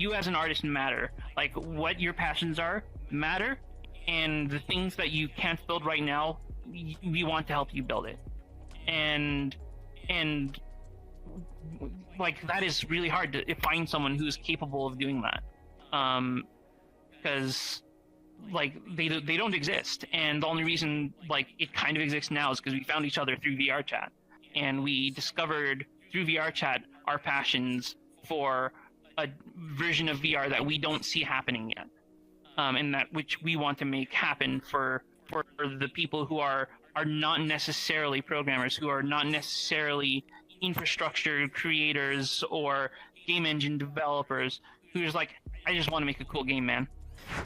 you as an artist matter. Like, what your passions are matter, and the things that you can't build right now, we want to help you build it. And like, that is really hard to find someone who's capable of doing that, because like they don't exist. And the only reason like it kind of exists now is because we found each other through VRChat, and we discovered through VRChat our passions for a version of VR that we don't see happening yet, and that which we want to make happen for the people who are not necessarily programmers, who are not necessarily infrastructure creators or game engine developers, who's like, I just want to make a cool game, man.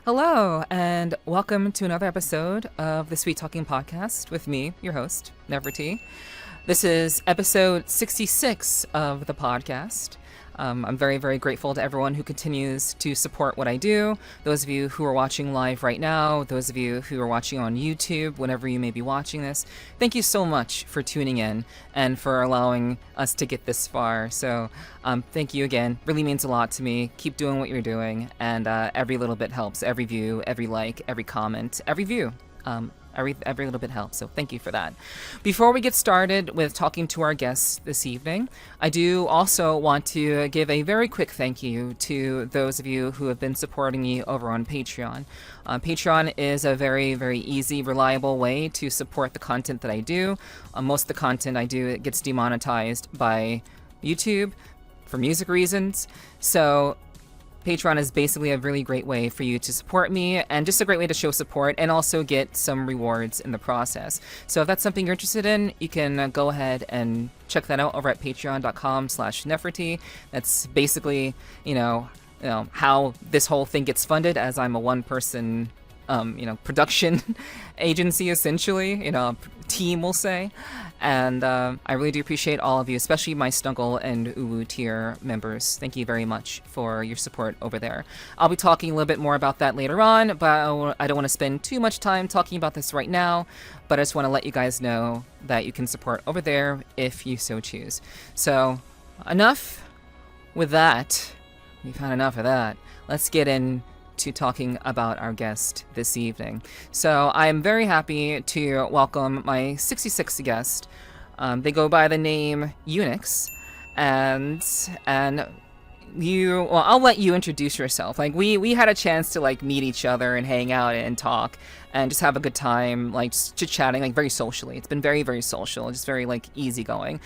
Hello, and welcome to another episode of the Sweet Talking Podcast with me, your host, Nepherti. This is episode 66 of the podcast. I'm very, very grateful to everyone who continues to support what I do. Those of you who are watching live right now, those of you who are watching on YouTube, whenever you may be watching this, thank you so much for tuning in and for allowing us to get this far. So thank you again. Really means a lot to me. Keep doing what you're doing, and every little bit helps. Every view, every like, every comment, every view. Every little bit helps, so thank you for that. Before we get started with talking to our guests this evening, I do also want to give a very quick thank you to those of you who have been supporting me over on Patreon. Patreon is a very, very easy, reliable way to support the content that I do. Most of the content I do gets demonetized by YouTube for music reasons, so Patreon is basically a really great way for you to support me, and just a great way to show support and also get some rewards in the process. So if that's something you're interested in, you can go ahead and check that out over at patreon.com/Nepherti. That's basically, you know, how this whole thing gets funded, as I'm a one-person production agency, essentially, team, we'll say. And I really do appreciate all of you, especially my Snuggle and Uwu tier members. Thank you very much for your support over there. I'll be talking a little bit more about that later on, but I don't want to spend too much time talking about this right now, but I just want to let you guys know that you can support over there if you so choose. So, enough with that. We've had enough of that. Let's get into talking about our guest this evening. So I am very happy to welcome my 66th guest. They go by the name Yewnyx, and I'll let you introduce yourself. Like, we had a chance to like meet each other and hang out and talk and just have a good time, like chit-chatting, like very socially. It's been very, very social, just very like easygoing.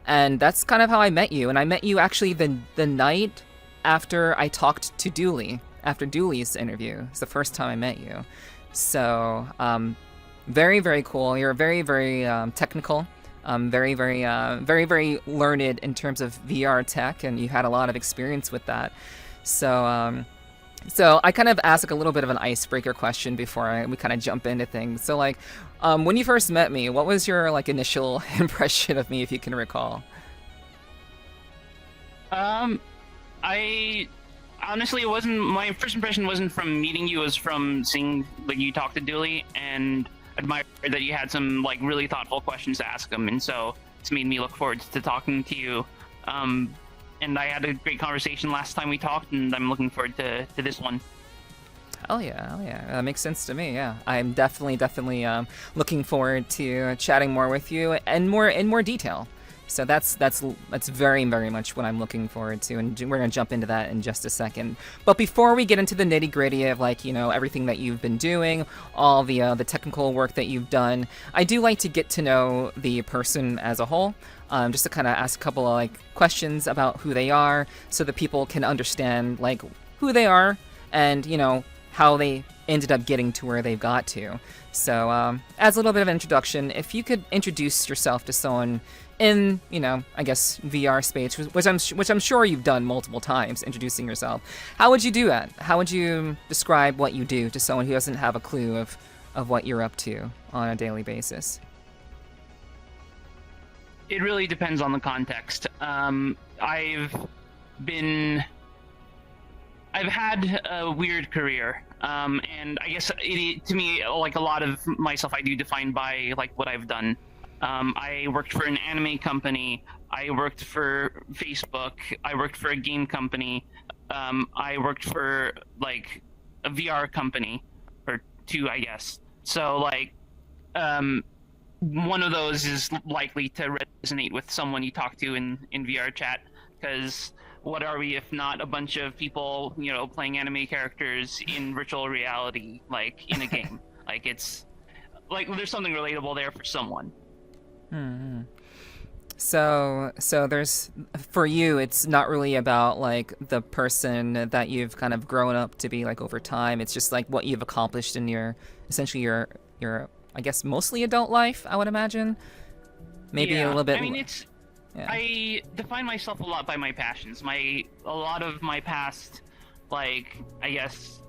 And that's kind of how I met you. And I met you actually the night after I talked to Dooley. After Dooley's interview. It's the first time I met you. So, very, very cool. You're very, very technical. Very, very, very, very learned in terms of VR tech, and you had a lot of experience with that. So I kind of asked like a little bit of an icebreaker question before we kind of jump into things. So, like, when you first met me, what was your like initial impression of me, if you can recall? Honestly, it wasn't. My first impression wasn't from meeting you. It was from seeing like you talk to Dooley and admired that you had some like really thoughtful questions to ask him, and so it's made me look forward to talking to you. And I had a great conversation last time we talked, and I'm looking forward to this one. Oh yeah, that makes sense to me. Yeah, I'm definitely looking forward to chatting more with you and more in more detail. So that's very, very much what I'm looking forward to, and we're gonna jump into that in just a second. But before we get into the nitty-gritty of like everything that you've been doing, all the technical work that you've done, I do like to get to know the person as a whole, just to kind of ask a couple of like questions about who they are, so that people can understand like who they are and how they ended up getting to where they've got to. So as a little bit of an introduction, if you could introduce yourself to someone in, I guess VR space, which I'm sure you've done multiple times, introducing yourself. How would you do that? How would you describe what you do to someone who doesn't have a clue of what you're up to on a daily basis? It really depends on the context. I've had a weird career, and I guess to me, like a lot of myself, I do define by like what I've done. I worked for an anime company. I worked for Facebook. I worked for a game company. I worked for like a VR company, or two, I guess. So like, one of those is likely to resonate with someone you talk to in VRChat, because what are we if not a bunch of people, playing anime characters in virtual reality, like in a game? Like it's like there's something relatable there for someone. Hmm. So there's, for you, it's not really about like the person that you've kind of grown up to be like over time. It's just like what you've accomplished in your, essentially your I guess mostly adult life, I would imagine. Maybe a little bit. I mean, it's I define myself a lot by my passions. A lot of my past, like, I guess,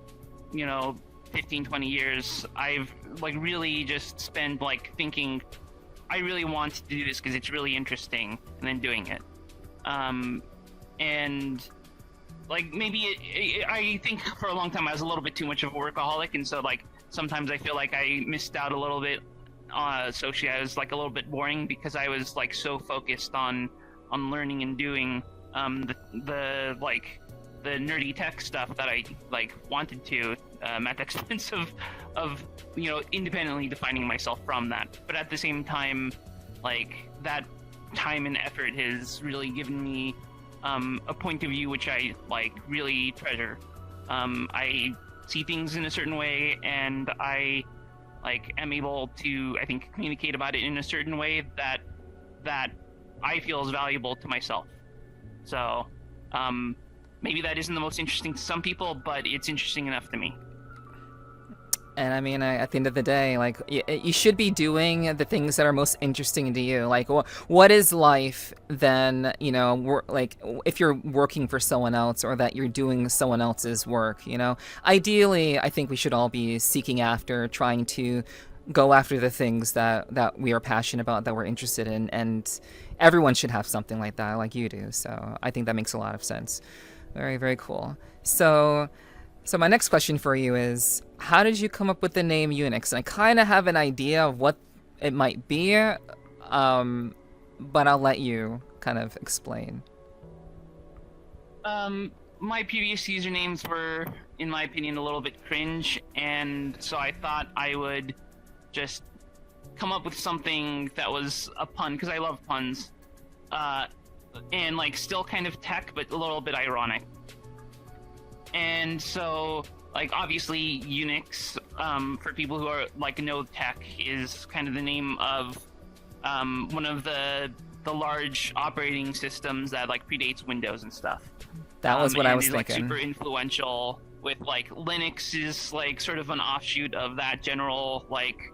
15, 20 years, I've like really just spent like thinking, I really want to do this because it's really interesting, and then doing it. And like maybe I think for a long time I was a little bit too much of a workaholic, and so like sometimes I feel like I missed out a little bit. Socially, I was like a little bit boring because I was like so focused on learning and doing the nerdy tech stuff that I like wanted to, at the expense of independently defining myself from that. But at the same time, like that time and effort has really given me a point of view which I like really treasure. I see things in a certain way, and I like am able to, I think, communicate about it in a certain way that I feel is valuable to myself. So maybe that isn't the most interesting to some people, but it's interesting enough to me. And I mean, at the end of the day, like, you should be doing the things that are most interesting to you. Like, what is life then, like, if you're working for someone else or that you're doing someone else's work, Ideally, I think we should all be seeking after, trying to go after the things that we are passionate about, that we're interested in. And everyone should have something like that, like you do. So I think that makes a lot of sense. Very, very cool. So my next question for you is, how did you come up with the name Yewnyx? And I kind of have an idea of what it might be, but I'll let you kind of explain. My previous usernames were, in my opinion, a little bit cringe, and so I thought I would just come up with something that was a pun, because I love puns, and like still kind of tech, but a little bit ironic. And so, like, obviously, Yewnyx, for people who are like know tech, is kind of the name of one of the large operating systems that like predates Windows and stuff. That was what I was is, thinking. Like, super influential. With like Linux is like sort of an offshoot of that general like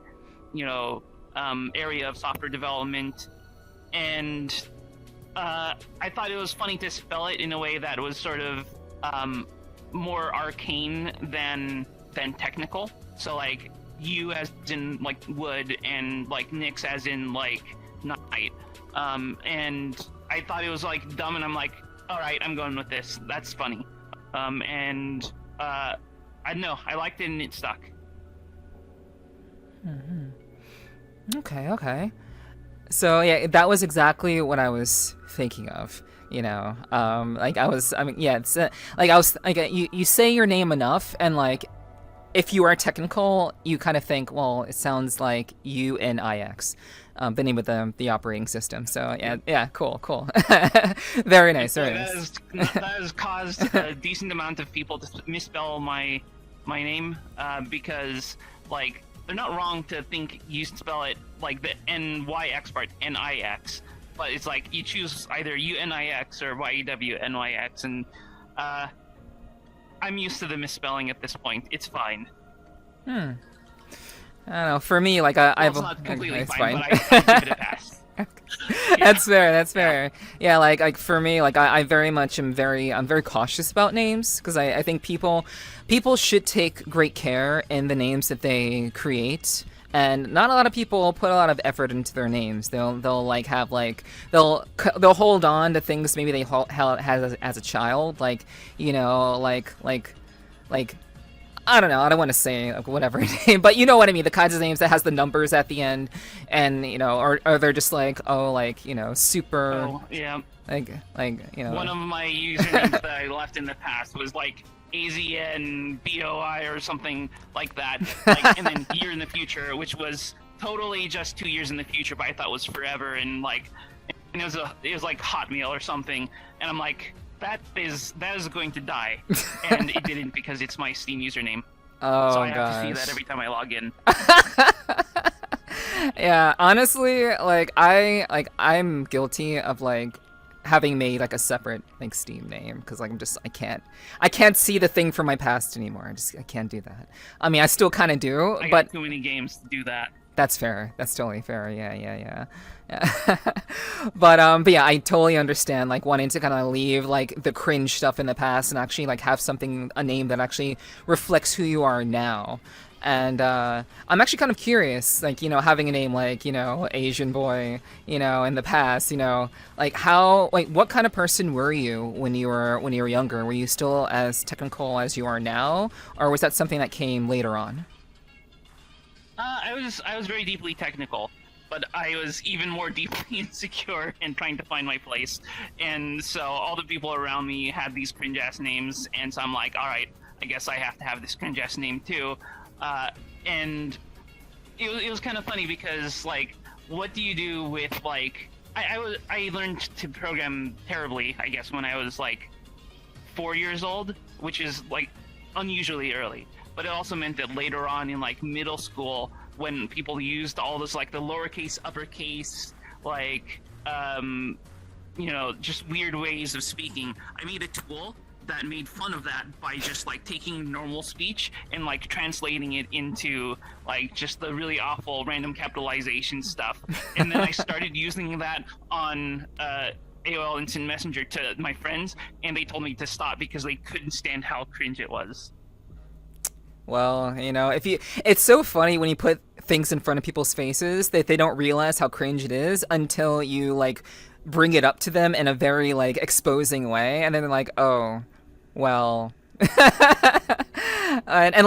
area of software development, and I thought it was funny to spell it in a way that was sort of more arcane than technical. So like U as in like wood, and like Nyx as in like night. And I thought it was like dumb, and I'm like, all right, I'm going with this. That's funny. And I don't know, I liked it and it stuck. Mm-hmm. Okay. So yeah, that was exactly what I was thinking of. Like it's like I was like, you say your name enough, and like if you are technical, you kind of think, well, it sounds like Unix, the name of the operating system. So yeah, cool. Very nice, very nice. That has caused a decent amount of people to misspell my name, because like they're not wrong to think you spell it like the NYX part, NIX. But it's like you choose either UNIX or YEWNYX, and I'm used to the misspelling at this point. It's fine. I don't know. For me, like I've it's not completely it's fine, fine. but I give it a pass. That's fair. Yeah, like for me, like I very much I'm very cautious about names, because I think people should take great care in the names that they create. And not a lot of people put a lot of effort into their names. They'll like have like they'll hold on to things maybe they held as a child, like like I don't know. I don't want to say like, whatever name, but you know what I mean. The kinds of names that has the numbers at the end, and or they're just like, oh, like super. Oh yeah. Like One of my usernames that I left in the past was like AZNBOI or something like that, like, and then year in the future, which was totally just 2 years in the future, but I thought was forever, and it was like hot meal or something, and I'm like, that is going to die, and it didn't because it's my Steam username. Oh, so I gosh. have to see that every time I log in. Yeah, honestly, I'm guilty of having made a separate Steam name because I can't see the thing from my past anymore. I can't do that. I mean, I still kind of do, I but got too many games to do that. That's fair. That's totally fair. Yeah. But yeah, I totally understand wanting to kind of leave the cringe stuff in the past and actually have a name that actually reflects who you are now. And I'm actually kind of curious, having a name Asian boy, in the past, what kind of person were you when you were younger? Were you still as technical as you are now, or was that something that came later on? I was very deeply technical, but I was even more deeply insecure and trying to find my place. And so all the people around me had these cringe ass names, and so I'm like, all right, I guess I have to have this cringe ass name too. And it was kind of funny because what do you do with I learned to program terribly, I guess, when I was 4 years old, which is unusually early. But it also meant that later on in middle school, when people used all this the lowercase, uppercase, just weird ways of speaking, I made a tool that made fun of that by just taking normal speech and translating it into just the really awful random capitalization stuff. And then I started using that on AOL Instant Messenger to my friends, and they told me to stop because they couldn't stand how cringe it was. Well, it's so funny when you put things in front of people's faces that they don't realize how cringe it is until you bring it up to them in a very exposing way, and then they're like, oh, well. and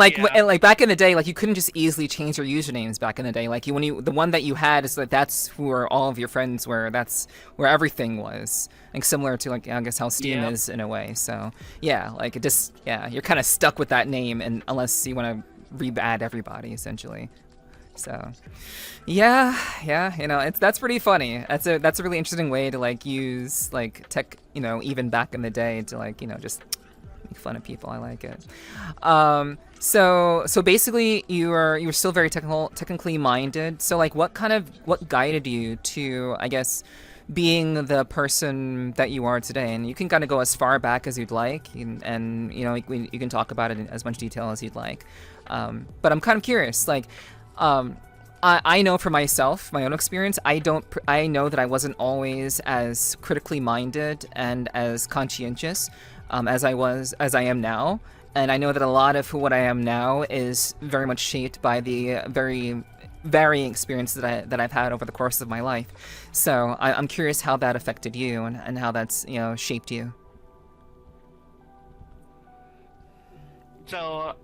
back in the day, you couldn't just easily change your usernames back in the day. The one that you had is that's where all of your friends were. That's where everything was. Similar to I guess how Steam is in a way. So yeah, you're kind of stuck with that name, and unless you want to re-add everybody essentially. So yeah, that's pretty funny. That's a really interesting way to use tech, even back in the day to just make fun of people. I like it. So basically you're still very technically minded. So what guided you to, I guess, being the person that you are today? And you can kind of go as far back as you'd like, and you can talk about it in as much detail as you'd like. But I'm kind of curious, I know for myself, my own experience, I know that I wasn't always as critically minded and as conscientious as I am now. And I know that a lot of what I am now is very much shaped by the very varying experience that I've had over the course of my life. So I'm curious how that affected you and how that's shaped you. So,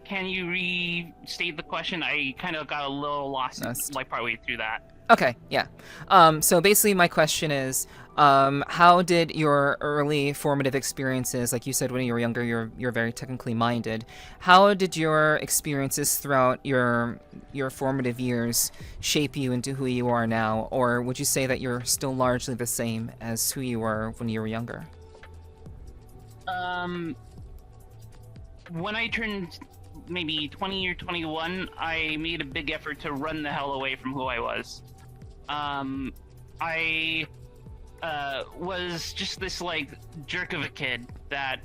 can you restate the question? I kind of got a little lost partway through that. Okay, yeah. So basically my question is, how did your early formative experiences, like you said when you were younger, you're very technically minded. How did your experiences throughout your formative years shape you into who you are now? Or would you say that you're still largely the same as who you were when you were younger? When I turned maybe 20 or 21, I made a big effort to run the hell away from who I was. I was just this jerk of a kid that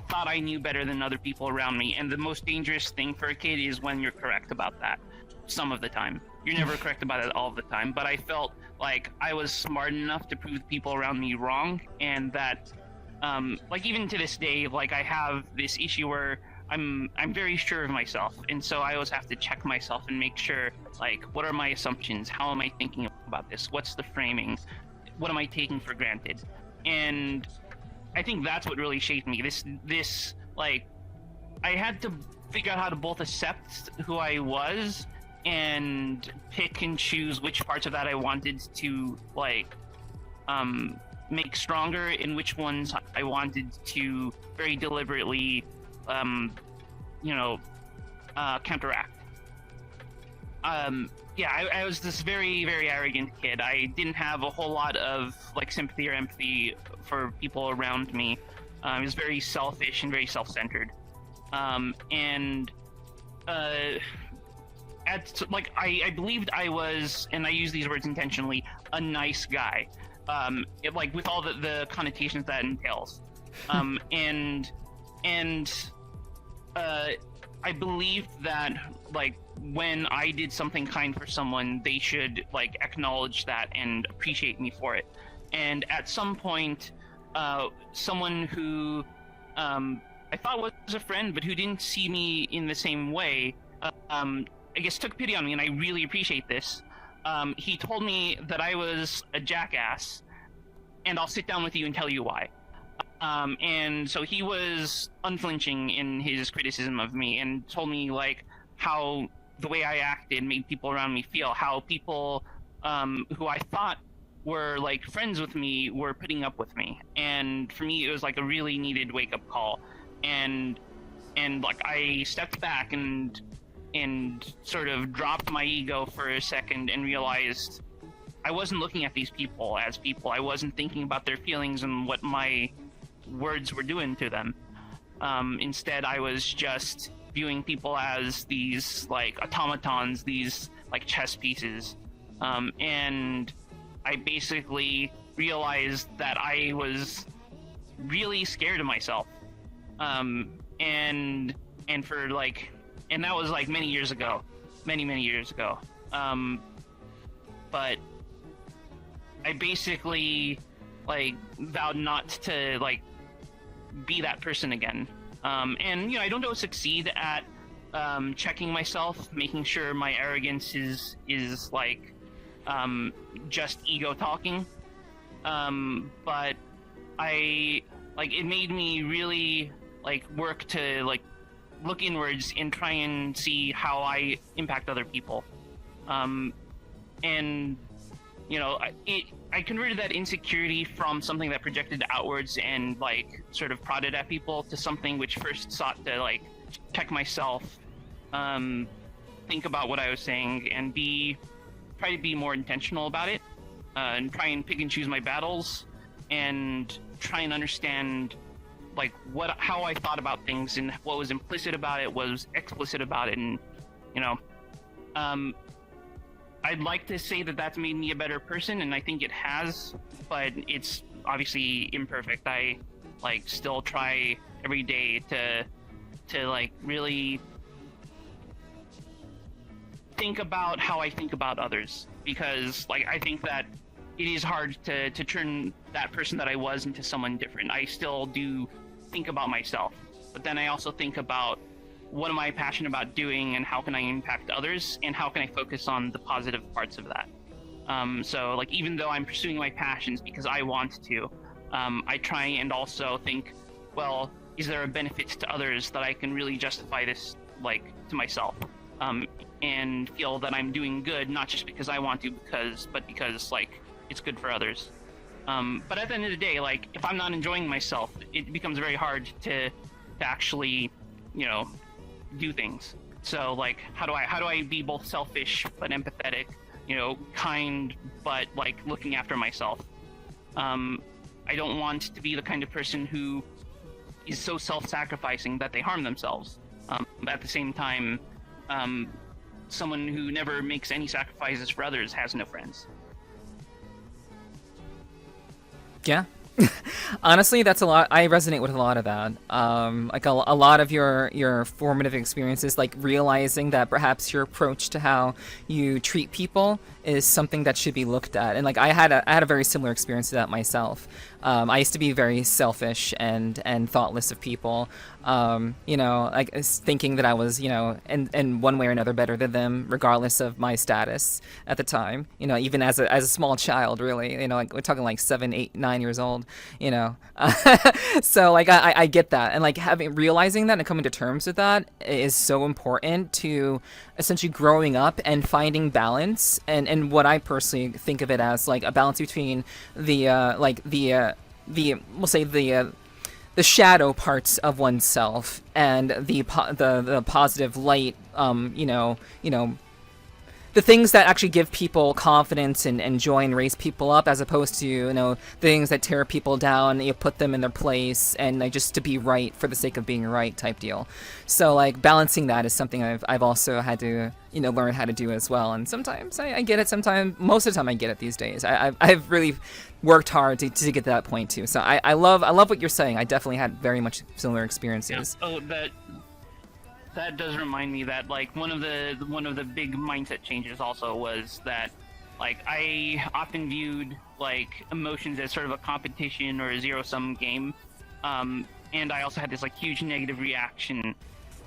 thought I knew better than other people around me, and the most dangerous thing for a kid is when you're correct about that some of the time. You're never correct about it all of the time, but I felt like I was smart enough to prove people around me wrong, and that even to this day, I have this issue where I'm very sure of myself, and so I always have to check myself and make sure, what are my assumptions? How am I thinking about this? What's the framing? What am I taking for granted? And I think that's what really shaped me. This I had to figure out how to both accept who I was and pick and choose which parts of that I wanted to like make stronger and which ones I wanted to very deliberately counteract. I was this very, very arrogant kid. I didn't have a whole lot of like sympathy or empathy for people around me. I was very selfish and very self-centered. I believed I was, and I use these words intentionally, a nice guy. With all the connotations that entails. I believed that like when I did something kind for someone, they should like acknowledge that and appreciate me for it. And at some point, someone who I thought was a friend, but who didn't see me in the same way, I guess took pity on me, and I really appreciate this. He told me that I was a jackass, and I'll sit down with you and tell you why. And so he was unflinching in his criticism of me and told me like how the way I acted made people around me feel, how people who I thought were like friends with me were putting up with me. And for me, it was like a really needed wake-up call. And like I stepped back and sort of dropped my ego for a second and realized I wasn't looking at these people as people. I wasn't thinking about their feelings and what my words were doing to them. Instead, I was just viewing people as these like automatons, these like chess pieces. And I basically realized that I was really scared of myself. And that was like many years ago. But I basically like vowed not to like be that person again. And I don't succeed at checking myself, making sure my arrogance is like just ego talking. But I like it made me really like work to like look inwards and try and see how I impact other people. I converted that insecurity from something that projected outwards and like sort of prodded at people to something which first sought to like check myself, think about what I was saying, and try to be more intentional about it, and try and pick and choose my battles, and try and understand like how I thought about things and what was implicit about it, what was explicit about it, and I'd like to say that that's made me a better person, and I think it has, but it's obviously imperfect. I like still try every day to like really think about how I think about others, because like I think that it is hard to turn that person that I was into someone different. I still do think about myself, but then I also think about what am I passionate about doing and how can I impact others and how can I focus on the positive parts of that. So like even though I'm pursuing my passions because I want to, I try and also think, well, is there a benefit to others that I can really justify this like to myself, and feel that I'm doing good, not just because I want to, but because like it's good for others. But at the end of the day, like if I'm not enjoying myself, it becomes very hard to actually, do things. So like how do I be both selfish but empathetic, kind but like looking after myself? I don't want to be the kind of person who is so self-sacrificing that they harm themselves. But at the same time, someone who never makes any sacrifices for others has no friends. Yeah. Honestly, that's a lot. I resonate with a lot of that. Like a lot of your formative experiences, like realizing that perhaps your approach to how you treat people is something that should be looked at. And like I had a very similar experience to that myself. I used to be very selfish and thoughtless of people. Like thinking that I was, in one way or another better than them, regardless of my status at the time. Even as a small child, really. Like we're talking like 7, 8, 9 years old. So like I get that, and like realizing that and coming to terms with that is so important to essentially growing up and finding balance, and what I personally think of it as like a balance between the we'll say the shadow parts of oneself and the positive light, the things that actually give people confidence and joy and raise people up, as opposed to the things that tear people down. You put them in their place, and like just to be right for the sake of being right type deal. So like balancing that is something I've also had to learn how to do as well. And sometimes I get it. Sometimes, most of the time, I get it these days. I've really worked hard to get to that point too. So I love what you're saying. I definitely had very much similar experiences. Yeah. Oh, that does remind me that like one of the big mindset changes also was that like I often viewed like emotions as sort of a competition or a zero-sum game, and I also had this like huge negative reaction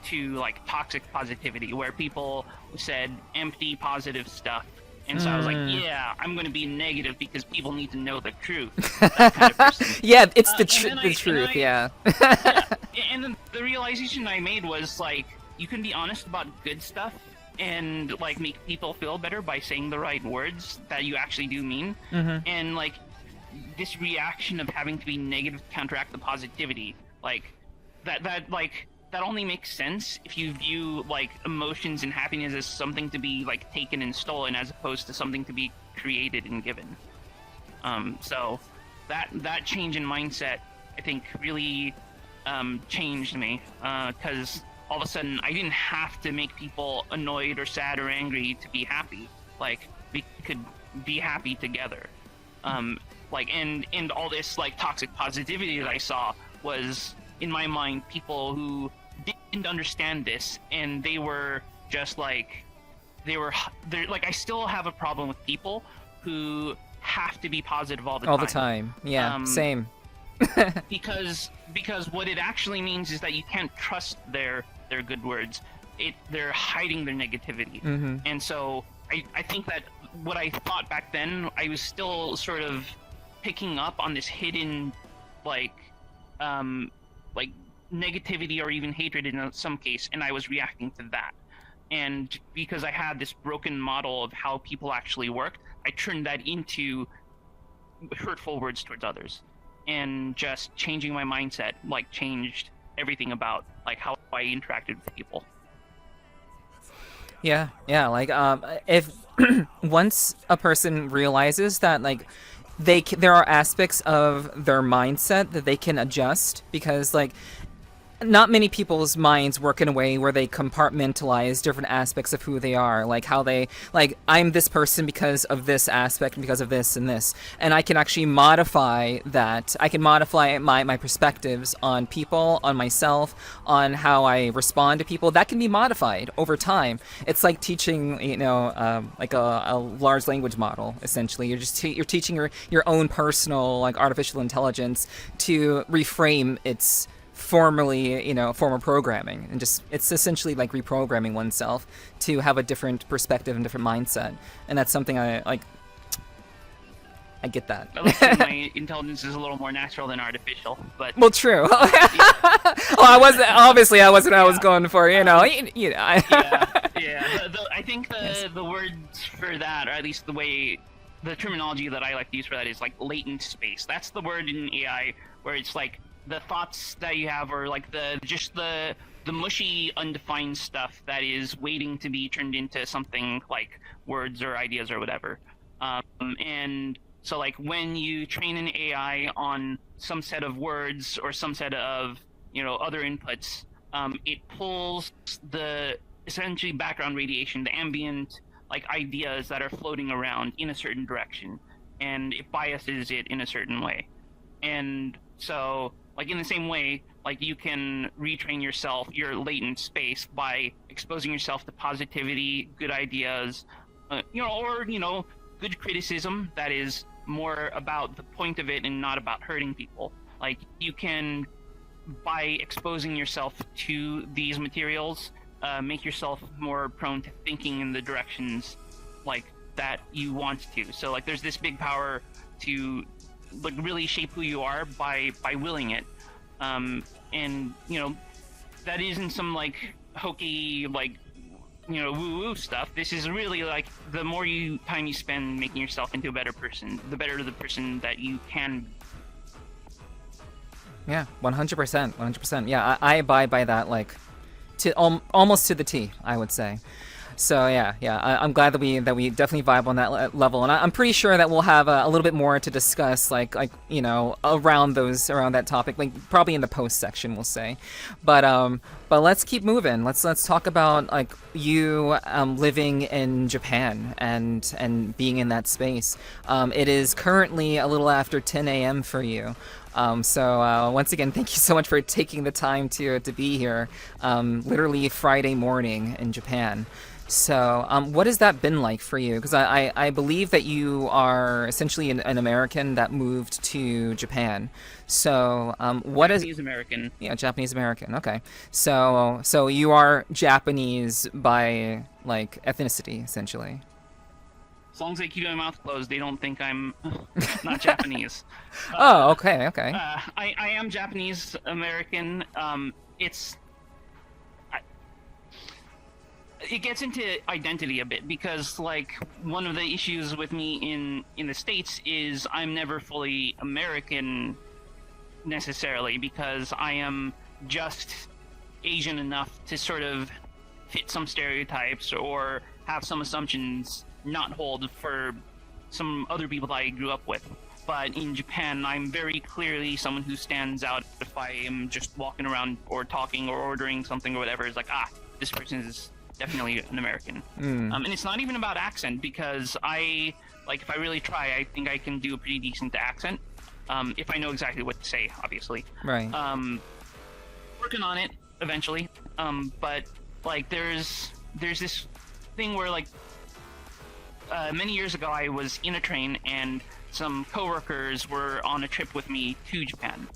to like toxic positivity, where people said empty positive stuff, and so I was like, yeah, I'm going to be negative because people need to know the truth. That kind of person. Yeah, it's the truth. Yeah. And then the realization I made was like, you can be honest about good stuff and like make people feel better by saying the right words that you actually do mean. Mm-hmm. And like this reaction of having to be negative to counteract the positivity, like that only makes sense if you view like emotions and happiness as something to be like taken and stolen, as opposed to something to be created and given. So that change in mindset, I think, really changed me, because all of a sudden I didn't have to make people annoyed or sad or angry to be happy. Like we could be happy together. And all this like toxic positivity that I saw was, in my mind, people who didn't understand this, and they were just like they're like, I still have a problem with people who have to be positive all the time. Yeah, same. because what it actually means is that you can't trust their good words. They're hiding their negativity. Mm-hmm. And so I think that what I thought back then, I was still sort of picking up on this hidden like negativity or even hatred in some case, and I was reacting to that. And because I had this broken model of how people actually worked, I turned that into hurtful words towards others. And just changing my mindset like changed everything about like how I interacted with people. Yeah, like if once a person realizes that like there are aspects of their mindset that they can adjust, because like not many people's minds work in a way where they compartmentalize different aspects of who they are, like how they like, I'm this person because of this aspect and because of this and this, and I can actually modify that. I can modify my perspectives on people, on myself, on how I respond to people. That can be modified over time. It's like teaching like a large language model. Essentially, you're teaching your own personal like artificial intelligence to reframe its former programming, and just it's essentially like reprogramming oneself to have a different perspective and different mindset. And that's something I get that. I like saying my intelligence is a little more natural than artificial, but well, true. Well, I wasn't I was going for, I think the words for that, or at least the terminology that I like to use for that, is like latent space. That's the word in AI where it's like the thoughts that you have, or like the mushy, undefined stuff that is waiting to be turned into something like words or ideas or whatever. And so like when you train an AI on some set of words or some set of other inputs, it pulls the essentially background radiation, the ambient like ideas that are floating around in a certain direction, and it biases it in a certain way. And so like in the same way, like you can retrain yourself, your latent space, by exposing yourself to positivity, good ideas, or good criticism that is more about the point of it and not about hurting people. Like, you can, by exposing yourself to these materials, make yourself more prone to thinking in the directions like that you want to. So like there's this big power to like really shape who you are by willing it. And you know, that isn't some like hokey like, you know, woo-woo stuff. This is really like the more time you spend making yourself into a better person, the better the person that you can be. Yeah, 100%, 100%. Yeah, I abide by that, like, to almost to the T, I would say. So yeah, I'm glad that we definitely vibe on that level, and I'm pretty sure that we'll have a little bit more to discuss, like you know, around that topic, like probably in the post section, we'll say. But let's keep moving. Let's talk about like you living in Japan and being in that space. It is currently a little after 10 a.m. for you. So once again, thank you so much for taking the time to be here. Literally Friday morning in Japan. So what has that been like for you? Because I believe that you are essentially an American that moved to Japan. So what is Japanese American? Yeah, Japanese American. Okay. So you are Japanese by like ethnicity, essentially. As long as I keep my mouth closed, they don't think I'm not Japanese. Oh, okay. I am Japanese American. It gets into identity a bit because, like, one of the issues with me in the States is I'm never fully American necessarily because I am just Asian enough to sort of fit some stereotypes or have some assumptions not hold for some other people that I grew up with. But in Japan, I'm very clearly someone who stands out if I am just walking around or talking or ordering something or whatever. It's like, this person is definitely an American. And it's not even about accent because if I really try, I think I can do a pretty decent accent. If I know exactly what to say, obviously. Right. Working on it eventually. But like there's this thing where like many years ago I was in a train and some coworkers were on a trip with me to Japan,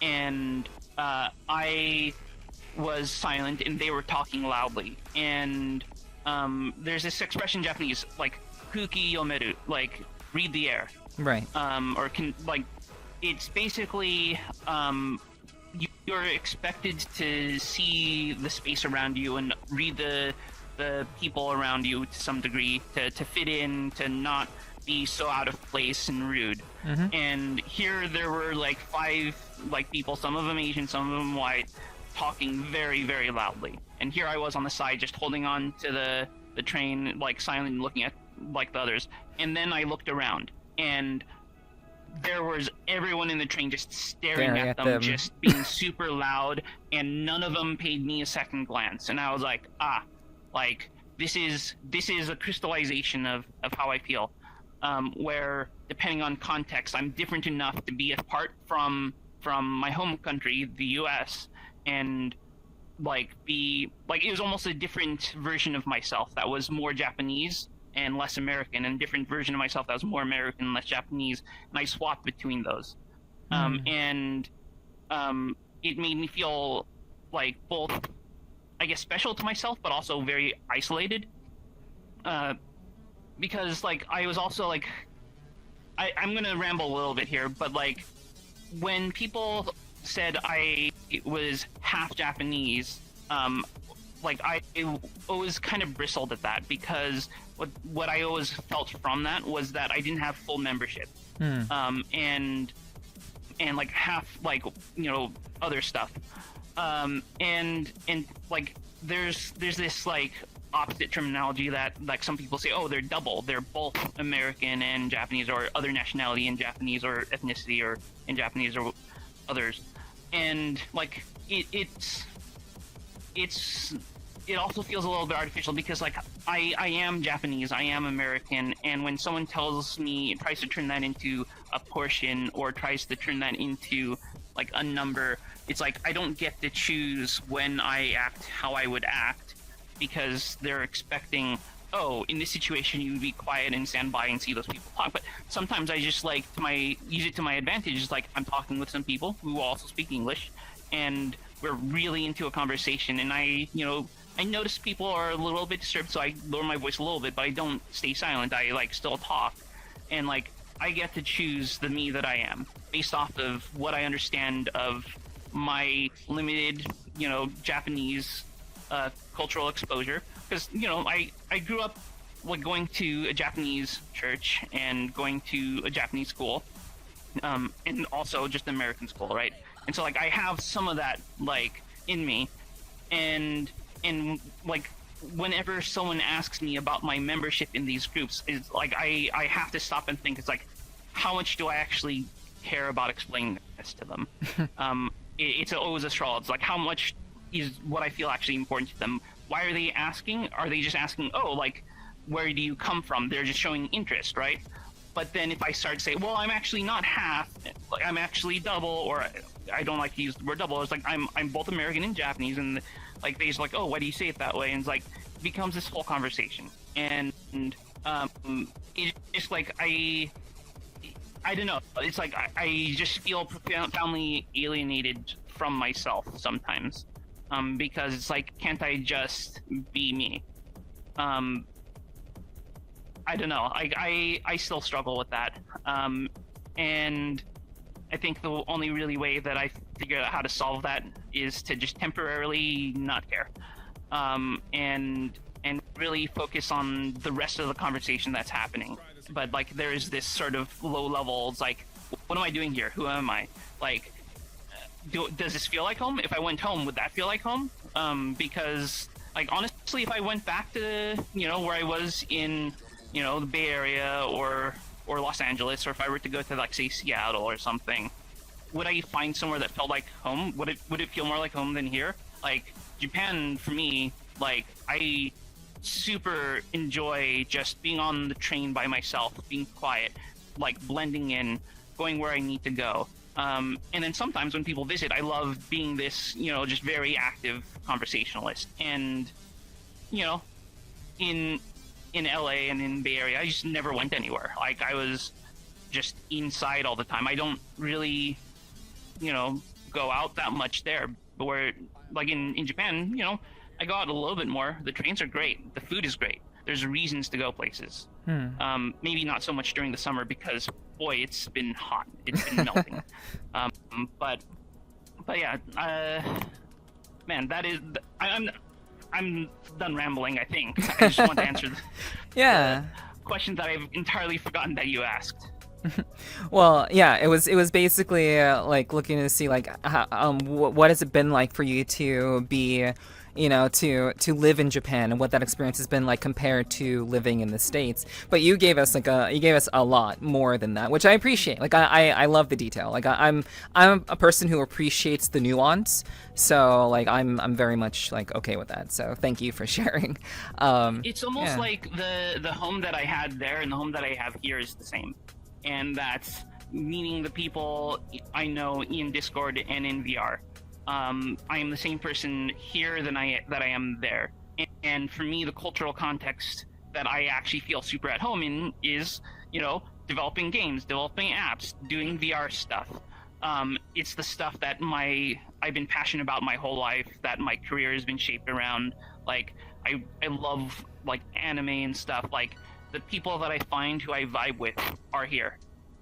and I was silent and they were talking loudly, and there's this expression in Japanese like kuki yomeru, like read the air, right? Or can like it's basically you're expected to see the space around you and read the people around you to some degree to fit in, to not be so out of place and rude. And here there were like 5 like people, some of them Asian, some of them white, talking very, very loudly. And here I was on the side just holding on to the train, like silent and looking at like the others. And then I looked around and there was everyone in the train just staring at them, just being super loud, and none of them paid me a second glance. And I was like, like this is a crystallization of how I feel, where depending on context, I'm different enough to be apart from my home country, the U.S., and like be like it was almost a different version of myself that was more Japanese and less American, and a different version of myself that was more American and less Japanese, and I swapped between those. And it made me feel like both, I guess, special to myself, but also very isolated. Because like I was also like, I'm gonna ramble a little bit here, but like when people said I was half Japanese, like I always kind of bristled at that, because what I always felt from that was that I didn't have full membership, and like half like, you know, other stuff, and like there's this like opposite terminology that like some people say, oh, they're double, they're both American and Japanese, or other nationality and Japanese, or ethnicity or in Japanese or others, and like it also feels a little bit artificial, because like I am Japanese, I am American, and when someone tells me, tries to turn that into a portion or tries to turn that into like a number, it's like I don't get to choose when I act how I would act, because they're expecting oh, in this situation you would be quiet and stand by and see those people talk. But sometimes I just like use it to my advantage. It's like I'm talking with some people who also speak English, and we're really into a conversation, and I notice people are a little bit disturbed, so I lower my voice a little bit, but I don't stay silent. I like still talk, and like I get to choose the me that I am based off of what I understand of my limited, Japanese cultural exposure. Because I grew up like going to a Japanese church and going to a Japanese school, and also just an American school, right? And so like I have some of that like in me, and like whenever someone asks me about my membership in these groups, is like I have to stop and think, it's like, how much do I actually care about explaining this to them? It's always a struggle. It's like, how much is what I feel actually important to them? Why are they asking? Are they just asking, oh, like, where do you come from? They're just showing interest, right? But then if I start to say, well, I'm actually not half, like I'm actually double, or I don't like to use the word double. It's like I'm both American and Japanese, and like they just like, oh, why do you say it that way? And it's like it becomes this whole conversation, and it's just like I don't know. It's like I just feel profoundly alienated from myself sometimes, because it's like, can't I just be me? I don't know. I still struggle with that, and I think the only really way that I figure out how to solve that is to just temporarily not care, and really focus on the rest of the conversation that's happening. But like there is this sort of low level. It's like, what am I doing here? Who am I? Like, does this feel like home? If I went home, would that feel like home? Because like honestly, if I went back to where I was in the Bay Area or Los Angeles, or if I were to go to like say Seattle or something, would I find somewhere that felt like home? Would it feel more like home than here? Like Japan for me, like I super enjoy just being on the train by myself, being quiet, like blending in, going where I need to go. And then sometimes when people visit, I love being this, just very active conversationalist. And, in LA and in Bay Area, I just never went anywhere. Like I was just inside all the time. I don't really, go out that much there. But where, like in Japan, I go out a little bit more. The trains are great. The food is great. There's reasons to go places. Maybe not so much during the summer because, boy, it's been hot. It's been melting. But yeah, man, that is. I'm done rambling, I think. I just want to answer the question that I've entirely forgotten that you asked. Well, yeah, it was basically like looking to see like how, what has it been like for you to be, to live in Japan, and what that experience has been like compared to living in the States. But you gave us a lot more than that, which I appreciate. Like I love the detail. Like I'm a person who appreciates the nuance. So like I'm very much like okay with that. So thank you for sharing. It's almost like the home that I had there and the home that I have here is the same. And that's meaning the people I know in Discord and in VR. I am the same person here that I am there. And for me, the cultural context that I actually feel super at home in is, developing games, developing apps, doing VR stuff. It's the stuff that I've been passionate about my whole life, that my career has been shaped around. Like, I love, like, anime and stuff. Like, the people that I find who I vibe with are here.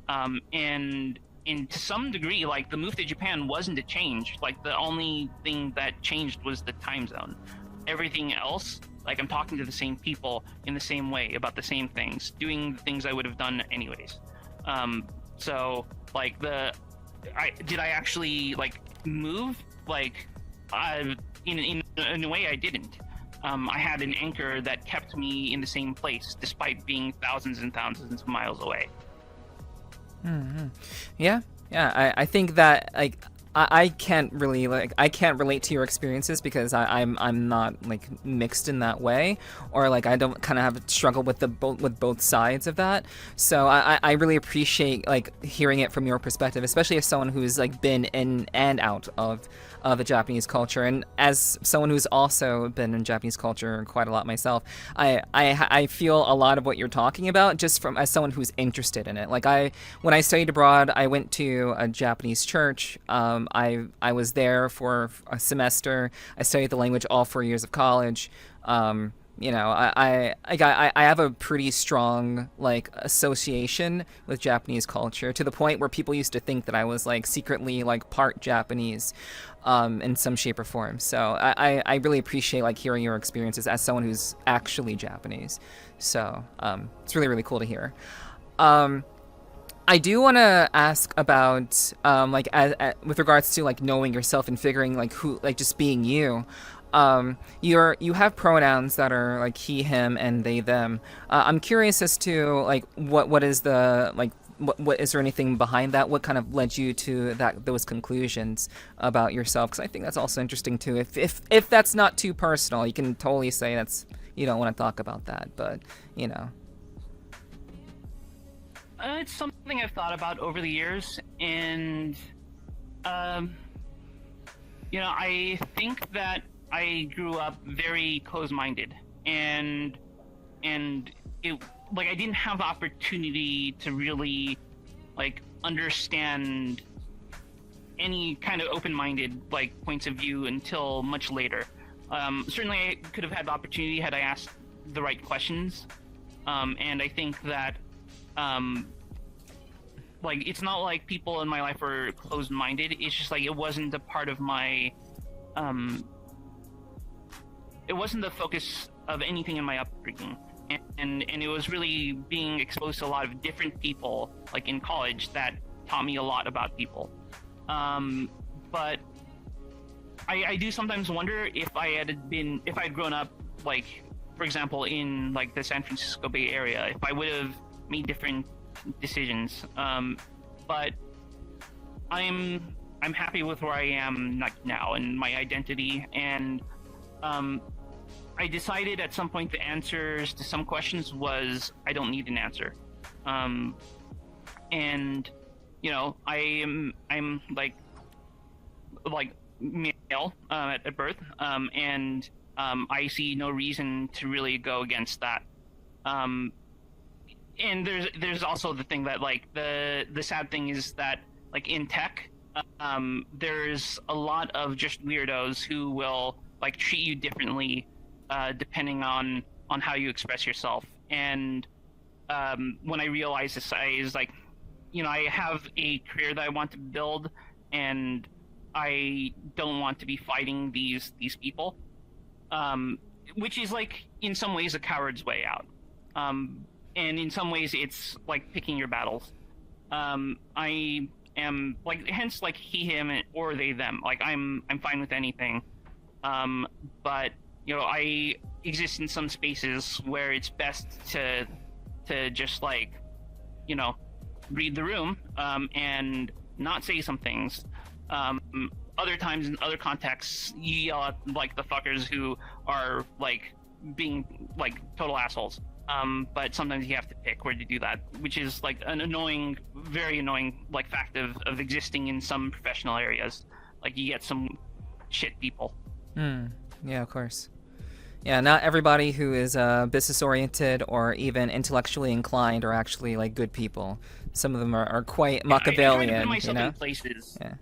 And to some degree, like, the move to Japan wasn't a change. Like, the only thing that changed was the time zone. Everything else, like, I'm talking to the same people in the same way about the same things, doing the things I would have done anyways. So, like, did I actually, like, move? Like, in a way I didn't. I had an anchor that kept me in the same place despite being thousands and thousands of miles away. Mm-hmm. Yeah. I think that, like, I can't really I can't relate to your experiences because I'm not like mixed in that way, or like I don't kind of have a struggle with with both sides of that. So I really appreciate like hearing it from your perspective, especially as someone who's like been in and out of the Japanese culture, and as someone who's also been in Japanese culture quite a lot myself, I feel a lot of what you're talking about just from as someone who's interested in it. Like when I studied abroad, I went to a Japanese church. I was there for a semester. I studied the language all 4 years of college. I have a pretty strong like association with Japanese culture, to the point where people used to think that I was like secretly like part Japanese, in some shape or form. So I really appreciate like hearing your experiences as someone who's actually Japanese. So it's really, really cool to hear. I do want to ask about with regards to like knowing yourself and figuring like who, like just being you. You have pronouns that are like he, him, and they, them. I'm curious as to like what is the like what is there anything behind that? What kind of led you to those conclusions about yourself? Because I think that's also interesting too. If that's not too personal, you can totally say that's you don't want to talk about that, but you know. It's something I've thought about over the years, and I think that I grew up very closed-minded, and it like I didn't have the opportunity to really like understand any kind of open-minded like points of view until much later. Certainly, I could have had the opportunity had I asked the right questions, and I think that. Like it's not like people in my life were closed-minded. It's just like it wasn't a part of my, it wasn't the focus of anything in my upbringing, and it was really being exposed to a lot of different people, like in college, that taught me a lot about people. But I do sometimes wonder if I had grown up, like for example, in like the San Francisco Bay Area, if I would have made different decisions, but I'm happy with where I am now and my identity, and I decided at some point the answers to some questions was I don't need an answer, and I'm like male at birth, and I see no reason to really go against that. And there's also the thing that like the sad thing is that like in tech, there's a lot of just weirdos who will like treat you differently depending on how you express yourself. And when I realized this, I was like, I have a career that I want to build, and I don't want to be fighting these people, which is like in some ways a coward's way out. And in some ways, it's like picking your battles. I am like, hence like he, him, or they, them. Like I'm fine with anything. But I exist in some spaces where it's best to just like, read the room, and not say some things. Other times in other contexts, you yell at like the fuckers who are like being like total assholes. But sometimes you have to pick where to do that, which is like an annoying, very annoying like fact of existing in some professional areas. Like you get some shit people. Yeah, of course. Yeah, not everybody who is business oriented or even intellectually inclined are actually like good people. Some of them are quite Machiavellian. I try to put myself in places. Yeah.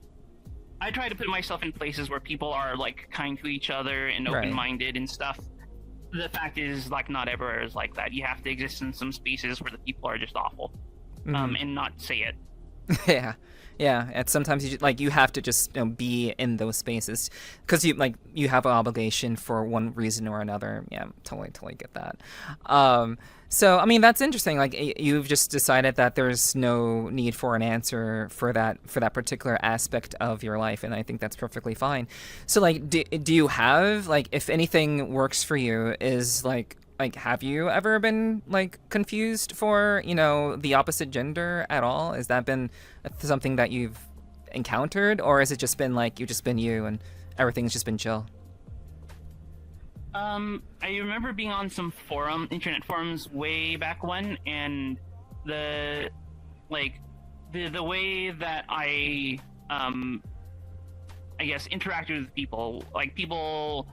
I try to put myself in places where people are like kind to each other and open-minded and stuff. The fact is, like, not everywhere is like that. You have to exist in some spaces where the people are just awful, and not say it. Yeah. And sometimes you have to just be in those spaces because you have an obligation for one reason or another. Yeah, totally get that. So I mean that's interesting. Like you've just decided that there's no need for an answer for that particular aspect of your life, and I think that's perfectly fine. So like, do you have like, if anything works for you, is like have you ever been like confused for the opposite gender at all? Has that been something that you've encountered, or has it just been like you've just been you and everything's just been chill? I remember being on some internet forums way back when, and the way that I guess interacted with people, like people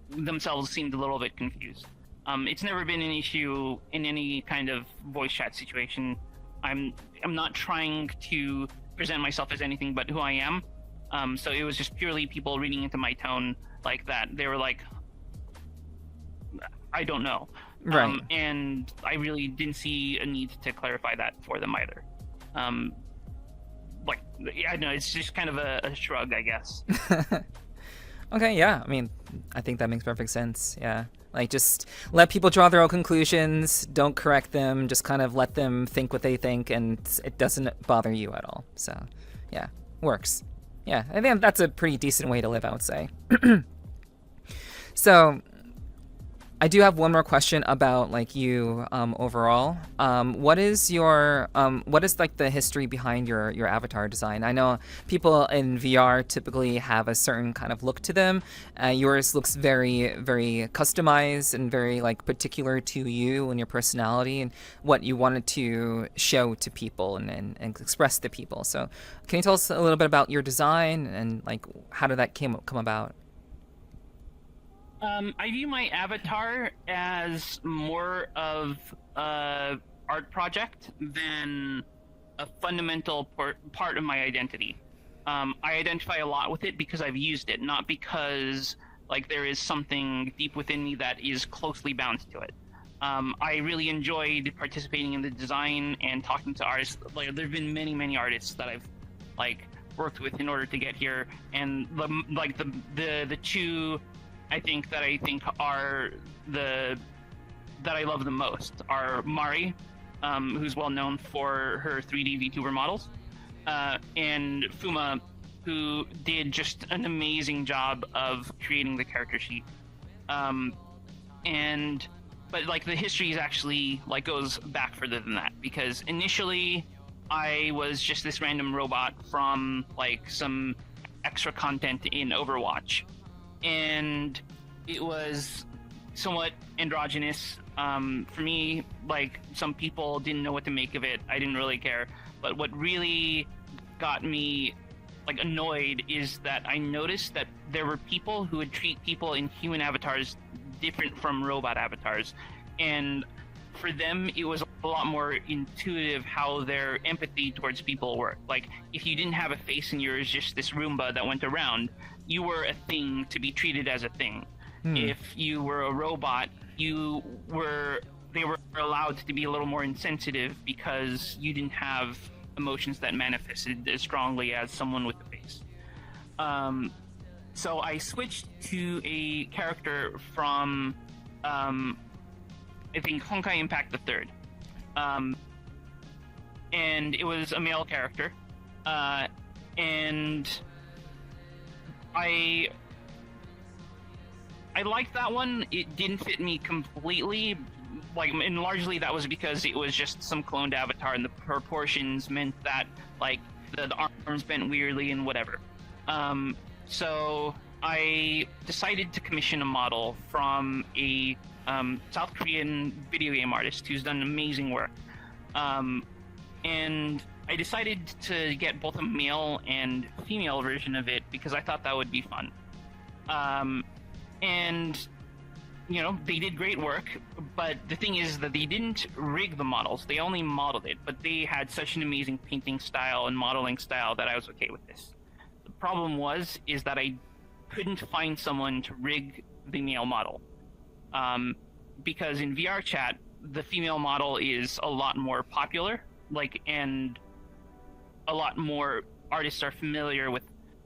themselves seemed a little bit confused. It's never been an issue in any kind of voice chat situation. I'm not trying to present myself as anything but who I am. So it was just purely people reading into my tone like that. They were like, I don't know. Right. And I really didn't see a need to clarify that for them either. I don't know, it's just kind of a shrug, I guess. Okay, yeah. I mean, I think that makes perfect sense. Yeah. Like, just let people draw their own conclusions. Don't correct them. Just kind of let them think what they think, and it doesn't bother you at all. So, yeah, works. Yeah, I think that's a pretty decent way to live, I would say. So, I do have one more question about like you overall. What is like the history behind your avatar design? I know people in VR typically have a certain kind of look to them. Yours looks very, very customized and very like particular to you and your personality and what you wanted to show to people and express to people. So can you tell us a little bit about your design and like how did that come about? I view my avatar as more of an art project than a fundamental part of my identity. I identify a lot with it because I've used it, not because like there is something deep within me that is closely bound to it. I really enjoyed participating in the design and talking to artists. Like there've been many artists that I've like worked with in order to get here, and the two I think are that I love the most are Mari, who's well known for her 3D VTuber models, and Fuma, who did just an amazing job of creating the character sheet. But like the history is actually like goes back further than that, because initially I was just this random robot from like some extra content in Overwatch. And it was somewhat androgynous. For me, like some people didn't know what to make of it. I didn't really care. But what really got me like annoyed is that I noticed that there were people who would treat people in human avatars different from robot avatars. And for them, it was a lot more intuitive how their empathy towards people worked. Like if you didn't have a face and you were just this Roomba that went around, you were a thing to be treated as a thing. If you were a robot, they were allowed to be a little more insensitive because you didn't have emotions that manifested as strongly as someone with a face. So I switched to a character from, I think, Honkai Impact the Third. And it was a male character. And I liked that one. It didn't fit me completely, like, and largely that was because it was just some cloned avatar, and the proportions meant that like the arms bent weirdly and whatever. So I decided to commission a model from a South Korean video game artist who's done amazing work, and I decided to get both a male and female version of it because I thought that would be fun. And, you know, they did great work, but the thing is that they didn't rig the models. They only modeled it, but they had such an amazing painting style and modeling style that I was okay with this. The problem is that I couldn't find someone to rig the male model. Because in VRChat, the female model is a lot more popular, like, and a lot more artists are familiar with,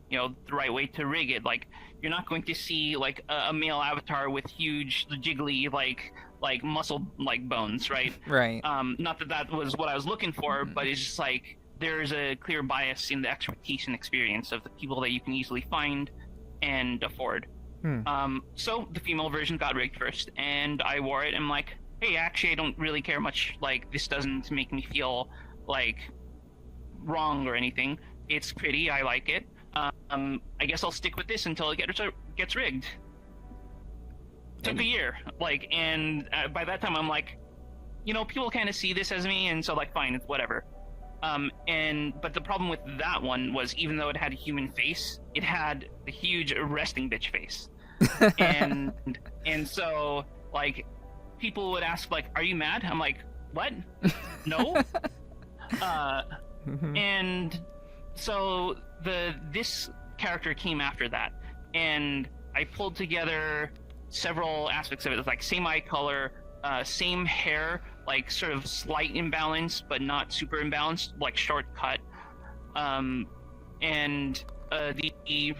you know, the right way to rig it. Like, you're not going to see like a male avatar with huge jiggly like muscle like bones, right? Right. Not that was what I was looking for, but it's just like there's a clear bias in the expertise and experience of the people that you can easily find and afford. So the female version got rigged first, and I wore it. And I'm like, hey, actually, I don't really care much. Like, this doesn't make me feel like wrong or anything. It's pretty. I like it. I guess I'll stick with this until it gets rigged. Took a year, like, and by that time I'm like, people kind of see this as me, and so like, fine, it's whatever. But the problem with that one was, even though it had a human face, it had a huge resting bitch face, and so like, people would ask like, "Are you mad?" I'm like, "What? No." And so this character came after that, and I pulled together several aspects of it. It's like same eye color, same hair, like sort of slight imbalance, but not super imbalanced, like short cut, and the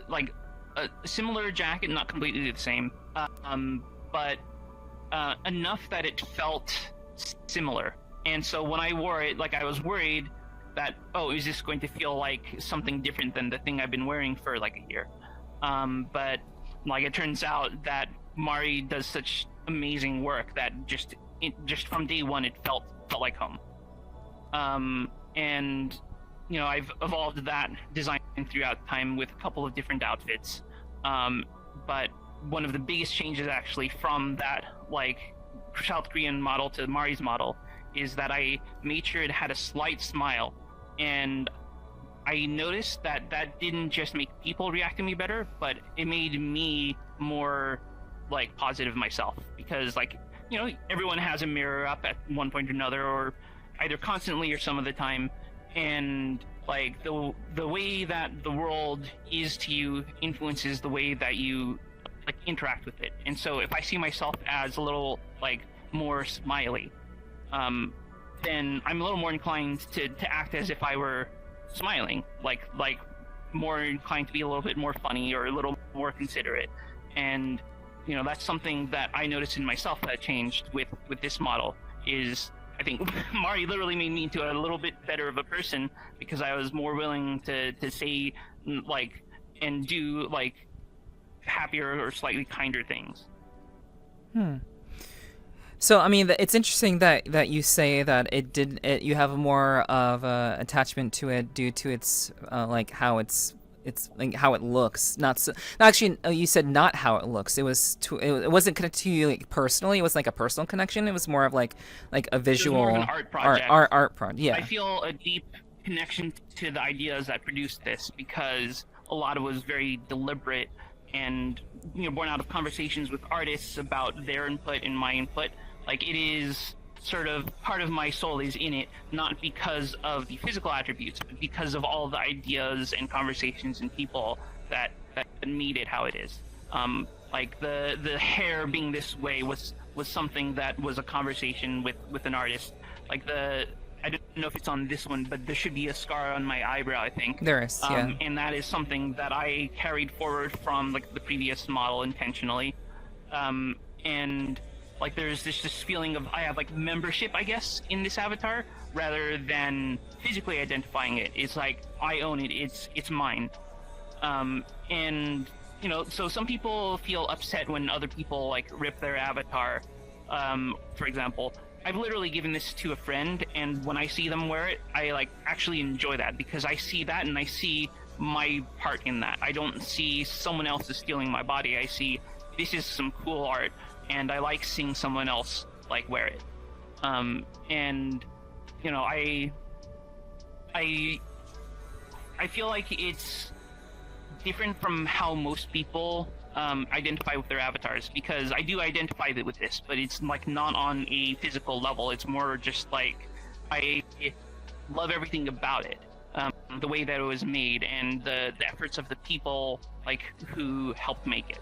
like a similar jacket, not completely the same, but enough that it felt similar. And so when I wore it, like, I was worried that, oh, is this going to feel like something different than the thing I've been wearing for like a year? But like, it turns out that Mari does such amazing work that just from day one it felt like home. And I've evolved that design throughout time with a couple of different outfits. But one of the biggest changes actually from that like South Korean model to Mari's model is that I made sure it had a slight smile, and I noticed that didn't just make people react to me better, but it made me more like positive myself, because like, everyone has a mirror up at one point or another, or either constantly or some of the time, and like the way that the world is to you influences the way that you like interact with it. And so if I see myself as a little like more smiley, then I'm a little more inclined to act as if I were smiling, like more inclined to be a little bit more funny or a little more considerate. And that's something that I noticed in myself that changed with this model. Is I think Mari literally made me into a little bit better of a person, because I was more willing to say like and do like happier or slightly kinder things. So I mean, it's interesting that you say that you have more of a attachment to it due to its like how it's like how it looks. Actually, you said not how it looks. It wasn't connected to you like personally. It was like a personal connection. It was more of like a visual more of an art project. Art project. Yeah. I feel a deep connection to the ideas that produced this, because a lot of it was very deliberate and born out of conversations with artists about their input and my input. Like, it is sort of part of my soul is in it, not because of the physical attributes, but because of all the ideas and conversations and people that made it how it is. Like the hair being this way was something that was a conversation with an artist. Like I don't know if it's on this one, but there should be a scar on my eyebrow, I think. There is, yeah. And that is something that I carried forward from like the previous model intentionally. And like, there's this feeling of I have like membership, I guess, in this avatar, rather than physically identifying it. It's like, I own it. It's mine. And so some people feel upset when other people like rip their avatar. For example, I've literally given this to a friend, and when I see them wear it, I like actually enjoy that, because I see that and I see my part in that. I don't see someone else is stealing my body. I see this is some cool art, and I like seeing someone else like wear it. And I feel like it's different from how most people identify with their avatars, because I do identify with this, but it's like not on a physical level. It's more just like I love everything about it, the way that it was made, and the efforts of the people like who helped make it.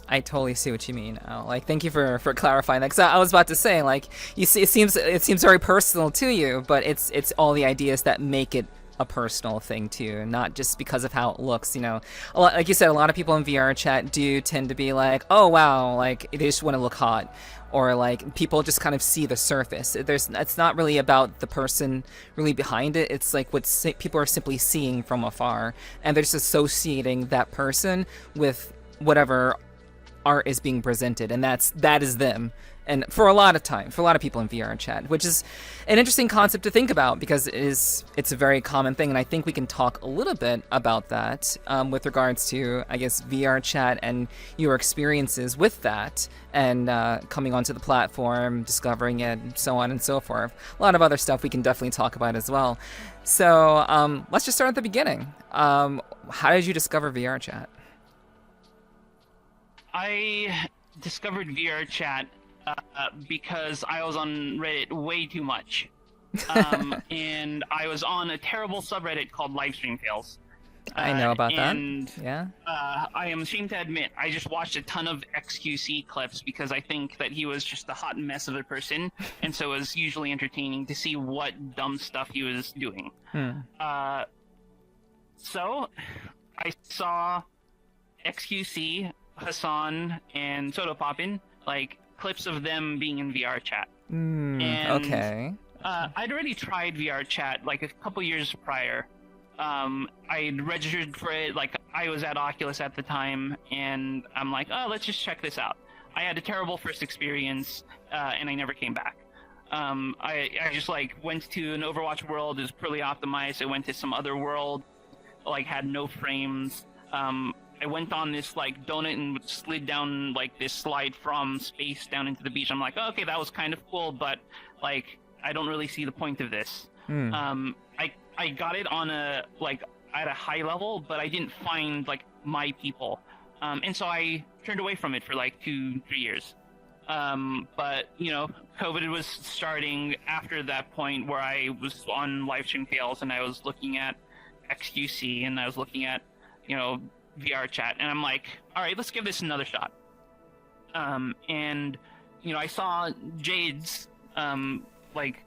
I totally see what you mean. Like, thank you for clarifying that, because I was about to say, like, you see, it seems very personal to you, but it's all the ideas that make it a personal thing to you, not just because of how it looks. Like you said, a lot of people in VRChat do tend to be like, oh wow, like they just want to look hot, or like people just kind of see the surface. It's not really about the person really behind it. It's like what people are simply seeing from afar, and they're just associating that person with whatever art is being presented, and that is them. And for a lot of people in VRChat, which is an interesting concept to think about because it's a very common thing, and I think we can talk a little bit about that with regards to, I guess, VRChat and your experiences with that, and coming onto the platform, discovering it, and so on and so forth. A lot of other stuff we can definitely talk about as well. So let's just start at the beginning. How did you discover VRChat? I discovered VRChat because I was on Reddit way too much. And I was on a terrible subreddit called Livestream Fails. I know about that. Yeah. I am ashamed to admit, I just watched a ton of XQC clips because I think that he was just a hot mess of a person, and so it was usually entertaining to see what dumb stuff he was doing. So I saw XQC, Hassan, and Soda Poppin, like, clips of them being in VRChat. Okay. I'd already tried VRChat like a couple years prior. I'd registered for it, like I was at Oculus at the time, and I'm like, oh, let's just check this out. I had a terrible first experience, and I never came back. I just like went to an Overwatch world, it was poorly optimized. I went to some other world, like had no frames. I went on this like donut and slid down like this slide from space down into the beach. I'm like, oh, okay, that was kind of cool, but like I don't really see the point of this. I got it on a like at a high level, but I didn't find like my people, and so I turned away from it for like 2-3 years. But you know, COVID was starting after that point where I was on Livestream Fails and I was looking at XQC and I was looking at, you know, VRChat, and I'm like, all right, let's give this another shot. And you know, I saw Jade's like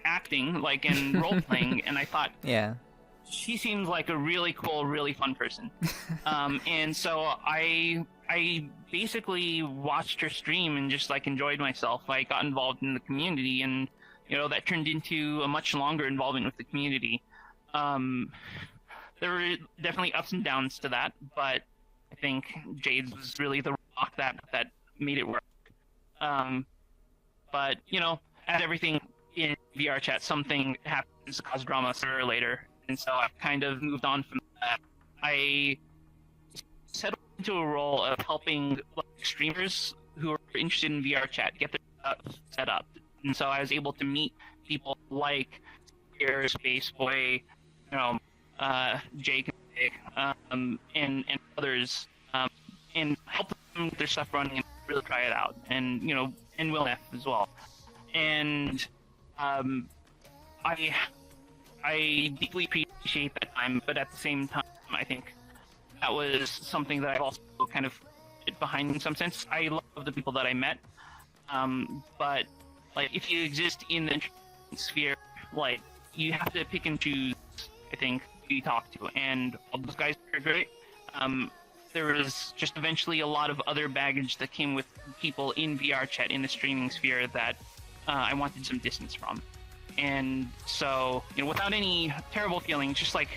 acting, like in role playing, and I thought, yeah, she seems like a really cool, really fun person. And so I basically watched her stream and just like enjoyed myself. I got involved in the community, and you know, that turned into a much longer involvement with the community. There were definitely ups and downs to that, but I think Jade was really the rock that made it work. But you know, as everything in VRChat, something happens to cause drama sooner or later, and so I've kind of moved on from that. I settled into a role of helping streamers who are interested in VRChat get their stuff set up, and so I was able to meet people like Spaceboy, you know, Jake, and others, and help them get their stuff running and really try it out, and you know, and Will F as well. And I deeply appreciate that time, but at the same time, I think that was something that I've also kind of hid behind in some sense. I love the people that I met, but like if you exist in the sphere, like you have to pick and choose, I think, who you talk to, and all those guys are great. There was just eventually a lot of other baggage that came with people in VRChat in the streaming sphere that I wanted some distance from. And so, you know, without any terrible feelings, just like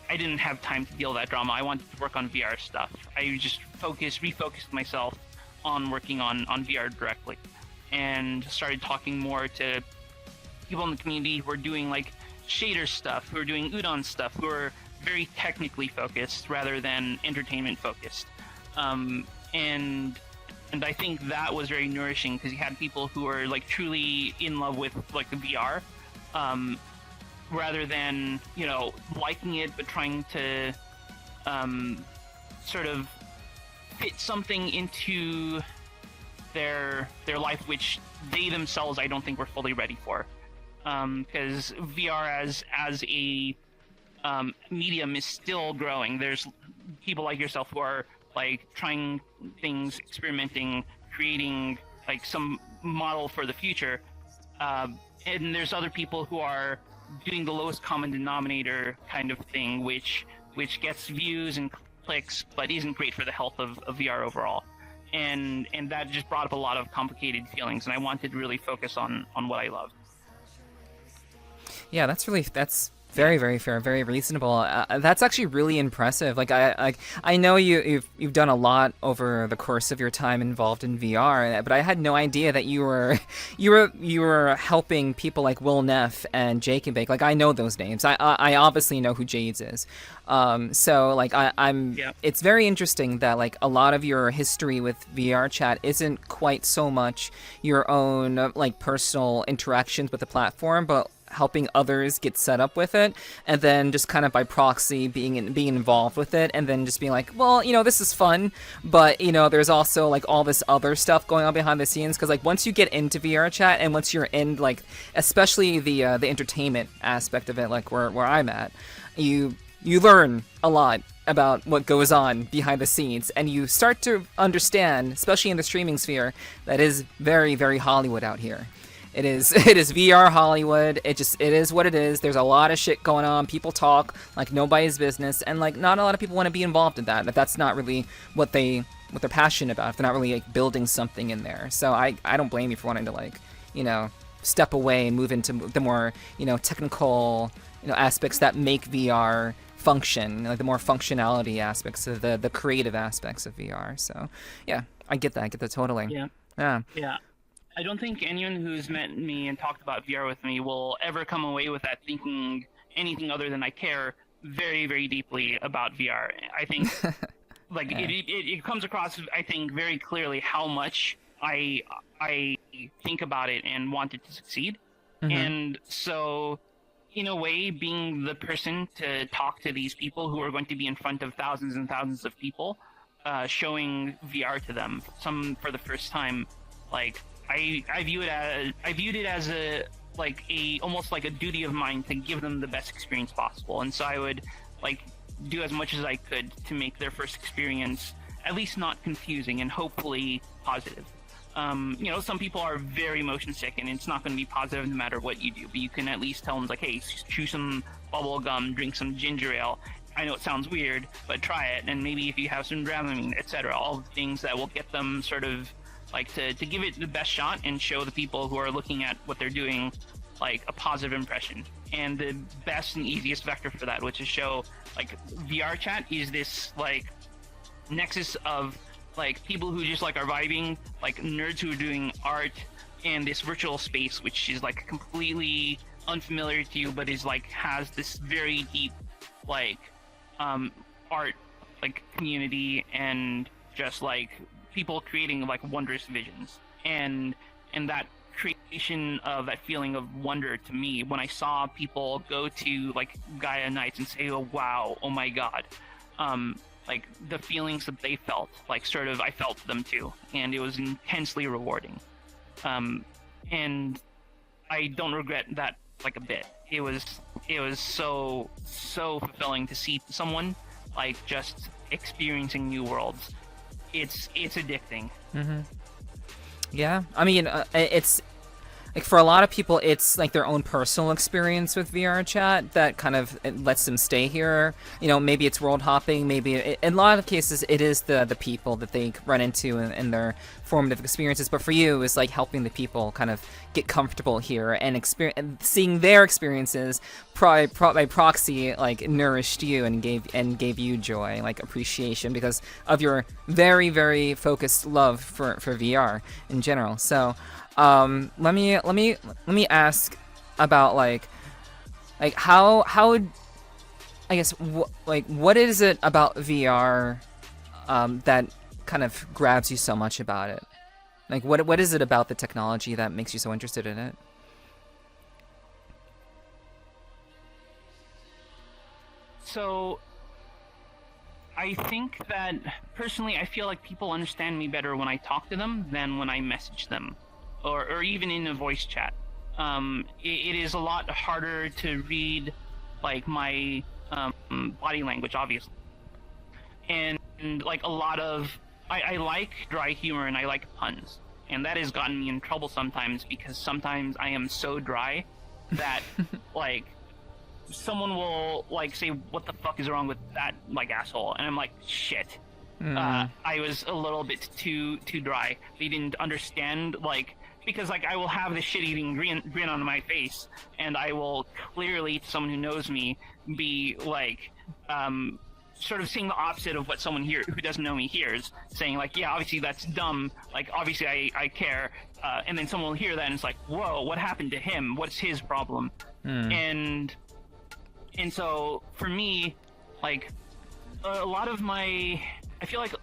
I didn't have time to deal with that drama. I wanted to work on VR stuff. I just refocused myself on working on VR directly, and started talking more to people in the community who are doing like shader stuff, who are doing udon stuff, who are very technically focused rather than entertainment focused. And I think that was very nourishing because you had people who are like truly in love with like the VR, rather than, you know, liking it but trying to sort of fit something into their life which they themselves I don't think were fully ready for. Because VR as a medium is still growing. There's people like yourself who are like trying things, experimenting, creating like some model for the future, and there's other people who are doing the lowest common denominator kind of thing, which gets views and clicks but isn't great for the health of VR overall. And that just brought up a lot of complicated feelings, and I wanted to really focus on what I love. Yeah, that's Very, very fair, very reasonable. That's actually really impressive. Like I know you've done a lot over the course of your time involved in VR, but I had no idea that you were helping people like Will Neff and Jake and Bake. Like I know those names. I obviously know who Jades is. So like I'm. Yeah. It's very interesting that like a lot of your history with VRChat isn't quite so much your own like personal interactions with the platform, but helping others get set up with it, and then just kind of by proxy being involved with it, and then just being like, well, this is fun, but there's also like all this other stuff going on behind the scenes, because like once you get into VRChat and once you're in like especially the entertainment aspect of it, like where I'm at, you learn a lot about what goes on behind the scenes, and you start to understand, especially in the streaming sphere, that is very, very Hollywood out here. It is VR Hollywood. It is what it is. There's a lot of shit going on. People talk like nobody's business, and like not a lot of people want to be involved in that. But that's not really what they're passionate about. If they're not really like building something in there. So I don't blame you for wanting to like step away and move into the more technical aspects that make VR function, like the more functionality aspects of the creative aspects of VR. So yeah, I get that totally. Yeah. I don't think anyone who's met me and talked about VR with me will ever come away with that thinking anything other than I care very, very deeply about VR. I think like it comes across, I think, very clearly how much I think about it and want it to succeed. Mm-hmm. And so in a way, being the person to talk to these people who are going to be in front of thousands and thousands of people, showing VR to them, some for the first time, like I viewed it as almost like a duty of mine to give them the best experience possible, and so I would like do as much as I could to make their first experience at least not confusing and hopefully positive. Some people are very motion sick and it's not going to be positive no matter what you do, but you can at least tell them like, hey, chew some bubble gum, drink some ginger ale. I know it sounds weird, but try it, and maybe if you have some Dramamine, etc., all the things that will get them sort of like to give it the best shot and show the people who are looking at what they're doing like a positive impression. And the best and easiest vector for that, which is show like VRChat is this like nexus of like people who just like are vibing, like nerds who are doing art, and this virtual space which is like completely unfamiliar to you but is like has this very deep like art like community and just like people creating like wondrous visions, and that creation of that feeling of wonder to me when I saw people go to like Gaia Nights and say, oh wow, oh my god, like the feelings that they felt, like sort of I felt them too, and it was intensely rewarding, and I don't regret that like a bit. It was so fulfilling to see someone like just experiencing new worlds. It's addicting. Mm-hmm. Yeah, I mean, it's like for a lot of people, it's like their own personal experience with VRChat that kind of it lets them stay here. Maybe it's world hopping. Maybe in a lot of cases, it is the people that they run into in their formative experiences. But for you, it's like helping the people kind of get comfortable here and seeing their experiences by proxy like nourished you and gave you joy, like appreciation because of your very, very focused love for VR in general. So. Let me ask about like how I guess what is it about VR that kind of grabs you so much about it? Like what is it about the technology that makes you so interested in it? So I think that personally I feel like people understand me better when I talk to them than when I message them. Or even in a voice chat. It is a lot harder to read like my body language, obviously. And like a lot of I like dry humor and I like puns. And that has gotten me in trouble sometimes because sometimes I am so dry that like someone will like say, what the fuck is wrong with that like asshole? And I'm like, shit. I was a little bit too dry. They didn't understand like because like I will have this shit-eating grin on my face, and I will clearly, to someone who knows me, be like sort of saying the opposite of what someone here who doesn't know me hears, saying like, yeah, obviously that's dumb, like obviously I care, and then someone will hear that and it's like, whoa, what happened to him? What's his problem? And so for me, like I feel like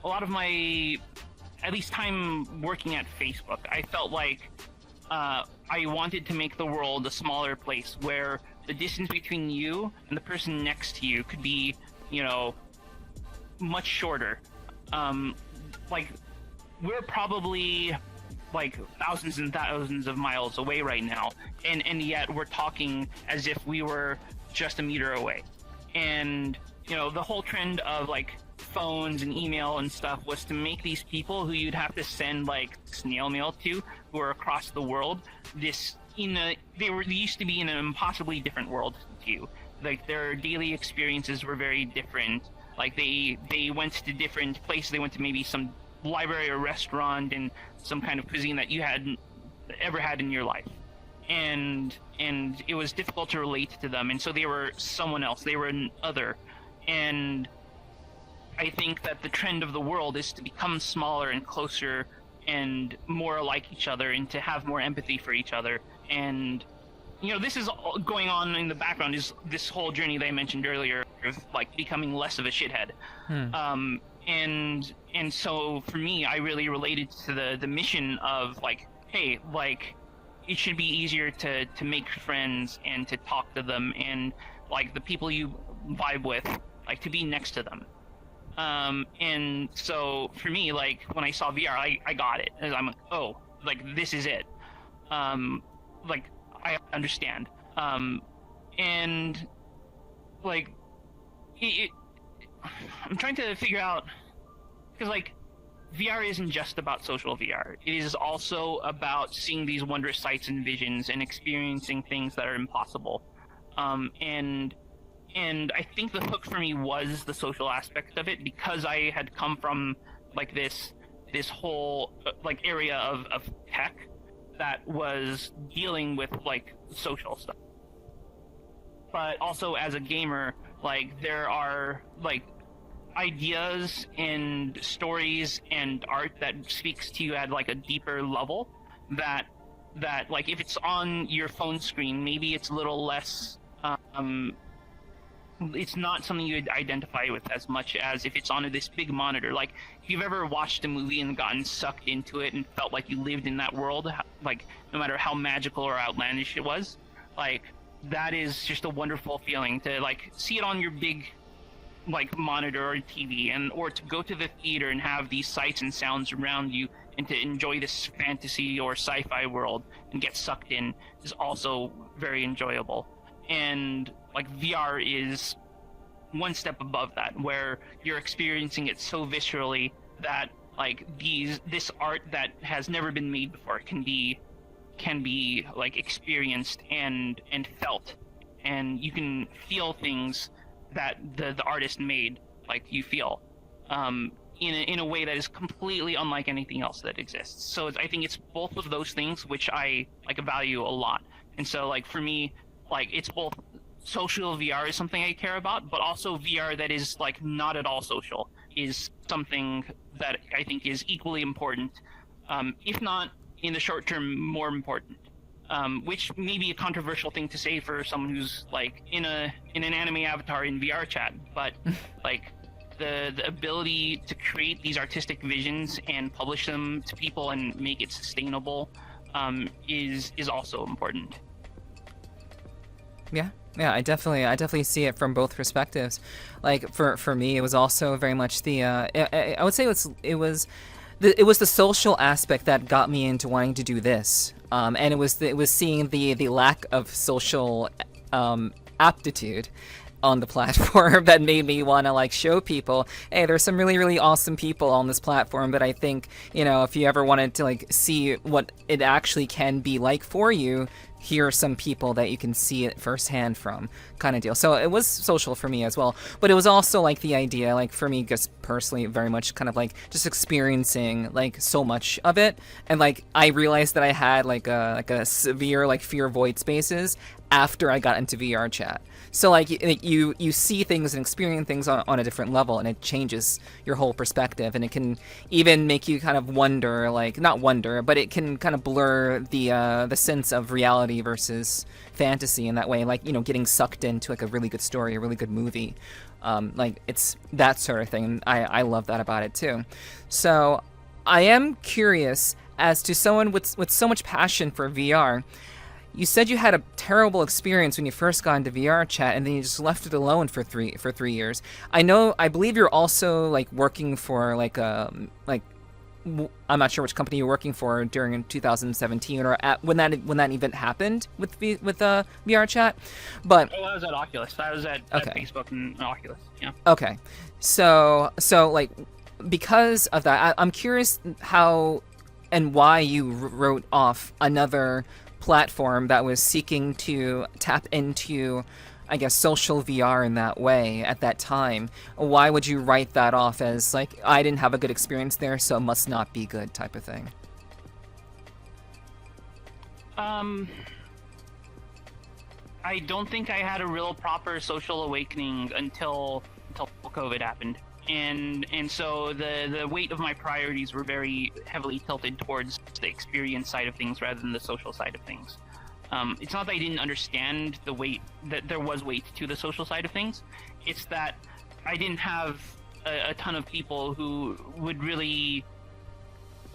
a lot of my at least time working at Facebook, I felt like I wanted to make the world a smaller place where the distance between you and the person next to you could be, you know, much shorter. Like, we're probably like thousands and thousands of miles away right now, and yet we're talking as if we were just a meter away. And, you know, the whole trend of like phones and email and stuff was to make these people who you'd have to send like snail mail to, who are across the world, they used to be in an impossibly different world to you. Like, their daily experiences were very different. Like, they went to different places. They went to maybe some library or restaurant and some kind of cuisine that you hadn't ever had in your life. And it was difficult to relate to them. And so they were someone else. They were an other. And I think that the trend of the world is to become smaller and closer and more like each other, and to have more empathy for each other. And, you know, this is all going on in the background, is this whole journey that I mentioned earlier of like becoming less of a shithead. And so for me, I really related to the mission of like, hey, like, it should be easier to make friends and to talk to them, and like the people you vibe with, like, to be next to them. And so for me, like, when I saw VR, I got it. I'm like, oh, like, this is it. Like, I understand. And like, I'm trying to figure out, because like, VR isn't just about social VR. It is also about seeing these wondrous sights and visions and experiencing things that are impossible. And I think the hook for me was the social aspect of it, because I had come from like this whole like area of tech that was dealing with like social stuff. But also as a gamer, like, there are like ideas and stories and art that speaks to you at like a deeper level, that like, if it's on your phone screen, maybe it's a little less it's not something you'd identify with as much as if it's on this big monitor. Like, if you've ever watched a movie and gotten sucked into it and felt like you lived in that world, like, no matter how magical or outlandish it was, like, that is just a wonderful feeling to like see it on your big like monitor or TV, and or to go to the theater and have these sights and sounds around you and to enjoy this fantasy or sci-fi world and get sucked in is also very enjoyable. And like, VR is one step above that, where you're experiencing it so viscerally that like this art that has never been made before can be like experienced and felt, and you can feel things that the artist made, like, you feel in a way that is completely unlike anything else that exists. So I think it's both of those things which I like value a lot. And so like, for me, like, it's both social VR is something I care about, but also VR that is like not at all social is something that I think is equally important, if not in the short term more important. Which may be a controversial thing to say for someone who's like in an anime avatar in VRChat, but like the ability to create these artistic visions and publish them to people and make it sustainable is also important. Yeah, I definitely see it from both perspectives. Like, for me, it was also very much the I would say it was the social aspect that got me into wanting to do this, and it was seeing the lack of social aptitude on the platform that made me want to like show people, hey, there's some really, really awesome people on this platform. But I think, you know, if you ever wanted to like see what it actually can be like for you, hear some people that you can see it firsthand from, kind of deal. So it was social for me as well, but it was also like the idea, like for me just personally, very much kind of like just experiencing like so much of it, and like I realized that I had like a severe like fear of void spaces after I got into VRChat. So like you see things and experience things on a different level, and it changes your whole perspective, and it can even make you kind of wonder, like not wonder, but it can kind of blur the sense of reality versus fantasy in that way, like, you know, getting sucked into like a really good story, a really good movie. Like it's that sort of thing. And I love that about it too. So I am curious, as to someone with so much passion for VR. You said you had a terrible experience when you first got into VRChat, and then you just left it alone for 3 years. I believe you're also like working for I'm not sure which company you're working for during 2017 or when that event happened with VRChat, but I was at Oculus. I was at Facebook and Oculus. Yeah. Okay, so like because of that, I'm curious how and why you wrote off another platform that was seeking to tap into, I guess, social VR in that way at that time. Why would you write that off as like, I didn't have a good experience there, so it must not be good type of thing? I don't think I had a real proper social awakening until COVID happened. And so the weight of my priorities were very heavily tilted towards the experience side of things rather than the social side of things. It's not that I didn't understand the weight, that there was weight to the social side of things. It's that I didn't have a ton of people who would really,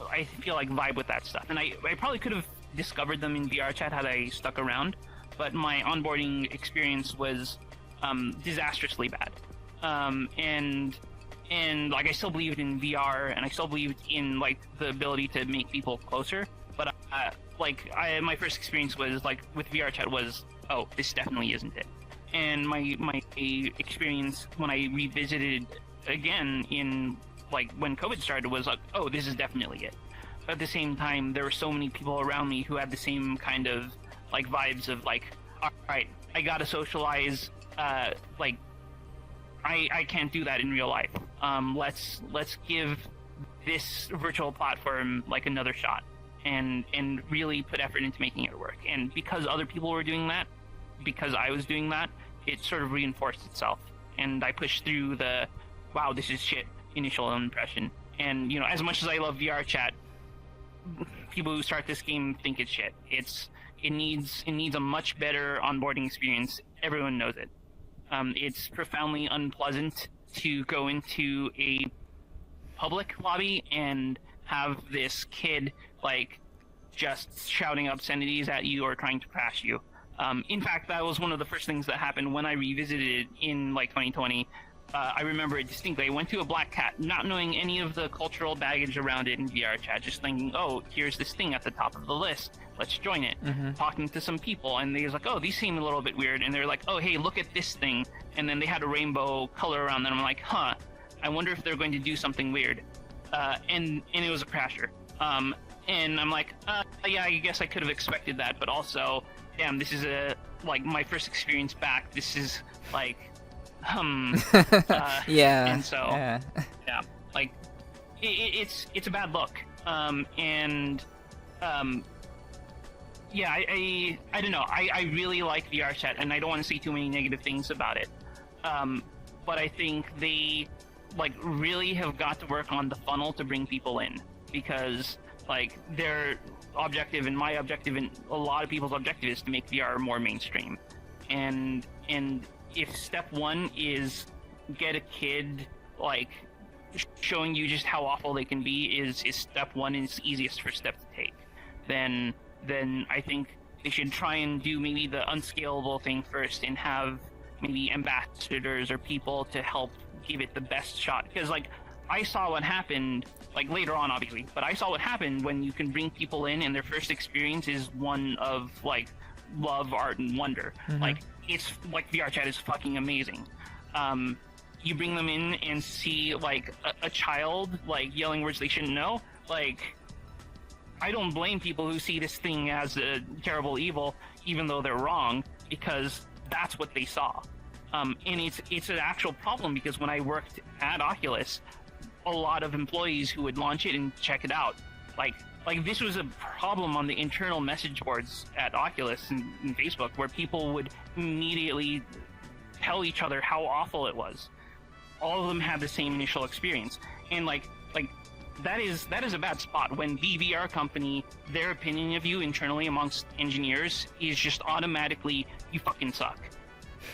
I feel like, vibe with that stuff. And I probably could have discovered them in VRChat had I stuck around, but my onboarding experience was disastrously bad. And like, I still believed in VR, and I still believed in like the ability to make people closer. But my first experience was like with VRChat was, oh, this definitely isn't it. And my experience when I revisited again in like when COVID started was like, oh, this is definitely it. But at the same time, there were so many people around me who had the same kind of like vibes of like, all right, I gotta socialize, like. I can't do that in real life. Let's give this virtual platform like another shot, and really put effort into making it work. And because other people were doing that, because I was doing that, it sort of reinforced itself. And I pushed through the, wow, this is shit initial impression. And you know, as much as I love VRChat, people who start this game think it's shit. It needs a much better onboarding experience. Everyone knows it. It's profoundly unpleasant to go into a public lobby and have this kid like just shouting obscenities at you or trying to crash you. In fact, that was one of the first things that happened when I revisited in like 2020. I remember it distinctly. I went to a Black Cat, not knowing any of the cultural baggage around it in VRChat, just thinking, oh, here's this thing at the top of the list. Let's join it. Mm-hmm. Talking to some people, and they was like, oh, these seem a little bit weird. And they're like, oh, hey, look at this thing. And then they had a rainbow color around them. I'm like, huh, I wonder if they're going to do something weird. And it was a crasher. And I'm like, yeah, I guess I could have expected that. But also, damn, this is my first experience back. This is like, yeah. And so, yeah, like it's a bad look. Yeah, I don't know. I really like VRChat, and I don't want to say too many negative things about it. But I think they like really have got to work on the funnel to bring people in, because like their objective and my objective and a lot of people's objective is to make VR more mainstream. And if step one is get a kid like showing you just how awful they can be is step one and it's the easiest first step to take, then I think they should try and do maybe the unscalable thing first and have maybe ambassadors or people to help give it the best shot. Because like I saw what happened, like later on obviously, but I saw what happened when you can bring people in and their first experience is one of like love, art, and wonder. Mm-hmm. Like it's like VRChat is fucking amazing. You bring them in and see like a child like yelling words they shouldn't know. Like I don't blame people who see this thing as a terrible evil. even though they're wrong, because that's what they saw. And it's an actual problem, because when I worked at Oculus, a lot of employees who would launch it and check it out, like this was a problem on the internal message boards at Oculus and Facebook, where people would immediately tell each other how awful it was. All of them had the same initial experience, and like that is a bad spot when the VR company, their opinion of you internally amongst engineers is just automatically, you fucking suck,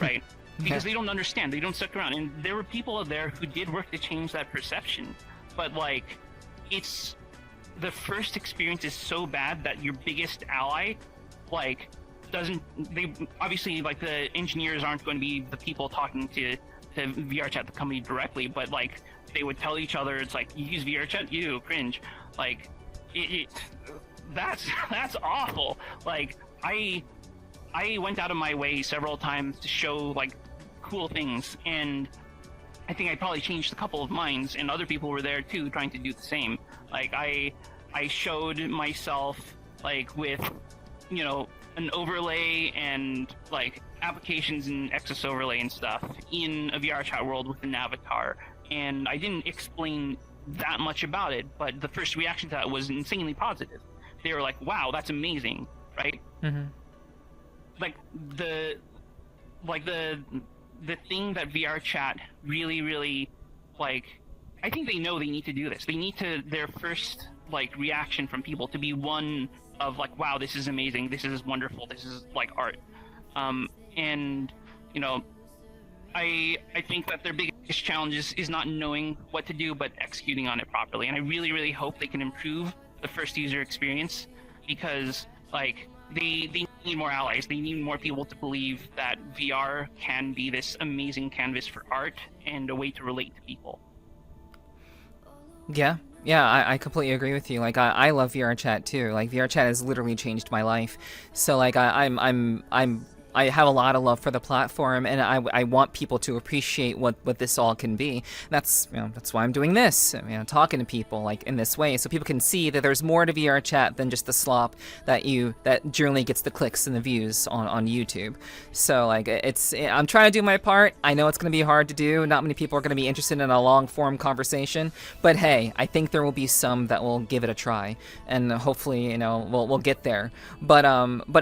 right? Because they don't understand, they don't stick around. And there were people out there who did work to change that perception, but like, it's the first experience is so bad that your biggest ally, like, they obviously, like, the engineers aren't going to be the people talking to VRChat, the company, directly, but like, they would tell each other, it's like, you use VRChat, you cringe. Like, that's awful. Like, I went out of my way several times to show like cool things, and I think I probably changed a couple of minds, and other people were there too trying to do the same. Like, I showed myself like with, you know, an overlay and like applications and Exos overlay and stuff in a VRChat world with an avatar, and I didn't explain that much about it, but the first reaction to that was insanely positive. They were like, wow, that's amazing, right? Mm-hmm. Like the thing that VRChat really, like, I think they know they need to do this. They need to, their first like reaction from people to be one of like, wow, this is amazing, this is wonderful, this is like art. And you know, I think that their biggest challenge is not knowing what to do, but executing on it properly. And I really hope they can improve the first user experience, because like they need more allies. They need more people to believe that VR can be this amazing canvas for art and a way to relate to people. Yeah, I completely agree with you. Like, I love VRChat too. Like, VRChat has literally changed my life. So like, I have a lot of love for the platform, and I want people to appreciate what this all can be. That's why I'm doing this, talking to people like in this way, so people can see that there's more to VRChat than just the slop that generally gets the clicks and the views on YouTube. So like, I'm trying to do my part. I know it's going to be hard to do. Not many people are going to be interested in a long form conversation, but hey, I think there will be some that will give it a try, and hopefully we'll get there. But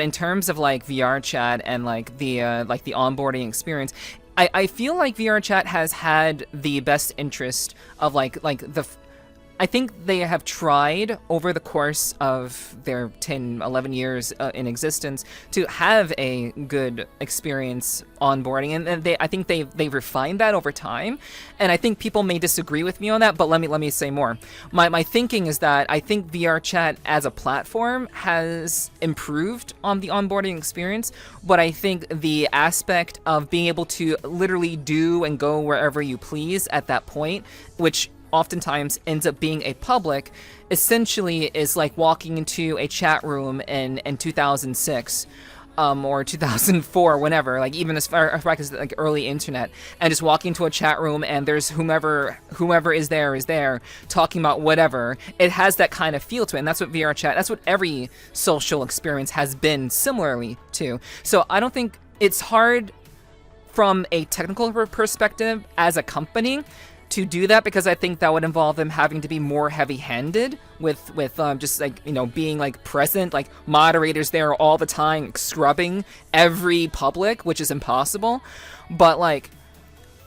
in terms of like VRChat and like the onboarding experience, I feel like VRChat has had the best interest of I think they have tried over the course of their 10, 11 years in existence to have a good experience onboarding, and I think they've refined that over time. And I think people may disagree with me on that, but let me say more. My thinking is that I think VRChat as a platform has improved on the onboarding experience, but I think the aspect of being able to literally do and go wherever you please at that point, which oftentimes ends up being a public, essentially is like walking into a chat room in 2006 or 2004, whenever, like even as far back as like early internet, and just walking into a chat room and there's whomever is there talking about whatever. It has that kind of feel to it, and that's what VRChat, that's what every social experience has been similarly to. So I don't think it's hard from a technical perspective as a company to do that, because I think that would involve them having to be more heavy-handed with just like, being like present, like moderators there all the time, scrubbing every public, which is impossible. But like,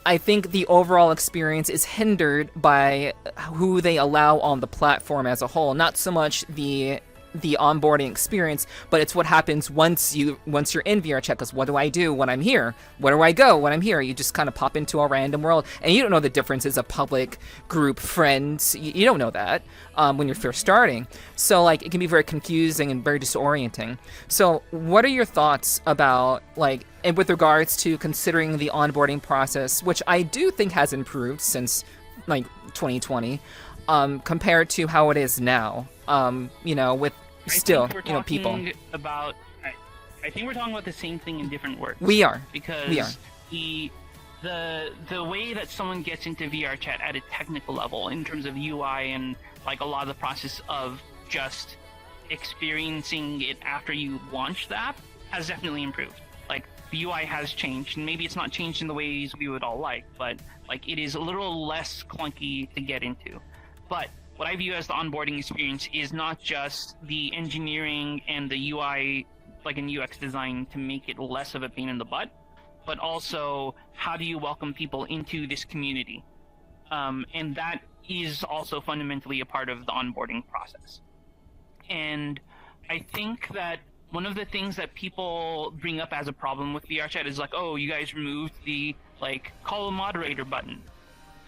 I think the overall experience is hindered by who they allow on the platform as a whole, not so much the onboarding experience, but it's what happens once you're in VRChat. Because what do I do when I'm here? Where do I go when I'm here? You just kind of pop into a random world, and you don't know the differences of public, group, friends. You don't know that when you're first starting. So like, it can be very confusing and very disorienting. So what are your thoughts about like, and with regards to considering the onboarding process, which I do think has improved since like 2020, compared to how it is now? With still, people. I think we're talking about the same thing in different words. We are. Because we are. The way that someone gets into VRChat at a technical level, in terms of UI and like a lot of the process of just experiencing it after you launch the app, has definitely improved. Like, the UI has changed, and maybe it's not changed in the ways we would all like, but like it is a little less clunky to get into. But what I view as the onboarding experience is not just the engineering and the UI, like in UX design, to make it less of a pain in the butt, but also how do you welcome people into this community? And that is also fundamentally a part of the onboarding process. And I think that one of the things that people bring up as a problem with VRChat is like, oh, you guys removed the like call a moderator button.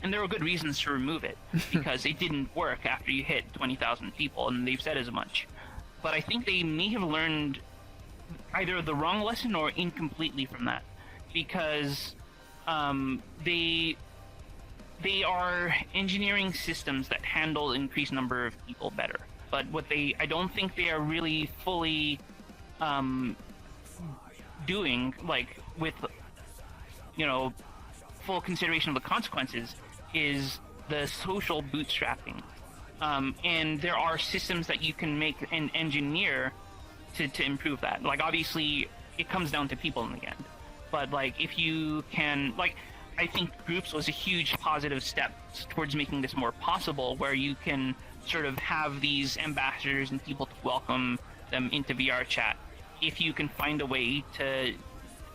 And there were good reasons to remove it, because it didn't work after you hit 20,000 people, and they've said as much. But I think they may have learned either the wrong lesson or incompletely from that, because they are engineering systems that handle increased number of people better. But I don't think they are really fully doing, like, with, you know, full consideration of the consequences, is the social bootstrapping. And there are systems that you can make and engineer to improve that. Like, obviously, it comes down to people in the end. But, like, if you can, like, I think groups was a huge positive step towards making this more possible, where you can sort of have these ambassadors and people to welcome them into VRChat. If you can find a way to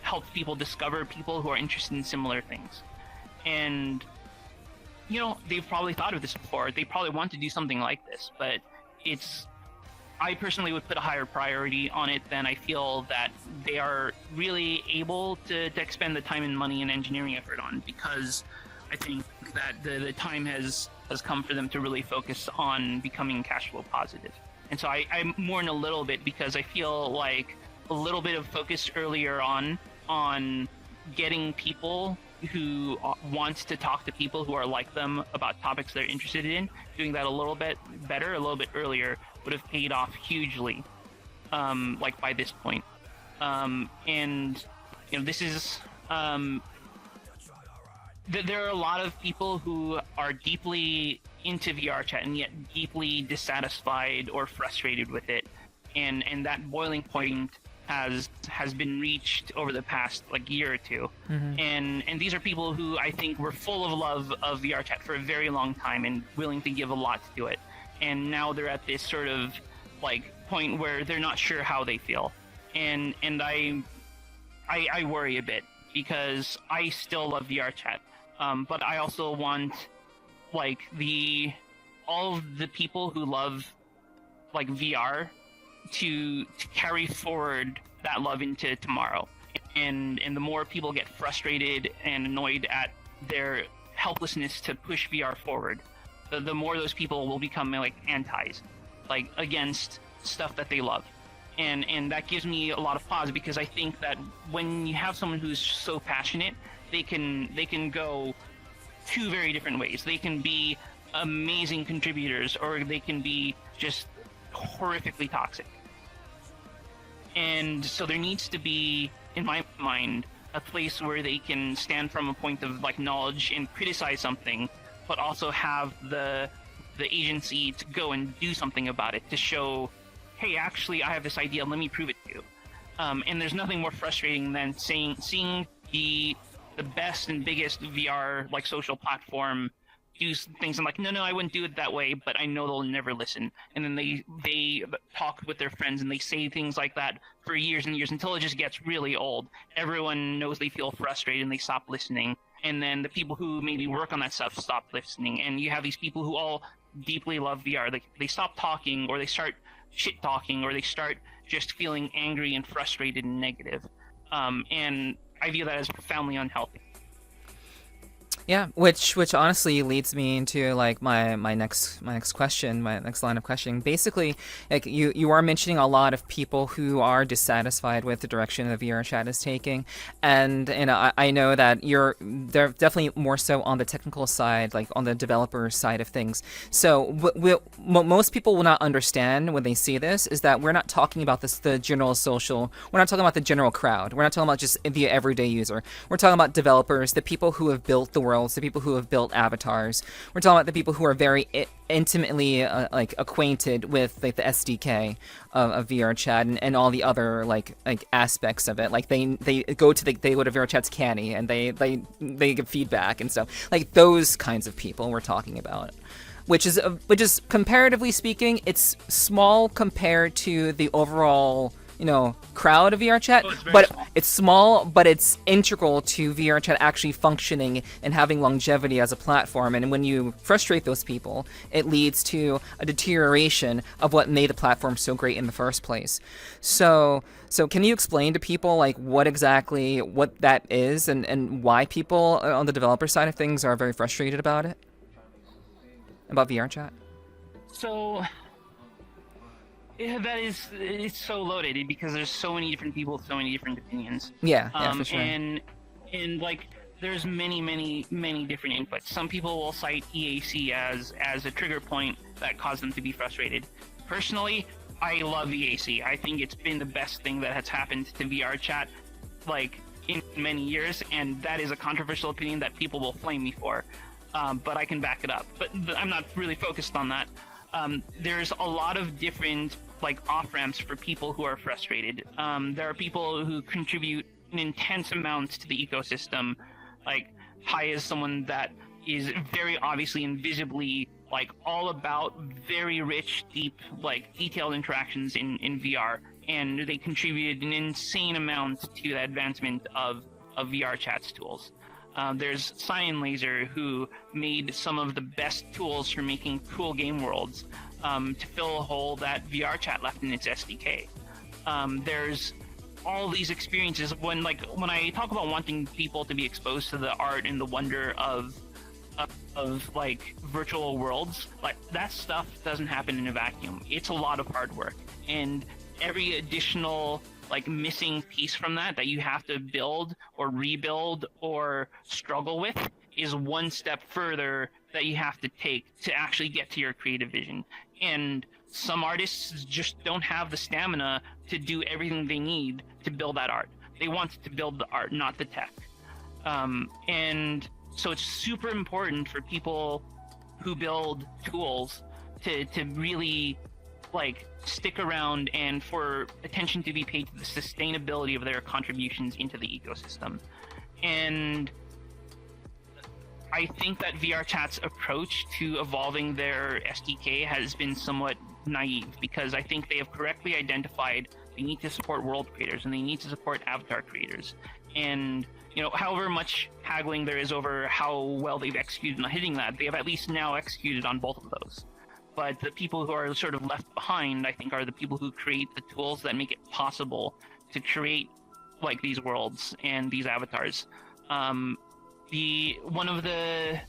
help people discover people who are interested in similar things. And, you know, they've probably thought of this before. They probably want to do something like this, but I personally would put a higher priority on it than I feel that they are really able to expend the time and money and engineering effort on, because I think that the time has come for them to really focus on becoming cash flow positive. And so I mourn a little bit, because I feel like a little bit of focus earlier on getting people who want to talk to people who are like them about topics they're interested in, doing that a little bit better, a little bit earlier, would have paid off hugely, like by this point. And, you know, this is, there are a lot of people who are deeply into VRChat and yet deeply dissatisfied or frustrated with it, and that boiling point has been reached over the past like year or two. Mm-hmm. And these are people who I think were full of love of VRChat for a very long time and willing to give a lot to it, and now they're at this sort of like point where they're not sure how they feel, and I worry a bit, because I still love VRChat, but I also want like all of the people who love like VR to carry forward that love into tomorrow. And the more people get frustrated and annoyed at their helplessness to push VR forward, the more those people will become like antis, like against stuff that they love. And that gives me a lot of pause, because I think that when you have someone who's so passionate, they can go two very different ways. They can be amazing contributors, or they can be just horrifically toxic. And so there needs to be, in my mind, a place where they can stand from a point of like knowledge and criticize something, but also have the agency to go and do something about it, to show, hey, actually I have this idea, let me prove it to you. And there's nothing more frustrating than seeing the best and biggest VR like social platform do things. I'm like, no, I wouldn't do it that way, but I know they'll never listen. And then they talk with their friends and they say things like that for years and years, until it just gets really old. Everyone knows they feel frustrated and they stop listening. And then the people who maybe work on that stuff stop listening. And you have these people who all deeply love VR. They stop talking, or they start shit talking, or they start just feeling angry and frustrated and negative. And I view that as profoundly unhealthy. Yeah, which honestly leads me into like my next question, my next line of questioning. Basically, like you are mentioning a lot of people who are dissatisfied with the direction that VRChat is taking, and I know that they're definitely more so on the technical side, like on the developer side of things. So what most people will not understand when they see this is that we're not talking about the general social. We're not talking about the general crowd. We're not talking about just the everyday user. We're talking about developers, the people who have built the world worlds, the people who have built avatars. We're talking about the people who are very intimately like acquainted with like the SDK of VRChat and all the other like aspects of it. Like they go to VRChat's canny and they give feedback and stuff. Like those kinds of people we're talking about. Which is comparatively speaking, it's small compared to the overall, crowd of VRChat, but small. It's small, but it's integral to VRChat actually functioning and having longevity as a platform. And when you frustrate those people, it leads to a deterioration of what made the platform so great in the first place. So can you explain to people like what that is and why people on the developer side of things are very frustrated about it? About VRChat? So, it's so loaded because there's so many different people with so many different opinions. Yeah, for sure. And like, there's many different inputs. Some people will cite EAC as a trigger point that caused them to be frustrated. Personally, I love EAC. I think it's been the best thing that has happened to VRChat, like, in many years, and that is a controversial opinion that people will flame me for. But I can back it up. But I'm not really focused on that. There's a lot of different like off-ramps for people who are frustrated. There are people who contribute an intense amount to the ecosystem. Like Hi is someone that is very obviously and visibly like all about very rich, deep, like detailed interactions in VR, and they contributed an insane amount to the advancement of VRChat's tools. There's Cyan Laser, who made some of the best tools for making cool game worlds to fill a hole that VRChat left in its SDK. There's all these experiences when I talk about wanting people to be exposed to the art and the wonder of like virtual worlds, like that stuff doesn't happen in a vacuum. It's a lot of hard work, and every additional like missing piece from that you have to build or rebuild or struggle with is one step further that you have to take to actually get to your creative vision. And some artists just don't have the stamina to do everything they need to build that art. They want to build the art, not the tech. And so it's super important for people who build tools to really like stick around and for attention to be paid to the sustainability of their contributions into the ecosystem. And I think that VRChat's approach to evolving their SDK has been somewhat naive, because I think they have correctly identified they need to support world creators and they need to support avatar creators. And however much haggling there is over how well they've executed on hitting that, they have at least now executed on both of those. But the people who are sort of left behind, I think, are the people who create the tools that make it possible to create like these worlds and these avatars. One of the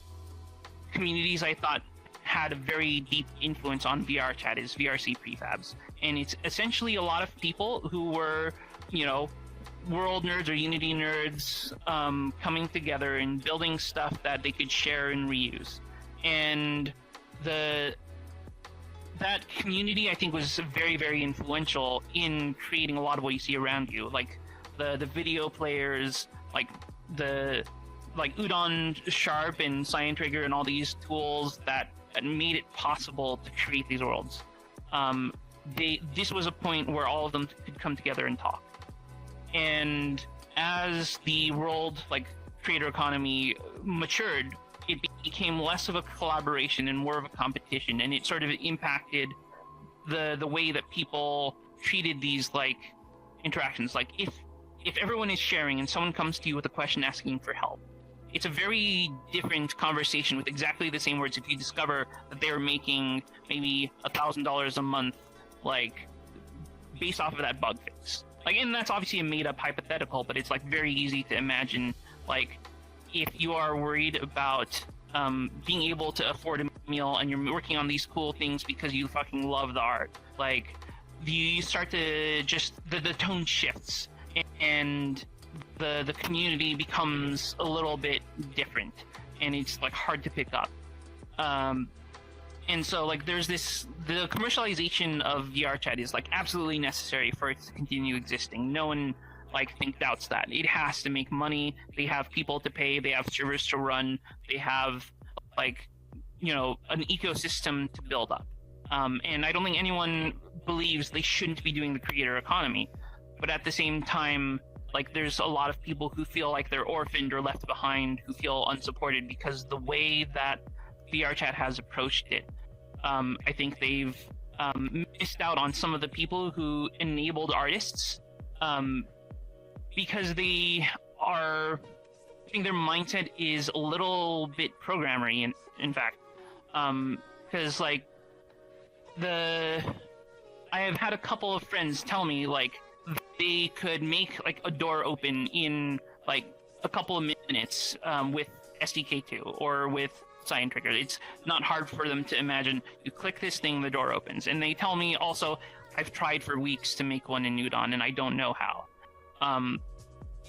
communities I thought had a very deep influence on VRChat is VRC prefabs, and it's essentially a lot of people who were, world nerds or Unity nerds coming together and building stuff that they could share and reuse. And that community, I think, was very, very influential in creating a lot of what you see around you, like the video players, like Udon Sharp and Cyan Trigger and all these tools that made it possible to create these worlds. This was a point where all of them could come together and talk. And as the world creator economy matured, it became less of a collaboration and more of a competition, and it sort of impacted the way that people treated these interactions. Like if everyone is sharing and someone comes to you with a question asking for help, it's a very different conversation with exactly the same words if you discover that they're making maybe $1,000 a month, based off of that bug fix. And that's obviously a made-up hypothetical, but it's very easy to imagine, if you are worried about being able to afford a meal and you're working on these cool things because you fucking love the art, you start to just the tone shifts and the community becomes a little bit different, and it's hard to pick up. And so there's the commercialization of VRChat is absolutely necessary for it to continue existing. No one doubts that. It has to make money. They have people to pay. They have servers to run. They have an ecosystem to build up. And I don't think anyone believes they shouldn't be doing the creator economy. But at the same time, there's a lot of people who feel like they're orphaned or left behind, who feel unsupported because the way that VRChat has approached it. I think they've missed out on some of the people who enabled artists because I think their mindset is a little bit programmery, in fact. Because I have had a couple of friends tell me they could make a door open in a couple of minutes with SDK2 or with Cyan Trigger. It's not hard for them to imagine. You click this thing, the door opens. And they tell me also, I've tried for weeks to make one in Nudon and I don't know how.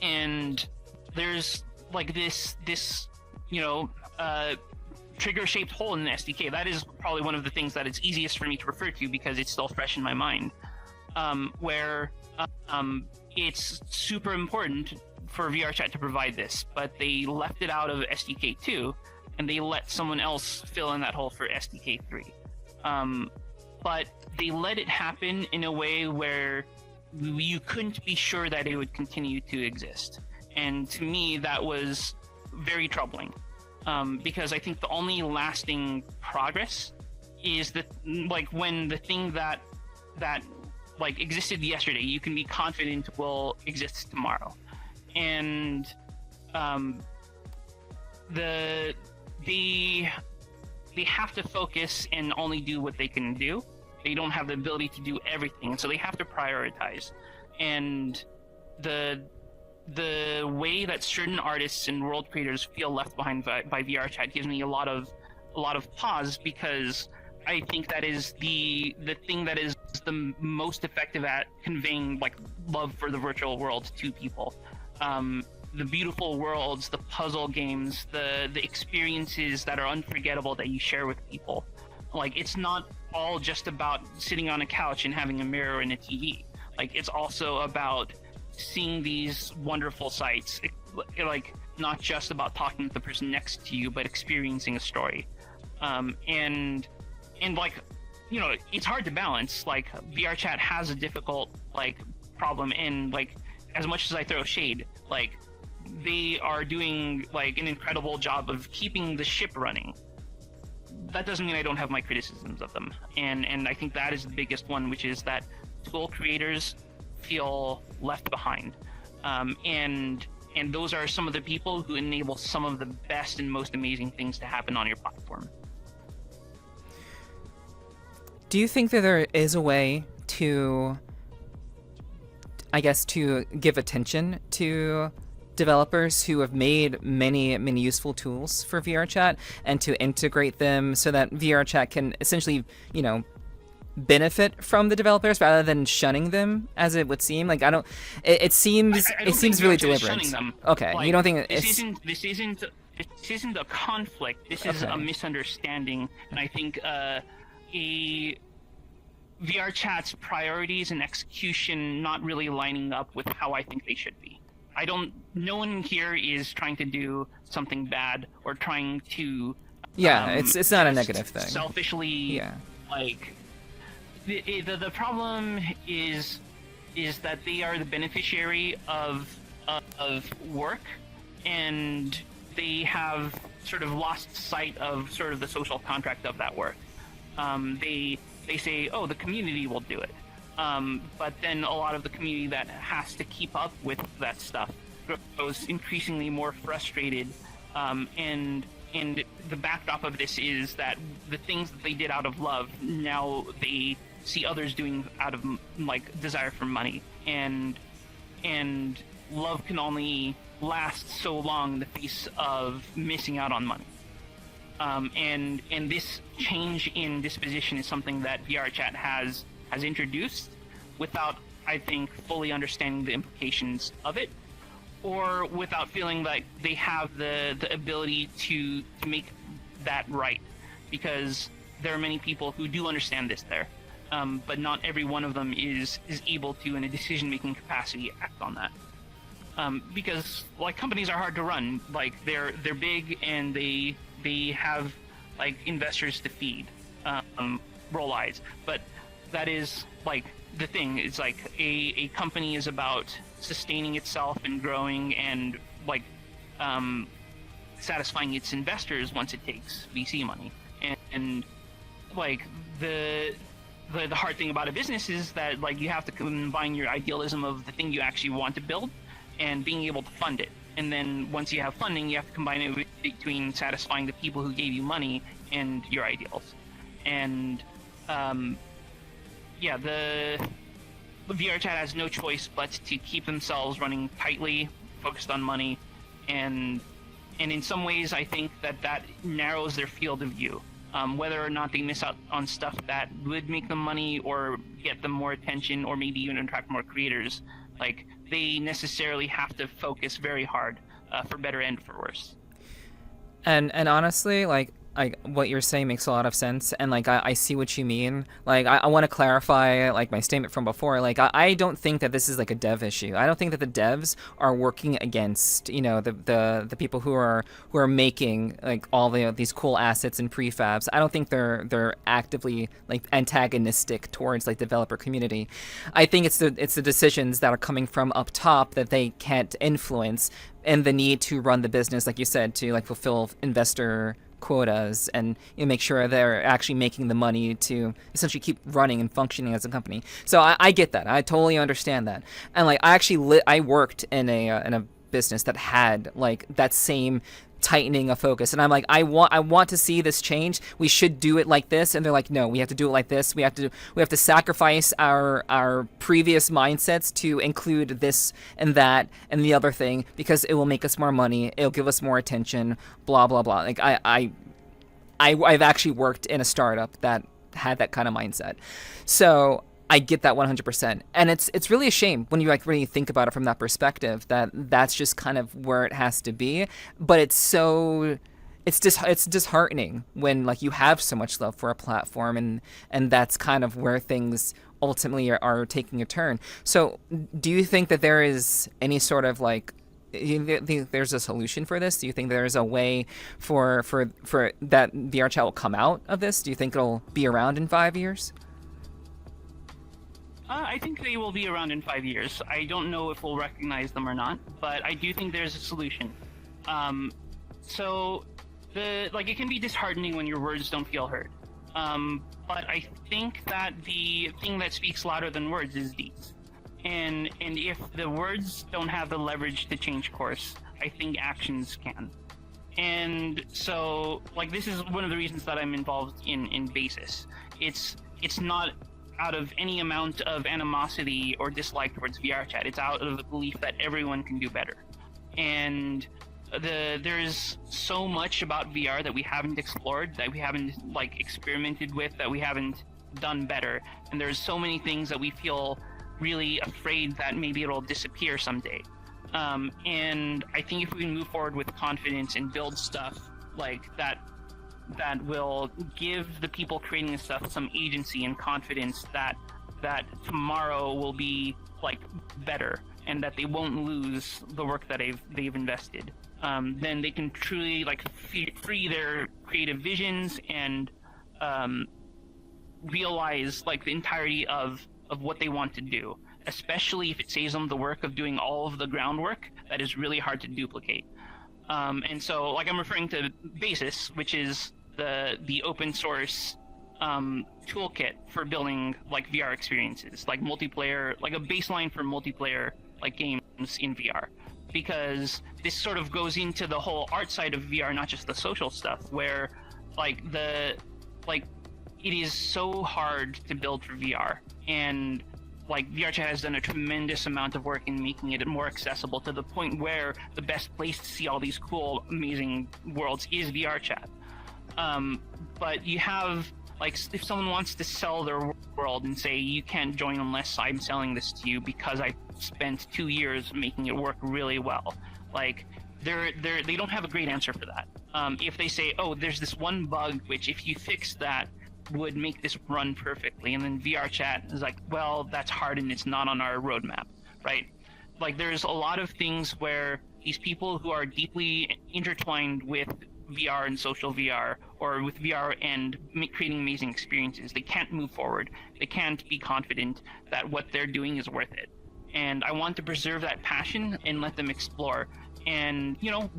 And there's this trigger-shaped hole in the SDK. That is probably one of the things that it's easiest for me to refer to because it's still fresh in my mind. Where it's super important for VRChat to provide this, but they left it out of SDK2 and they let someone else fill in that hole for SDK3. But they let it happen in a way where you couldn't be sure that it would continue to exist. And to me, that was very troubling. Because I think the only lasting progress is that when the thing that existed yesterday, you can be confident will exist tomorrow. And they have to focus and only do what they can do. They don't have the ability to do everything, so they have to prioritize. And the way that certain artists and world creators feel left behind by VRChat gives me a lot of pause, because I think that is the thing that is the most effective at conveying love for the virtual world to people. The beautiful worlds, the puzzle games, the experiences that are unforgettable that you share with people. It's not all just about sitting on a couch and having a mirror and a TV. It's also about seeing these wonderful sights. Not just about talking to the person next to you, but experiencing a story. And it's hard to balance. VRChat has a difficult problem, and as much as I throw shade, they are doing an incredible job of keeping the ship running. That doesn't mean I don't have my criticisms of them, and I think that is the biggest one, which is that tool creators feel left behind, and those are some of the people who enable some of the best and most amazing things to happen on your platform. Do you think that there is a way to, to give attention to developers who have made many useful tools for VRChat, and to integrate them so that VRChat can essentially, benefit from the developers rather than shunning them, as it would seem? It seems really deliberate. Okay, you don't think this isn't a conflict. This is a misunderstanding, and I think VRChat's priorities and execution not really lining up with how I think they should be. No one here is trying to do something bad or trying to it's not a negative thing. Selfishly, the problem is that they are the beneficiary of work, and they have sort of lost sight of sort of the social contract of that work. They say, oh, the community will do it. But then a lot of the community that has to keep up with that stuff grows increasingly more frustrated. And the backdrop of this is that the things that they did out of love, now they see others doing out of desire for money. And love can only last so long in the face of missing out on money. And this change in disposition is something that VRChat has introduced without, I think, fully understanding the implications of it, or without feeling like they have the ability to make that right, because there are many people who do understand this there, but not every one of them is able to, in a decision-making capacity, act on that. because like companies are hard to run. Like they're big and they have like investors to feed, roll eyes. But that is like the thing. It's like a company is about sustaining itself and growing and like satisfying its investors once it takes VC money. And like the hard thing about a business is that like you have to combine your idealism of the thing you actually want to build and being able to fund it. And then once you have funding, you have to combine it between satisfying the people who gave you money and your ideals. And yeah, the VRChat has no choice but to keep themselves running tightly, focused on money, and in some ways I think that narrows their field of view. Whether or not they miss out on stuff that would make them money or get them more attention or maybe even attract more creators, like they necessarily have to focus very hard, for better and for worse. And honestly, like what you're saying makes a lot of sense, and like I see what you mean. Like I want to clarify like my statement from before. Like I don't think that this is like a dev issue. I don't think that the devs are working against, you know, the people who are making like all these cool assets and prefabs. I don't think they're actively like antagonistic towards like developer community. I think it's the decisions that are coming from up top that they can't influence, and the need to run the business, like you said, to like fulfill investor quotas and, you know, make sure they're actually making the money to essentially keep running and functioning as a company. So I get that. I totally understand that. And like I worked in a business that had like that same tightening of focus, and I'm like, I want to see this change. We should do it like this, and they're like, no, we have to do it like this. We have to sacrifice our previous mindsets to include this and that and the other thing because it will make us more money, it'll give us more attention, blah blah blah. Like I've actually worked in a startup that had that kind of mindset, so I get that 100%, and it's really a shame when you like really think about it from that perspective, that that's just kind of where it has to be. But it's disheartening when like you have so much love for a platform, and that's kind of where things ultimately are taking a turn. So do you think that there is any sort of like, do you think there's a solution for this? Do you think there's a way for that VRChat will come out of this? Do you think it'll be around in 5 years? I think they will be around in 5 years. I don't know if we'll recognize them or not, but I do think there's a solution. So it can be disheartening when your words don't feel heard. But I think that the thing that speaks louder than words is deeds. And if the words don't have the leverage to change course, I think actions can. And so, like, this is one of the reasons that I'm involved in Basis. It's not out of any amount of animosity or dislike towards VRChat. It's out of the belief that everyone can do better. And there's so much about VR that we haven't explored, that we haven't like experimented with, that we haven't done better. And there's so many things that we feel really afraid that maybe it'll disappear someday. And I think if we can move forward with confidence and build stuff like that will give the people creating this stuff some agency and confidence that tomorrow will be like better, and that they won't lose the work that they've invested. Then they can truly like free their creative visions and realize like the entirety of what they want to do, especially if it saves them the work of doing all of the groundwork that is really hard to duplicate. And so, like, I'm referring to Basis, which is the open source toolkit for building like VR experiences, like multiplayer, like a baseline for multiplayer like games in VR. Because this sort of goes into the whole art side of VR, not just the social stuff, where it is so hard to build for VR, and like VRChat has done a tremendous amount of work in making it more accessible, to the point where the best place to see all these cool, amazing worlds is VRChat. But you have, like, if someone wants to sell their world and say, you can't join unless I'm selling this to you because I spent 2 years making it work really well, like, they don't have a great answer for that. If they say, oh, there's this one bug which if you fix that would make this run perfectly, and then VRChat is like, well, that's hard and it's not on our roadmap, right? like there's a lot of things where these people who are deeply intertwined with VR and social VR, or with VR and creating amazing experiences, they can't move forward. They can't be confident that what they're doing is worth it. And I want to preserve that passion and let them explore. And you know,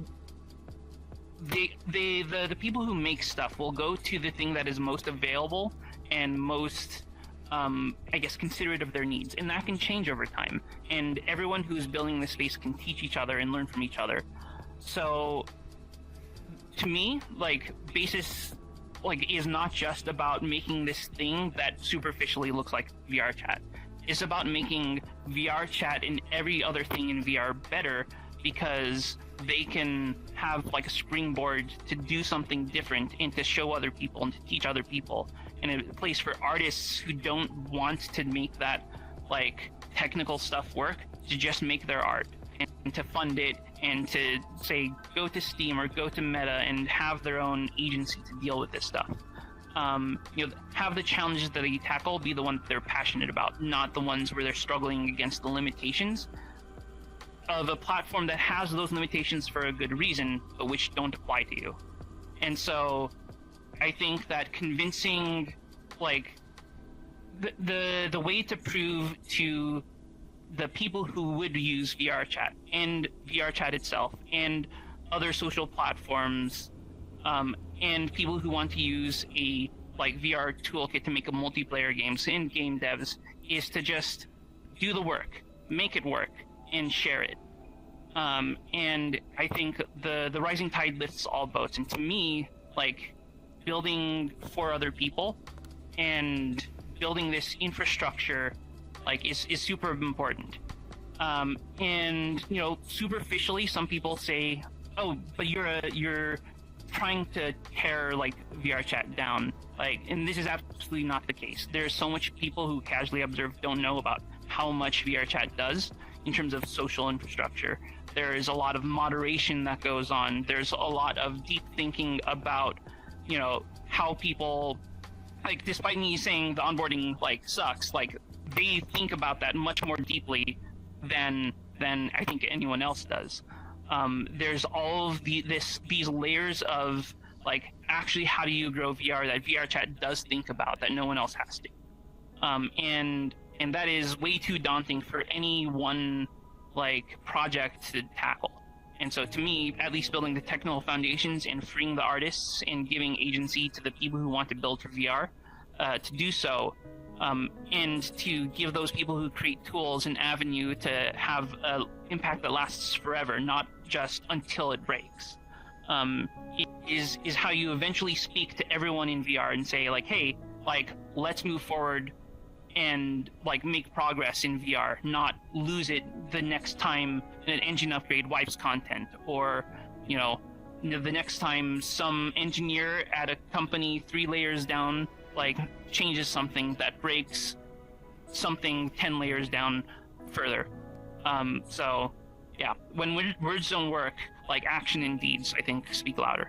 the people who make stuff will go to the thing that is most available and most I guess considerate of their needs, and that can change over time. And everyone who's building this space can teach each other and learn from each other. So to me, like, Basis like is not just about making this thing that superficially looks like VRChat. It's about making VRChat and every other thing in VR better, because they can have like a springboard to do something different and to show other people and to teach other people, and a place for artists who don't want to make that like technical stuff work to just make their art and to fund it and to say go to Steam or go to Meta and have their own agency to deal with this stuff. You know, have the challenges that they tackle be the ones they're passionate about, not the ones where they're struggling against the limitations of a platform that has those limitations for a good reason, but which don't apply to you. And so I think that convincing, like, the way to prove to the people who would use VRChat and VRChat itself and other social platforms, and people who want to use a like VR toolkit to make a multiplayer games and game devs, is to just do the work, make it work, and share it. And I think the rising tide lifts all boats. And to me, like, building for other people and building this infrastructure, like, is super important. And you know, superficially, some people say, "Oh, but you're trying to tear like VRChat down." Like, and this is absolutely not the case. There's so much people who casually observe don't know about how much VRChat does in terms of social infrastructure. There's a lot of moderation that goes on. There's a lot of deep thinking about, you know, how people, like, despite me saying the onboarding like sucks, like, they think about that much more deeply than I think anyone else does. There's all of these layers of, like, actually how do you grow VR that VRChat does think about that no one else has to. And that is way too daunting for any one like project to tackle. And so to me, at least building the technical foundations and freeing the artists and giving agency to the people who want to build for VR to do so, and to give those people who create tools an avenue to have an impact that lasts forever, not just until it breaks, is how you eventually speak to everyone in VR and say, like, hey, like, let's move forward and like make progress in VR, not lose it the next time an engine upgrade wipes content, or you know, the next time some engineer at a company 3 layers down like changes something that breaks something 10 layers down further. So yeah, when words don't work, like, action and deeds, I think, speak louder.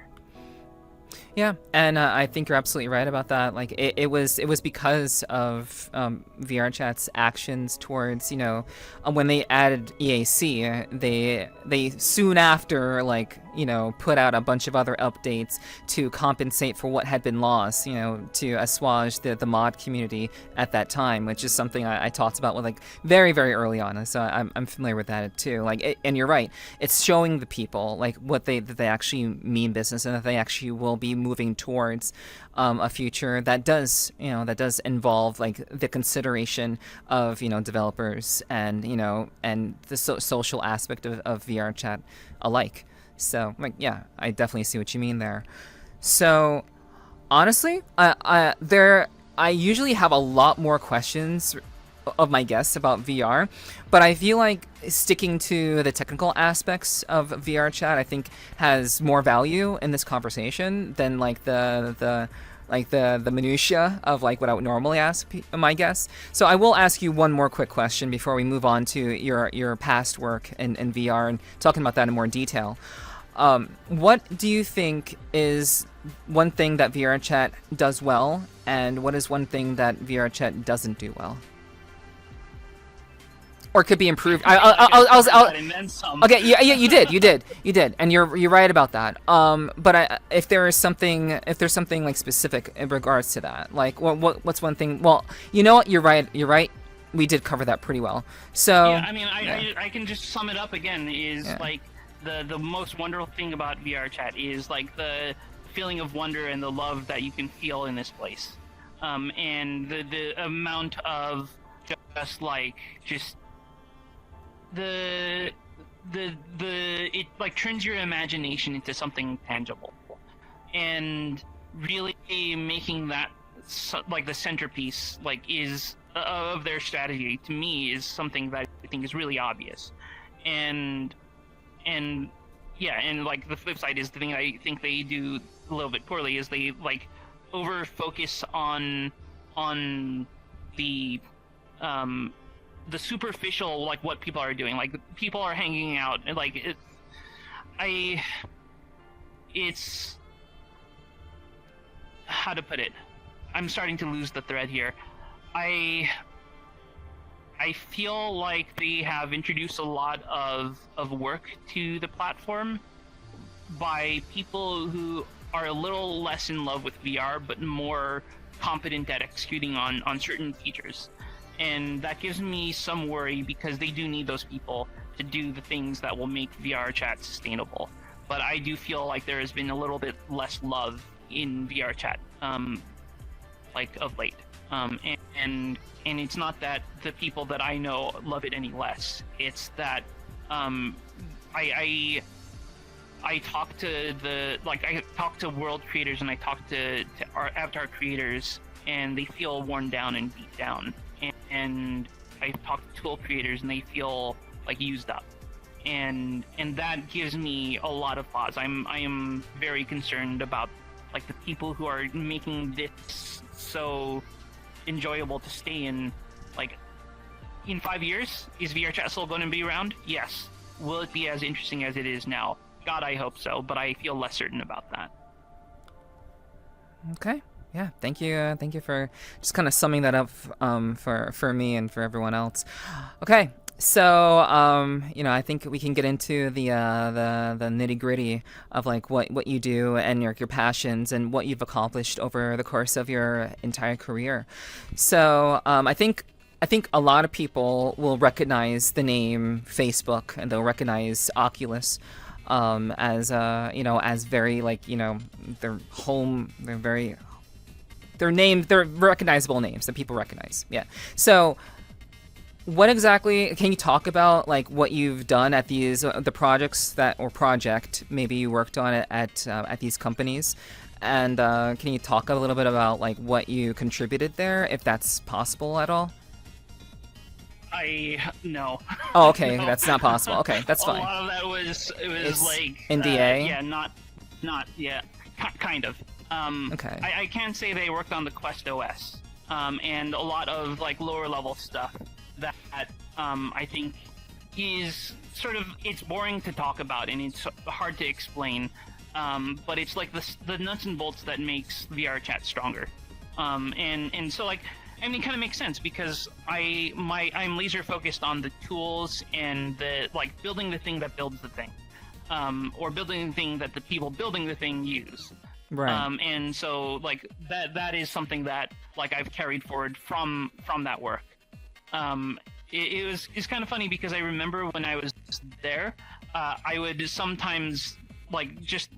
Yeah, and I think you're absolutely right about that. Like, it was because of VRChat's actions towards, you know, when they added EAC, they soon after, like, you know, put out a bunch of other updates to compensate for what had been lost, you know, to assuage the mod community at that time, which is something I talked about with, like, very, very early on. So I'm familiar with that too. Like, and you're right, it's showing the people like what that they actually mean business, and that they actually will be moving towards a future that does involve like the consideration of, you know, developers and, you know, and the social aspect of VRChat alike. So, like, yeah, I definitely see what you mean there. So, honestly, I usually have a lot more questions of my guests about VR, but I feel like sticking to the technical aspects of VRChat, I think, has more value in this conversation than like the minutia of like what I would normally ask my guests. So I will ask you one more quick question before we move on to your past work in VR and talking about that in more detail. What do you think is one thing that VRChat does well, and what is one thing that VRChat doesn't do well? or could be improved. And then some. Okay, yeah, you did, and you're right about that. But if there's something like specific in regards to that, like what's one thing? Well, you know what, you're right. We did cover that pretty well. So yeah, I mean, I can just sum it up again. Is like the most wonderful thing about VRChat is like the feeling of wonder and the love that you can feel in this place, and the amount of just the it like turns your imagination into something tangible, and really making that like the centerpiece is of their strategy to me is something that I think is really obvious, and yeah, and like the flip side is the thing I think they do a little bit poorly is they like over focus on the superficial, like what people are doing, like people are hanging out, and like it's how to put it. I'm starting to lose the thread here. I feel like they have introduced a lot of work to the platform by people who are a little less in love with VR, but more competent at executing on certain features. And that gives me some worry because they do need those people to do the things that will make VRChat sustainable. But I do feel like there has been a little bit less love in VRChat, like of late. And it's not that the people that I know love it any less. It's that I talk to I talk to world creators and I talk to our avatar creators, and they feel worn down and beat down. And I talk to tool creators and they feel like used up, and that gives me a lot of pause. I am very concerned about like the people who are making this so enjoyable to stay in. Like in 5 years, is VRChat still going to be around? Yes. Will it be as interesting as it is now? God, I hope so, but I feel less certain about that. Okay. Yeah, thank you for just kind of summing that up for me and for everyone else. Okay, so I think we can get into the nitty gritty of like what you do and your passions and what you've accomplished over the course of your entire career. So I think a lot of people will recognize the name Facebook, and they'll recognize Oculus as very they're recognizable names that people recognize. Yeah. So what exactly can you talk about, like what you've done at these the projects project maybe you worked on it at these companies, and can you talk a little bit about like what you contributed there, if that's possible at all? No. Oh, okay. No. That's not possible. Okay, that's fine. A lot of that was like NDA. Yeah, not yeah, kind of. Okay. I can say they worked on the Quest OS, and a lot of like lower level stuff that I think is it's boring to talk about and it's hard to explain, but it's like the nuts and bolts that makes VRChat stronger, and so like. I mean, it kind of makes sense because I'm laser focused on the tools and the like building the thing that builds the thing, or building the thing that the people building the thing use. Right. And so like that is something that like I've carried forward from that work. It's kind of funny because I remember when I was there, I would sometimes like just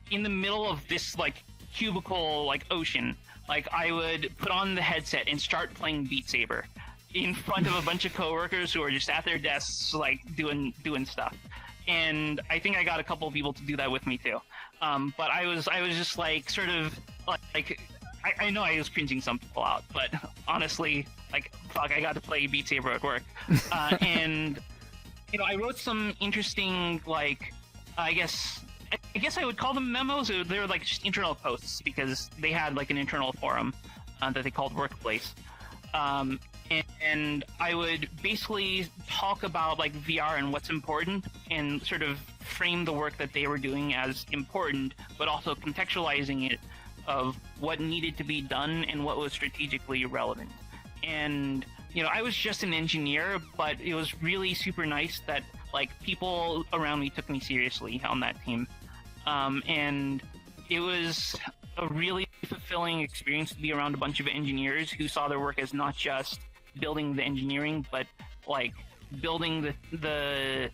in the middle of this like cubicle like ocean. Like, I would put on the headset and start playing Beat Saber in front of a bunch of coworkers who are just at their desks, like, doing stuff. And I think I got a couple of people to do that with me, too. But I was just, like, sort of, like, I know I was cringing some people out, but honestly, like, fuck, I got to play Beat Saber at work. And, I wrote some interesting, like, I guess I would call them memos. They were like just internal posts because they had like an internal forum that they called Workplace. And I would basically talk about like VR and what's important and sort of frame the work that they were doing as important, but also contextualizing it of what needed to be done and what was strategically relevant. And I was just an engineer, but it was really super nice that like people around me took me seriously on that team. And it was a really fulfilling experience to be around a bunch of engineers who saw their work as not just building the engineering, but like building the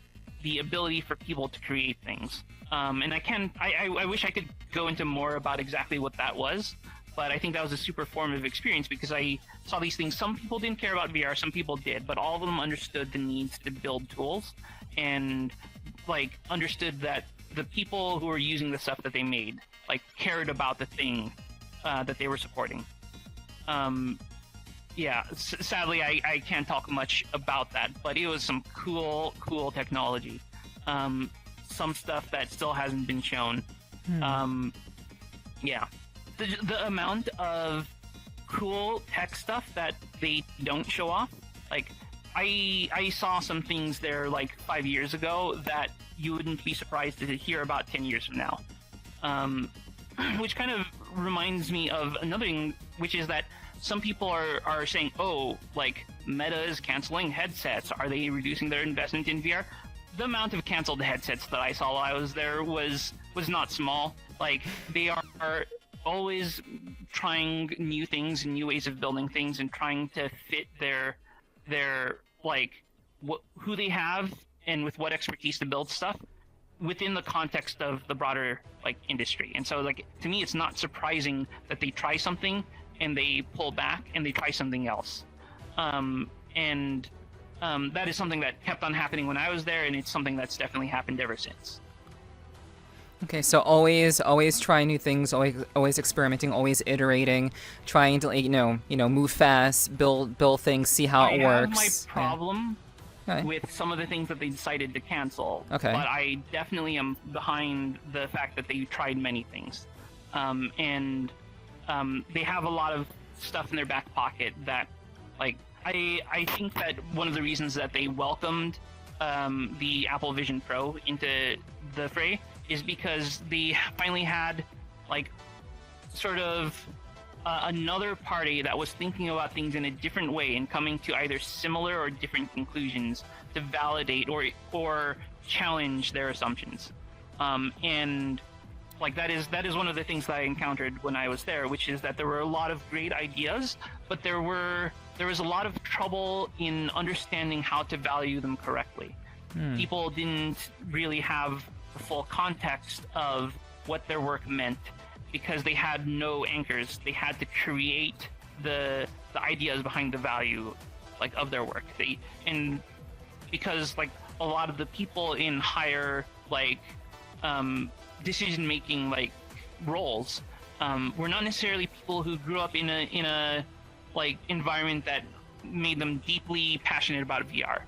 ability for people to create things. And I wish I could go into more about exactly what that was, but I think that was a super formative experience because I saw these things. Some people didn't care about VR, some people did, but all of them understood the needs to build tools and like understood that the people who were using the stuff that they made like cared about the thing that they were supporting. Sadly, I can't talk much about that, but it was some cool technology. Some stuff that still hasn't been shown. The amount of cool tech stuff that they don't show off, like I saw some things there like 5 years ago that you wouldn't be surprised to hear about 10 years from now. Which kind of reminds me of another thing, which is that some people are saying, oh, like Meta is canceling headsets. Are they reducing their investment in VR? The amount of canceled headsets that I saw while I was there was not small. Like they are always trying new things and new ways of building things and trying to fit their like who they have and with what expertise to build stuff within the context of the broader like industry. And so like to me it's not surprising that they try something and they pull back and they try something else. That is something that kept on happening when I was there, and it's something that's definitely happened ever since. Okay, so always trying new things, always experimenting, always iterating, trying to move fast, build things, see how it works. I have my problem with some of the things that they decided to cancel. Okay. But I definitely am behind the fact that they tried many things, and they have a lot of stuff in their back pocket that, like, I think that one of the reasons that they welcomed the Apple Vision Pro into the fray is because they finally had like sort of another party that was thinking about things in a different way and coming to either similar or different conclusions to validate or challenge their assumptions. And like that is one of the things that I encountered when I was there, which is that there were a lot of great ideas, but there was a lot of trouble in understanding how to value them correctly. People didn't really have the full context of what their work meant because they had no anchors. They had to create the ideas behind the value like of their work. And because like a lot of the people in higher like decision making like roles were not necessarily people who grew up in a like environment that made them deeply passionate about VR.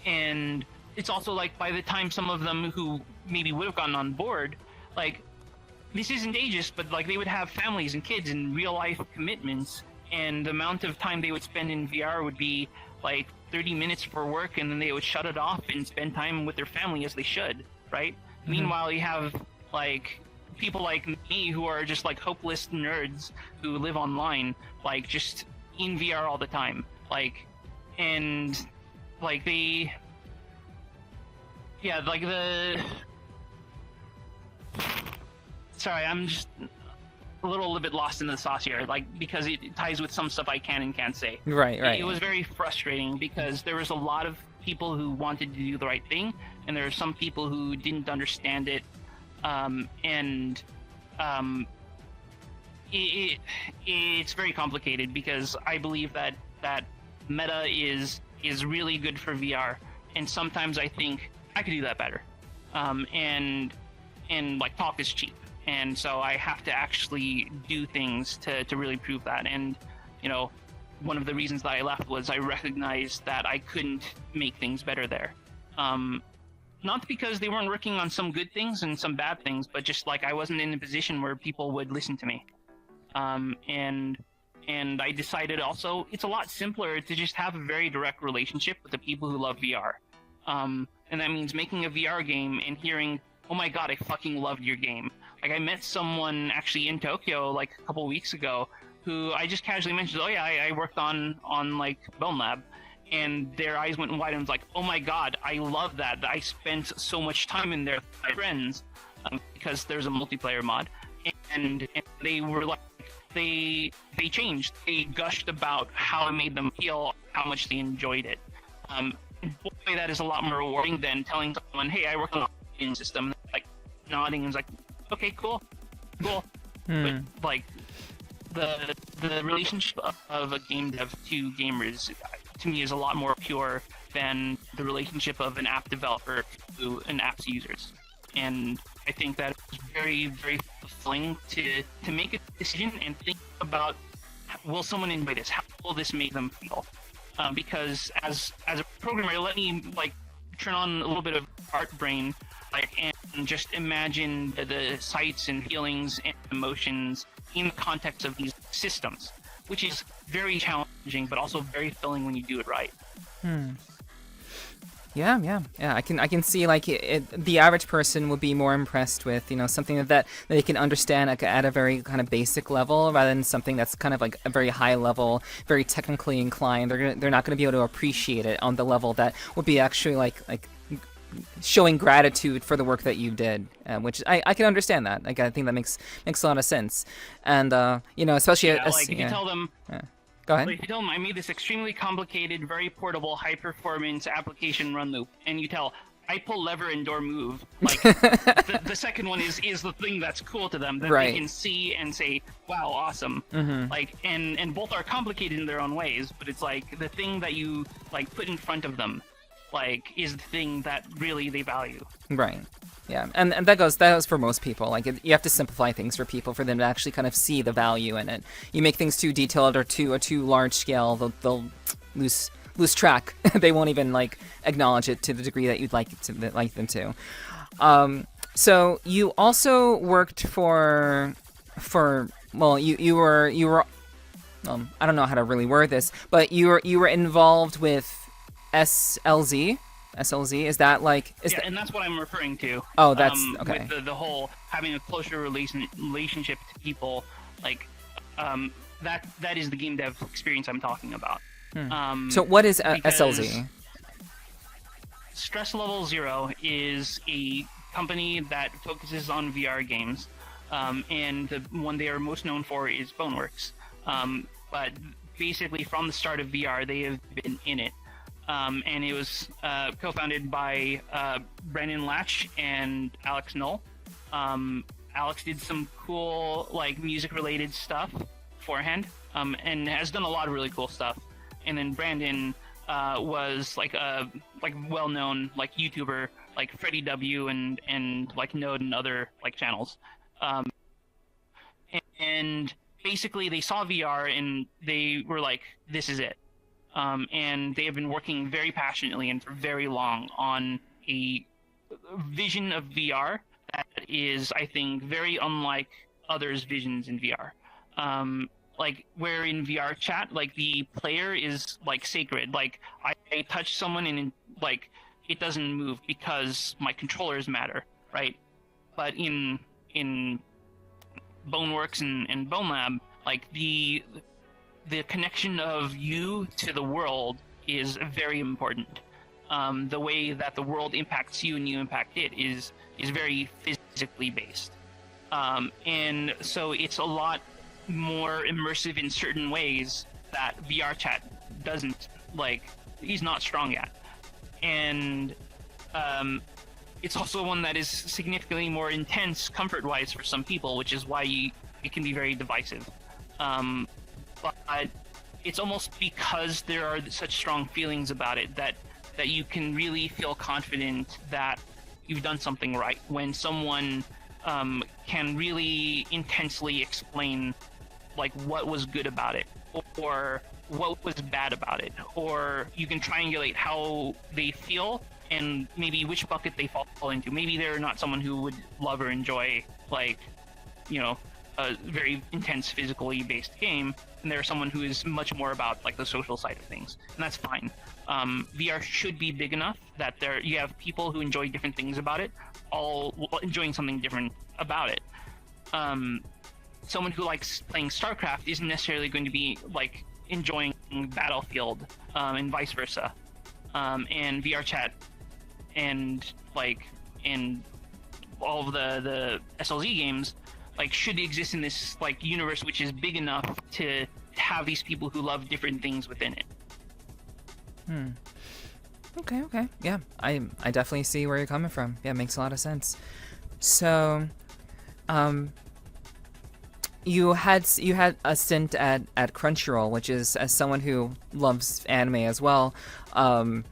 And it's also like by the time some of them who maybe would have gotten on board, like this isn't ageist, but like they would have families and kids and real life commitments, and the amount of time they would spend in VR would be like 30 minutes for work, and then they would shut it off and spend time with their family as they should, right? Mm-hmm. Meanwhile, you have like people like me who are just like hopeless nerds who live online, like just in VR all the time, like, and like the sorry, I'm just a little bit lost in the sauce here, like because it ties with some stuff I can and can't say. Right. It was very frustrating because there was a lot of people who wanted to do the right thing, and there were some people who didn't understand it, it's very complicated because I believe that Meta is really good for VR, and sometimes I think I could do that better, and like talk is cheap, and so I have to actually do things to really prove that. And one of the reasons that I left was I recognized that I couldn't make things better there. Not because they weren't working on some good things and some bad things, but just like I wasn't in a position where people would listen to me. And I decided also it's a lot simpler to just have a very direct relationship with the people who love VR. And that means making a VR game and hearing, oh my god, I fucking loved your game. Like I met someone actually in Tokyo like a couple weeks ago who I just casually mentioned, oh yeah, I worked on like BONELAB, and their eyes went wide and was like, oh my god, I love that. I spent so much time in there with my friends because there's a multiplayer mod, and they were like, they changed. They gushed about how it made them feel, how much they enjoyed it. Boy, that is a lot more rewarding than telling someone, hey, I work on a system, like nodding and like, okay, cool. But like the relationship of a game dev to gamers, to me, is a lot more pure than the relationship of an app developer to an app's users. And I think that is very, very fulfilling to make a decision and think about, will someone enjoy this? How will this make them feel? Because as a programmer, let me like turn on a little bit of art brain, like, and just imagine the sights and feelings and emotions in the context of these systems, which is very challenging, but also very filling when you do it right. Yeah. I can see like the average person would be more impressed with something that they can understand like, at a very kind of basic level, rather than something that's kind of like a very high level, very technically inclined. They're not going to be able to appreciate it on the level that would be actually like showing gratitude for the work that you did, which I can understand that. Like, I think that makes a lot of sense, and especially if you tell them. Go ahead. If you tell them I made this extremely complicated, very portable, high-performance application run loop, and you tell I pull lever and door move, like the second one is the thing that's cool to them that right. They can see and say, wow, awesome. Like, and both are complicated in their own ways, but it's like the thing that you like put in front of them, like, is the thing that really they value. Right. Yeah, and that goes for most people. Like, you have to simplify things for people for them to actually kind of see the value in it. You make things too detailed or too large scale, they'll lose track. They won't even like acknowledge it to the degree that you'd like them to. So you also worked for well, you were I don't know how to really word this, but you were involved with SLZ. SLZ, is that like? And that's what I'm referring to. Oh, that's okay. With the whole having a closer relationship to people, like that is the game dev experience I'm talking about. So what is SLZ? Stress Level Zero is a company that focuses on VR games, and the one they are most known for is BONEWORKS. But basically, from the start of VR, they have been in it. And it was co-founded by Brandon Latch and Alex Null. Alex did some cool like music-related stuff beforehand, and has done a lot of really cool stuff. And then Brandon was like a well-known like YouTuber, like Freddie W and like Node and other like channels. And basically, they saw VR and they were like, "This is it." And they have been working very passionately and for very long on a vision of VR that is, I think, very unlike others' visions in VR. Like, where in VRChat, like, the player is, like, sacred. Like, I touch someone and, like, it doesn't move because my controllers matter, right? But in BONEWORKS and BONELAB, like, the connection of you to the world is very important. The way that the world impacts you and you impact it is very physically based. And so it's a lot more immersive in certain ways that VRChat doesn't, like, he's not strong at. And it's also one that is significantly more intense comfort-wise for some people, which is why it can be very divisive. But it's almost because there are such strong feelings about it that you can really feel confident that you've done something right when someone can really intensely explain like what was good about it or what was bad about it, or you can triangulate how they feel and maybe which bucket they fall into. Maybe they're not someone who would love or enjoy like, a very intense physically based game, and they're someone who is much more about like the social side of things, and that's fine. VR should be big enough that you have people who enjoy different things about it, all enjoying something different about it. someone who likes playing StarCraft isn't necessarily going to be like enjoying Battlefield, and vice versa. And VRChat and all of the SLZ games like should exist in this like universe which is big enough to have these people who love different things within it. Okay. Yeah, I definitely see where you're coming from. Yeah, it makes a lot of sense. So, you had a stint at Crunchyroll, which is, as someone who loves anime as well, I'm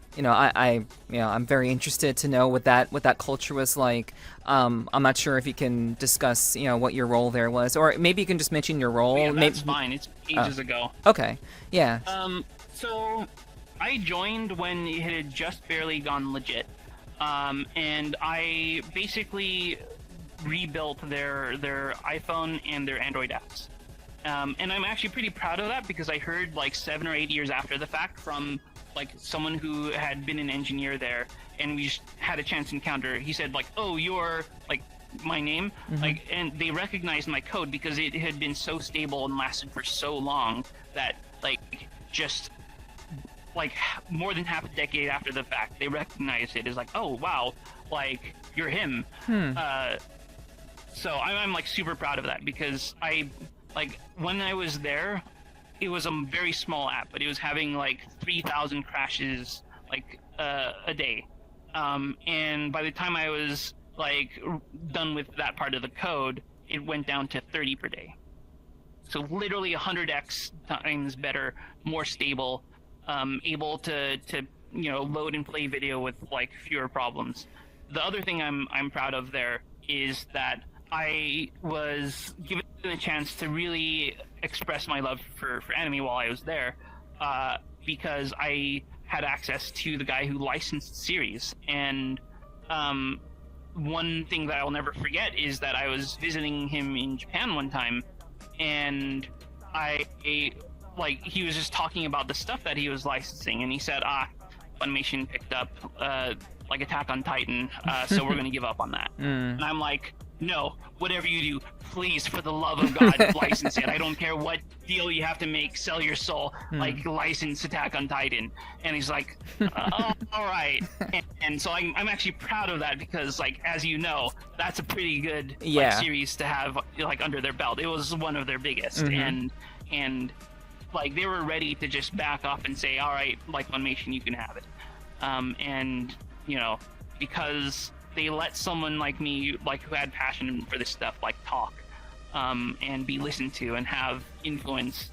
very interested to know what that culture was like. I'm not sure if you can discuss, what your role there was, or maybe you can just mention your role. Yeah, that's fine. It's ages ago. Okay. Yeah. So I joined when it had just barely gone legit, and I basically rebuilt their iPhone and their Android apps. And I'm actually pretty proud of that because I heard like 7 or 8 years after the fact from like someone who had been an engineer there, and we just had a chance encounter. He said like, "Oh, you're like my name," like, and they recognized my code because it had been so stable and lasted for so long that like just like more than half a decade after the fact, they recognized it as like, "Oh wow, like you're him." So I'm like super proud of that because I like when I was there, it was a very small app, but it was having like 3,000 crashes like a day, and by the time I was like done with that part of the code, it went down to 30 per day. So literally 100x times better, more stable, able to load and play video with like fewer problems. The other thing I'm proud of there is that I was given a chance to really express my love for anime while I was there, because I had access to the guy who licensed the series. And one thing that I'll never forget is that I was visiting him in Japan one time, and he was just talking about the stuff that he was licensing, and he said, Funimation picked up like Attack on Titan, so we're going to give up on that. And I'm like, no, whatever you do, please, for the love of God, license it. I don't care what deal you have to make, sell your soul, like license Attack on Titan. And he's like, oh, all right. And so I'm actually proud of that because, like, as you know, that's a pretty good like, series to have like under their belt. It was one of their biggest, and like they were ready to just back off and say, all right, like Funimation, you can have it. And because they let someone like me, like who had passion for this stuff, like talk, and be listened to and have influence,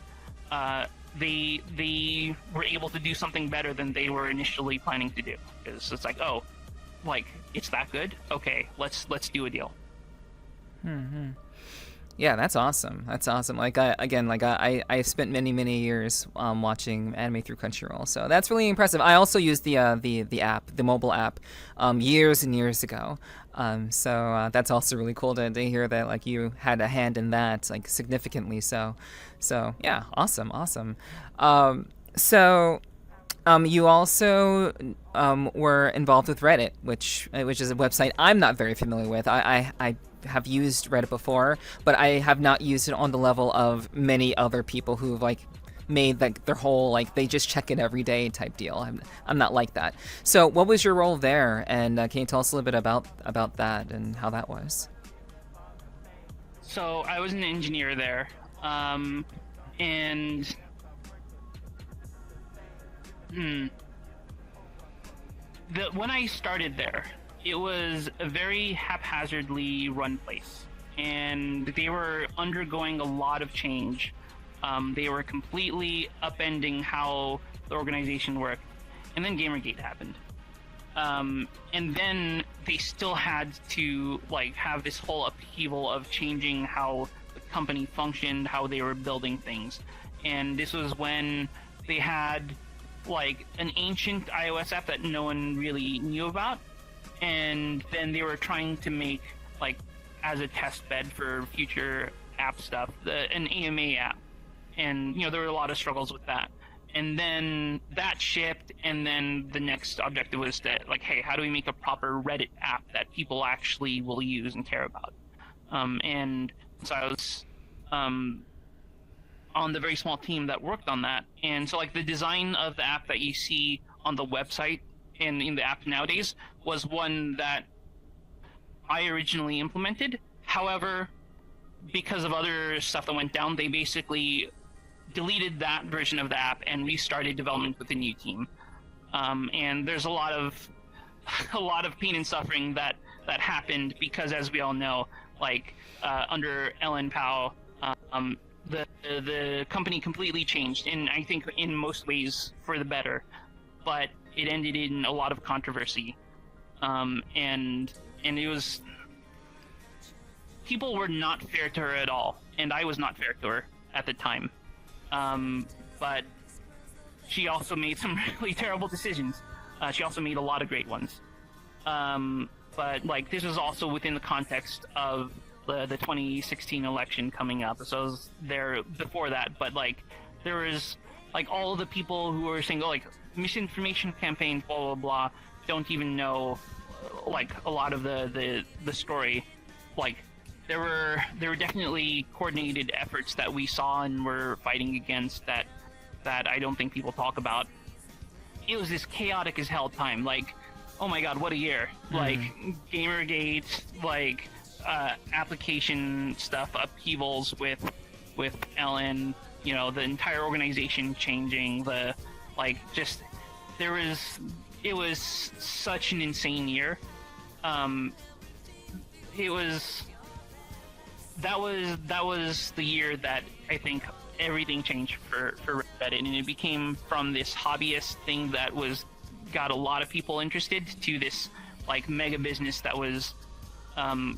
they were able to do something better than they were initially planning to do. Because it's like, oh, like it's that good? Okay, let's do a deal. Yeah, that's awesome. That's awesome. Like I spent many years watching anime through Crunchyroll, so that's really impressive. I also used the app, the mobile app, years and years ago. So that's also really cool to hear that like you had a hand in that, like significantly. So yeah, awesome. You also were involved with Reddit, which is a website I'm not very familiar with. I have used Reddit before, but I have not used it on the level of many other people who've like made like their whole like they just check it every day type deal. I'm not like that. So what was your role there, and can you tell us a little bit about that and how that was? So I was an engineer there, and when I started there, it was a very haphazardly run place, and they were undergoing a lot of change. They were completely upending how the organization worked, and then Gamergate happened. And then they still had to like have this whole upheaval of changing how the company functioned, how they were building things. And this was when they had like an ancient iOS app that no one really knew about, and then they were trying to make like as a test bed for future app stuff an AMA app, and there were a lot of struggles with that. And then that shipped, and then the next objective was that like, hey, how do we make a proper Reddit app that people actually will use and care about? And so I was on the very small team that worked on that. And so like the design of the app that you see on the website and in the app nowadays was one that I originally implemented. However, because of other stuff that went down, they basically deleted that version of the app and restarted development with a new team. And there's a lot of pain and suffering that happened because, as we all know, like under Ellen Pao, the company completely changed, and I think in most ways for the better. But it ended in a lot of controversy, and it was, people were not fair to her at all, and I was not fair to her at the time. But she also made some really terrible decisions. She also made a lot of great ones. But like this was also within the context of the 2016 election coming up. So I was there before that, but like there was like all the people who were saying, oh, like misinformation campaigns, blah blah blah, don't even know like a lot of the story. Like there were definitely coordinated efforts that we saw and were fighting against that I don't think people talk about. It was this chaotic as hell time. Like, oh my god, what a year! Like Gamergate, like application stuff, upheavals with Ellen, you know, the entire organization changing, the like just it was such an insane year. That was the year that I think everything changed for Reddit, and it became from this hobbyist thing that got a lot of people interested to this like mega business that was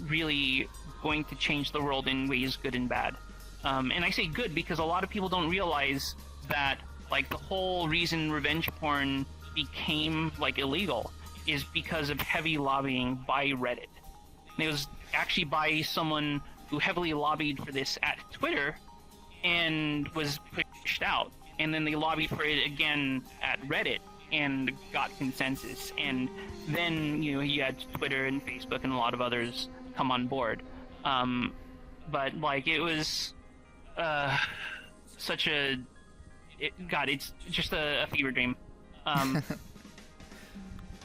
really going to change the world in ways good and bad. And I say good because a lot of people don't realize that like the whole reason revenge porn became like illegal is because of heavy lobbying by Reddit. And it was actually by someone who heavily lobbied for this at Twitter and was pushed out. And then they lobbied for it again at Reddit and got consensus. And then, you know, you had Twitter and Facebook and a lot of others come on board. But like it was such a... it's just a fever dream.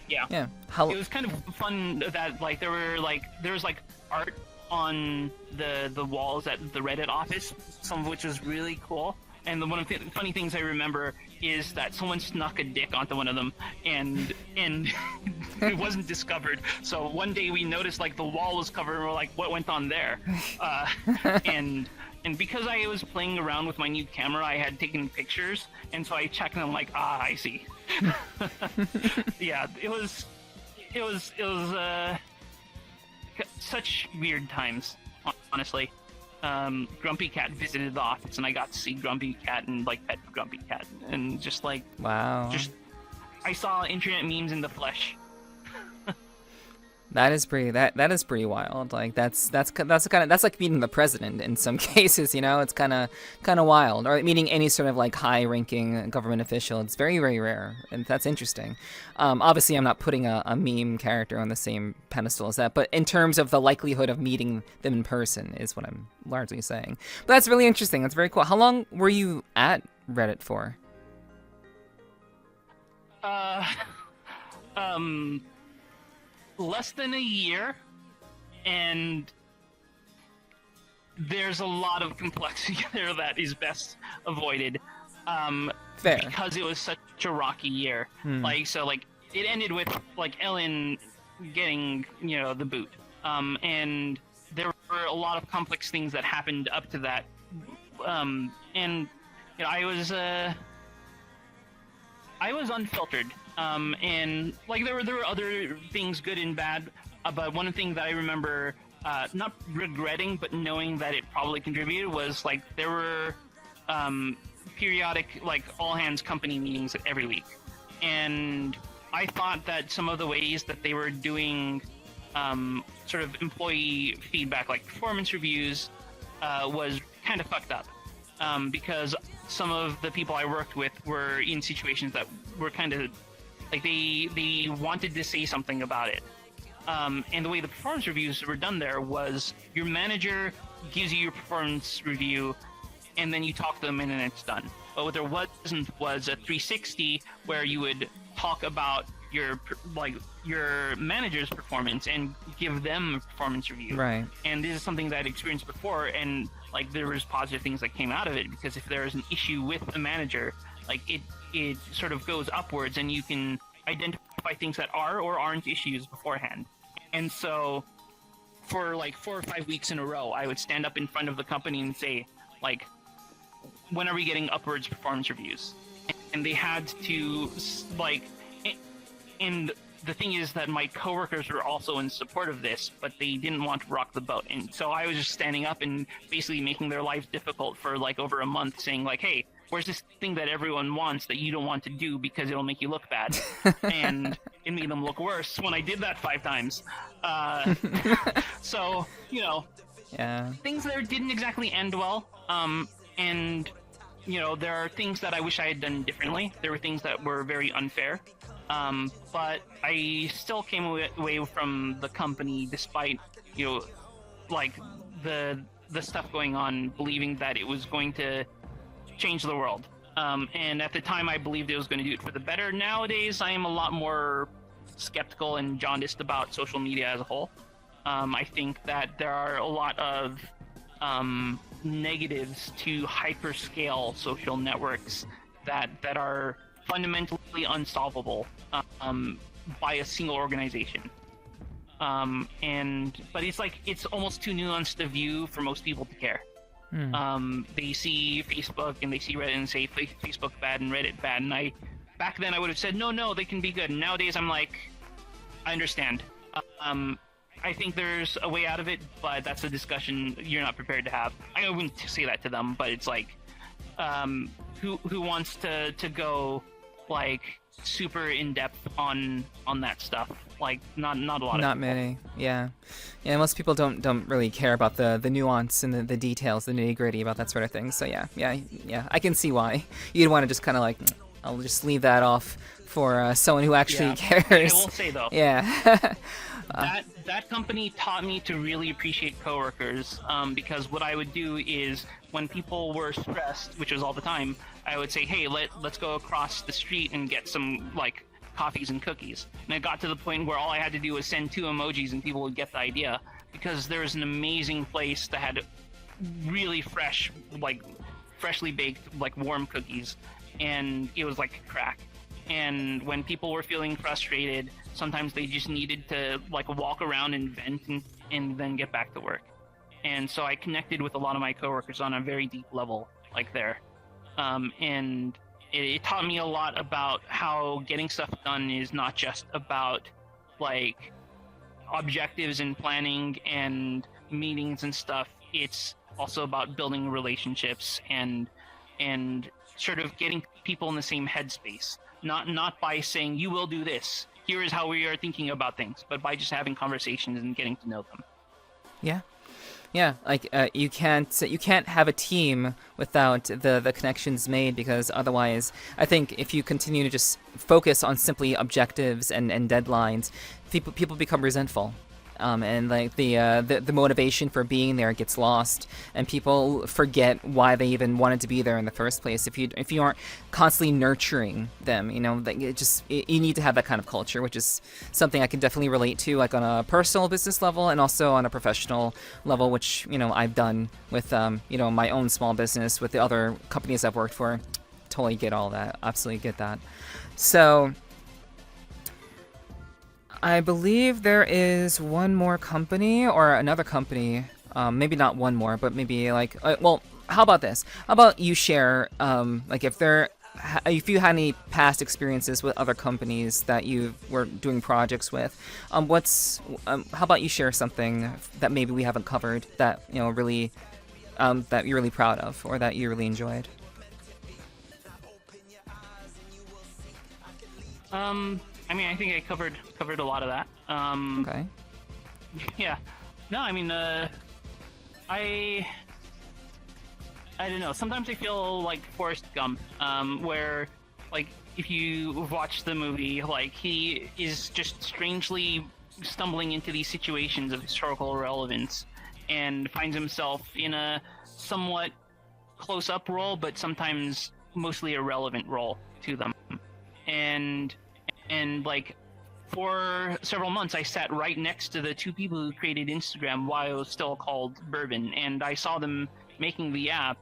Yeah. Yeah. It was kind of fun that like there was like art on the walls at the Reddit office, some of which was really cool. And one of the funny things I remember is that someone snuck a dick onto one of them, and it wasn't discovered. So one day we noticed like the wall was covered, and we're like, what went on there? And because I was playing around with my new camera, I had taken pictures, and so I checked and I'm like, I see. Yeah, it was such weird times, honestly. Grumpy Cat visited the office, and I got to see Grumpy Cat and like pet Grumpy Cat, and just like wow, I saw internet memes in the flesh. That is pretty wild. Like that's like meeting the president in some cases, you know. It's kind of wild, or meeting any sort of like high-ranking government official. It's very, very rare, and that's interesting. Obviously, I'm not putting a meme character on the same pedestal as that, but in terms of the likelihood of meeting them in person is what I'm largely saying. But that's really interesting. That's very cool. How long were you at Reddit for? Less than a year, and there's a lot of complexity there that is best avoided. Fair. Because it was such a rocky year. Like, so like it ended with like Ellen getting, you know, the boot. And there were a lot of complex things that happened up to that. And you know, I was unfiltered. And like there were other things, good and bad, but one thing that I remember not regretting but knowing that it probably contributed was like there were periodic like all hands company meetings every week, and I thought that some of the ways that they were doing sort of employee feedback, like performance reviews, was kind of fucked up, because some of the people I worked with were in situations that were kind of like they wanted to say something about it. And the way the performance reviews were done there was your manager gives you your performance review, and then you talk to them and then it's done. But what there wasn't was a 360 where you would talk about your manager's performance and give them a performance review. Right. And this is something that I'd experienced before, and like there was positive things that came out of it, because if there is an issue with the manager, like it sort of goes upwards, and you can identify things that are or aren't issues beforehand. And so for like 4 or 5 weeks in a row, I would stand up in front of the company and say, like, when are we getting upwards performance reviews? And they had to, like, and the thing is that my coworkers were also in support of this, but they didn't want to rock the boat. And so I was just standing up and basically making their lives difficult for like over a month, saying like, hey, where's this thing that everyone wants that you don't want to do because it'll make you look bad? And it made them look worse when I did that 5 times. So, you know, Yeah. things there didn't exactly end well. And, you know, there are things that I wish I had done differently. There were things that were very unfair. But I still came away from the company despite, you know, like the stuff going on, believing that it was going to change the world. And at the time, I believed it was going to do it for the better. Nowadays, I am a lot more skeptical and jaundiced about social media as a whole. I think that there are a lot of negatives to hyperscale social networks that are fundamentally unsolvable by a single organization. But it's almost too nuanced a view for most people to care. They see Facebook and they see Reddit and say Facebook bad and Reddit bad, and back then I would have said no, they can be good. And nowadays I'm like, I understand. I think there's a way out of it, but that's a discussion you're not prepared to have. I wouldn't say that to them, but it's like, who wants to go like super in depth on that stuff? Like not a lot of people. Not many. Yeah. Most people don't really care about the nuance and the details, the nitty gritty about that sort of thing. So yeah. I can see why you'd want to just kind of like, I'll just leave that off for someone who actually cares. I will say though. Yeah. That company taught me to really appreciate coworkers, because what I would do is when people were stressed, which was all the time, I would say, hey, let's go across the street and get some like coffees and cookies. And it got to the point where all I had to do was send 2 emojis and people would get the idea, because there was an amazing place that had really fresh, like freshly baked, like warm cookies, and it was like crack. And when people were feeling frustrated, sometimes they just needed to like walk around and vent and then get back to work. And so I connected with a lot of my coworkers on a very deep level, like there. And it taught me a lot about how getting stuff done is not just about like objectives and planning and meetings and stuff. It's also about building relationships and sort of getting people in the same headspace. Not by saying you will do this, here is how we are thinking about things, but by just having conversations and getting to know them. Yeah, like you can't have a team without the connections made, because otherwise, I think if you continue to just focus on simply objectives and deadlines, people become resentful. And like the motivation for being there gets lost, and people forget why they even wanted to be there in the first place. If you aren't constantly nurturing them, you need to have that kind of culture, which is something I can definitely relate to, like on a personal business level and also on a professional level, which I've done with my own small business, with the other companies I've worked for. Totally get all that. Absolutely get that. So I believe there is one more company or another company, maybe not one more, but maybe like, how about this? How about you share, like if you had any past experiences with other companies that you were doing projects with, how about you share something that maybe we haven't covered that, really, that you're really proud of or that you really enjoyed? I mean, I think I covered a lot of that. Okay. Yeah. No, I mean, I don't know. Sometimes I feel like Forrest Gump, where, like, if you watch the movie, like, he is just strangely stumbling into these situations of historical relevance, and finds himself in a somewhat close-up role, but sometimes mostly irrelevant role to them. And like, for several months, I sat right next to the two people who created Instagram while it was still called Bourbon, and I saw them making the app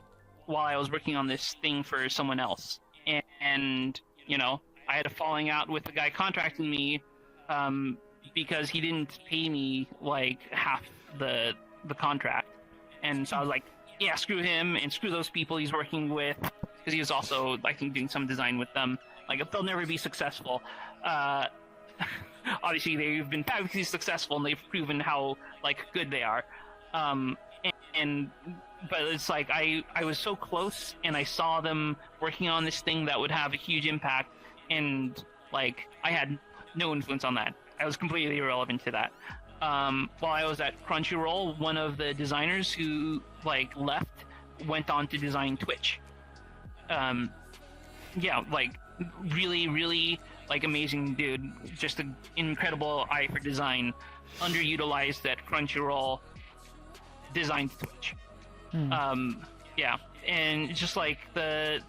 while I was working on this thing for someone else. And you know, I had a falling out with the guy contracting me because he didn't pay me like half the contract. And so I was like, yeah, screw him and screw those people he's working with, because he was also, I think, doing some design with them. Like, they'll never be successful. Obviously, they've been fabulously successful, and they've proven how, like, good they are. But it's like, I was so close, and I saw them working on this thing that would have a huge impact, and, like, I had no influence on that. I was completely irrelevant to that. While I was at Crunchyroll, one of the designers who, like, left went on to design Twitch. Yeah, like, really, really, like, amazing dude. Just an incredible eye for design. Underutilized at Crunchyroll, designed Twitch. Yeah, and just like the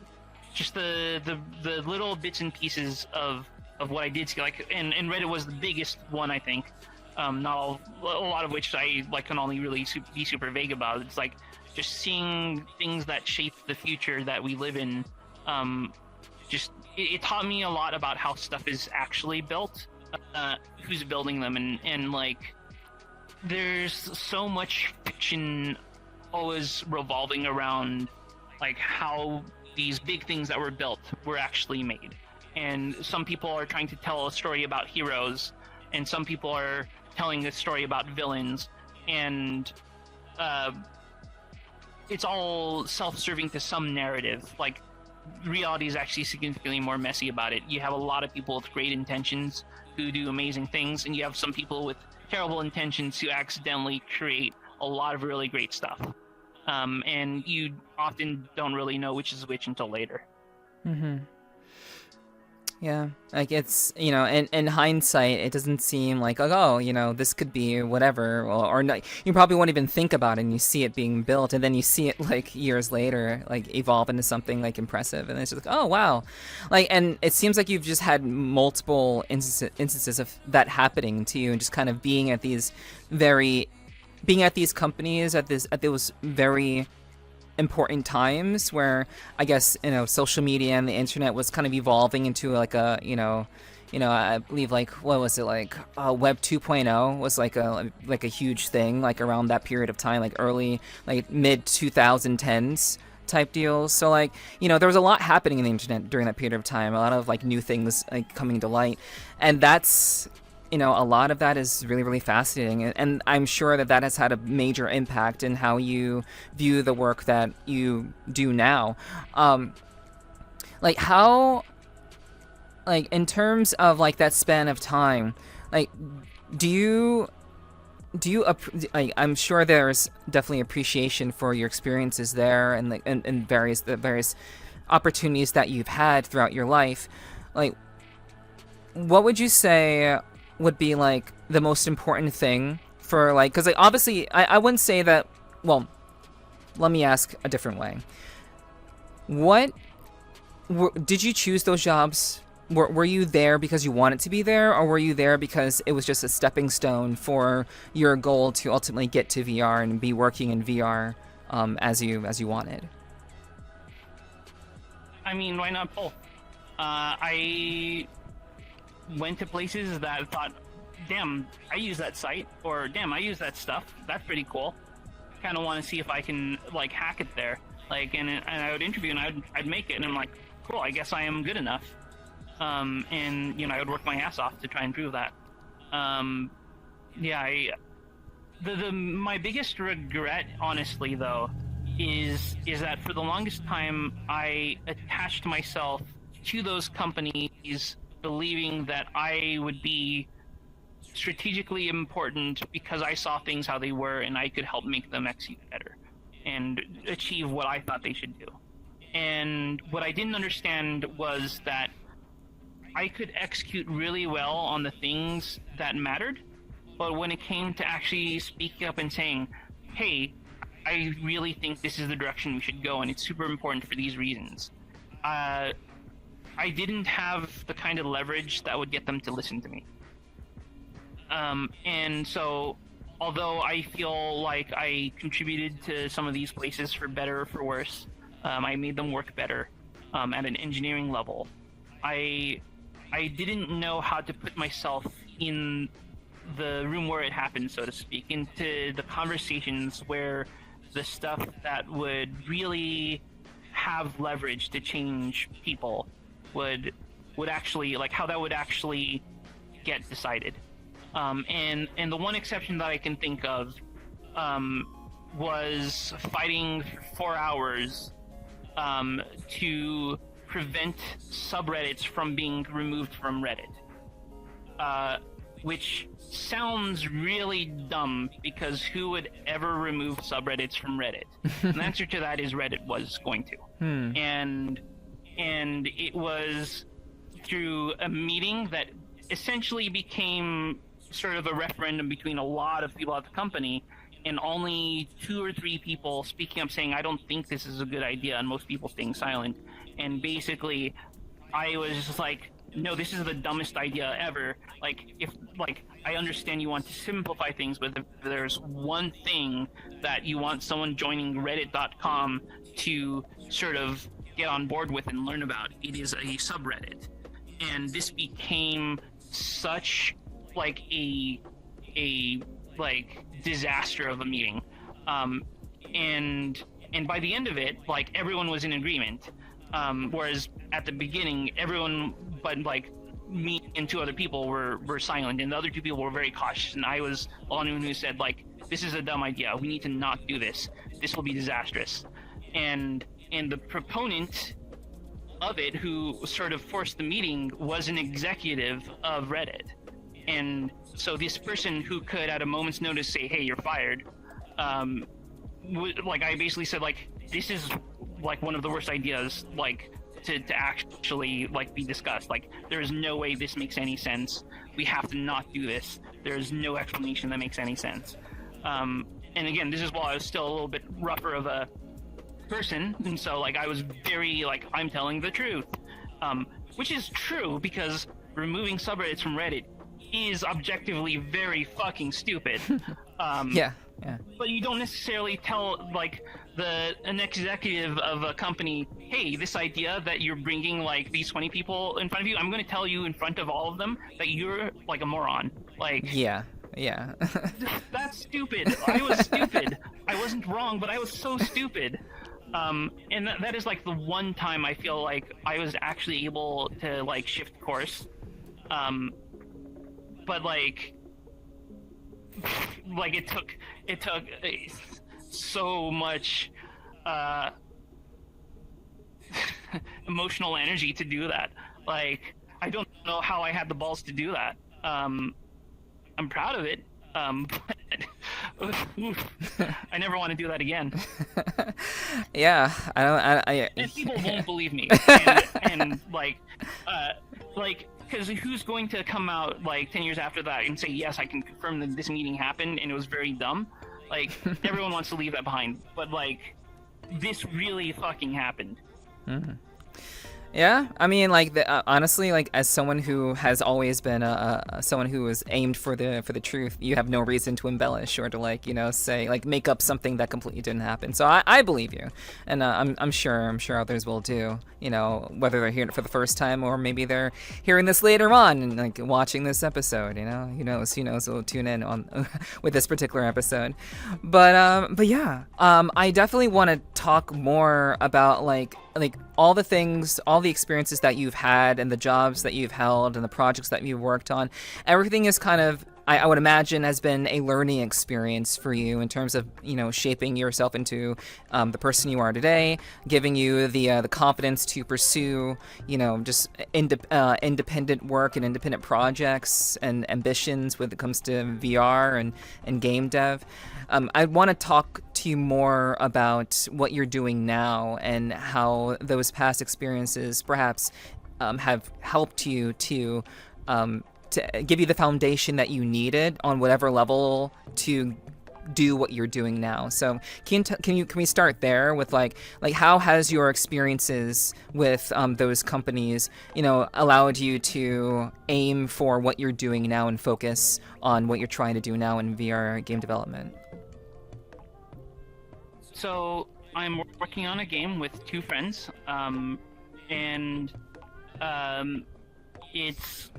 little bits and pieces of what I did see, like, and Reddit was the biggest one, I think. Not all, a lot of which I like can only really be super vague about. It's like just seeing things that shape the future that we live in. It taught me a lot about how stuff is actually built, who's building them, and like there's so much fiction always revolving around like how these big things that were built were actually made. And some people are trying to tell a story about heroes, and some people are telling a story about villains, and it's all self-serving to some narrative. Like, reality is actually significantly more messy about it. You have a lot of people with great intentions who do amazing things, and you have some people with terrible intentions who accidentally create a lot of really great stuff. And you often don't really know which is which until later. Mm-hmm. Yeah, like it's, you know, in hindsight, it doesn't seem like, oh, you know, this could be whatever, or not. You probably won't even think about it, and you see it being built, and then you see it like years later, like evolve into something like impressive, and it's just like, oh wow, like, and it seems like you've just had multiple instances of that happening to you, and just kind of being at these companies at those very important times where I guess, you know, social media and the internet was kind of evolving into like a, you know, I believe like, what was it, like Web 2.0 was like a huge thing like around that period of time, like early, like mid 2010s type deals. So like, you know, there was a lot happening in the internet during that period of time, a lot of like new things like coming to light, and that's, you know, a lot of that is really, really fascinating. And I'm sure that has had a major impact in how you view the work that you do now. Like how, like in terms of like that span of time, like like, I'm sure there's definitely appreciation for your experiences there and like and the various opportunities that you've had throughout your life. Like, what would you say would be like the most important thing for, like, because like obviously I wouldn't say that, well, let me ask a different way. Did you choose those jobs? Were you there because you wanted to be there, or were you there because it was just a stepping stone for your goal to ultimately get to VR and be working in VR as you wanted? I mean, why not both? I went to places that I thought, damn, I use that site, or damn, I use that stuff. That's pretty cool. Kind of want to see if I can like hack it there. Like, and I would interview and I'd make it, and I'm like, cool, I guess I am good enough. And you know, I would work my ass off to try and prove that. Yeah, my biggest regret, honestly, though, is that for the longest time I attached myself to those companies, believing that I would be strategically important because I saw things how they were and I could help make them execute better and achieve what I thought they should do. And what I didn't understand was that I could execute really well on the things that mattered, but when it came to actually speaking up and saying, hey, I really think this is the direction we should go, and it's super important for these reasons. I didn't have the kind of leverage that would get them to listen to me. And so, although I feel like I contributed to some of these places for better or for worse, I made them work better at an engineering level. I didn't know how to put myself in the room where it happened, so to speak, into the conversations where the stuff that would really have leverage to change people would actually, like, how that would actually get decided. And the one exception that I can think of was fighting for 4 hours to prevent subreddits from being removed from Reddit. Which sounds really dumb, because who would ever remove subreddits from Reddit? And the answer to that is Reddit was going to. And it was through a meeting that essentially became sort of a referendum between a lot of people at the company, and only 2 or 3 people speaking up saying, I don't think this is a good idea, and most people staying silent. And basically, I was just like, no, this is the dumbest idea ever. Like, I understand you want to simplify things, but if there's one thing that you want someone joining reddit.com to sort of get on board with and learn about, it is a subreddit. And this became such like a like disaster of a meeting. And by the end of it, like, everyone was in agreement. Whereas at the beginning, everyone but like me and 2 other people were silent, and the other 2 people were very cautious, and I was the only one who said, like, this is a dumb idea, we need to not do this, this will be disastrous. And the proponent of it, who sort of forced the meeting, was an executive of Reddit. And so this person who could at a moment's notice say, hey, you're fired, like, I basically said, like, this is like one of the worst ideas, like, to actually like be discussed. Like, there is no way this makes any sense. We have to not do this. There is no explanation that makes any sense. And again, this is while I was still a little bit rougher of a person, and so like I was very like, I'm telling the truth, which is true, because removing subreddits from Reddit is objectively very fucking stupid. Yeah. But you don't necessarily tell like an executive of a company, hey, this idea that you're bringing like these 20 people in front of you, I'm going to tell you in front of all of them that you're like a moron. Like, yeah. That's stupid. I was stupid. I wasn't wrong, but I was so stupid. And that is like the one time I feel like I was actually able to like shift course. But like it took so much emotional energy to do that. Like, I don't know how I had the balls to do that. I'm proud of it. But I never want to do that again. Yeah, I and people won't believe me. And because who's going to come out like 10 years after that and say, yes, I can confirm that this meeting happened and it was very dumb? Like, everyone wants to leave that behind, but like, this really fucking happened. Mm-hmm. Yeah, I mean, like, honestly, like, as someone who has always been someone who is aimed for the truth, you have no reason to embellish or to, like, you know, say, like, make up something that completely didn't happen. So I believe you, and I'm sure others will do. You know, whether they're hearing it for the first time or maybe they're hearing this later on and like watching this episode. You know, who knows? Will tune in on with this particular episode. But yeah, I definitely want to talk more about like all the things, all the experiences that you've had and the jobs that you've held and the projects that you've worked on. Everything is kind of, I would imagine, has been a learning experience for you in terms of, you know, shaping yourself into the person you are today, giving you the confidence to pursue, you know, just independent work and independent projects and ambitions when it comes to VR and game dev. I want to talk to you more about what you're doing now and how those past experiences perhaps have helped you to give you the foundation that you needed on whatever level to do what you're doing now. So can we start there with like how has your experiences with those companies, allowed you to aim for what you're doing now and focus on what you're trying to do now in VR game development? So I'm working on a game with two friends, and it's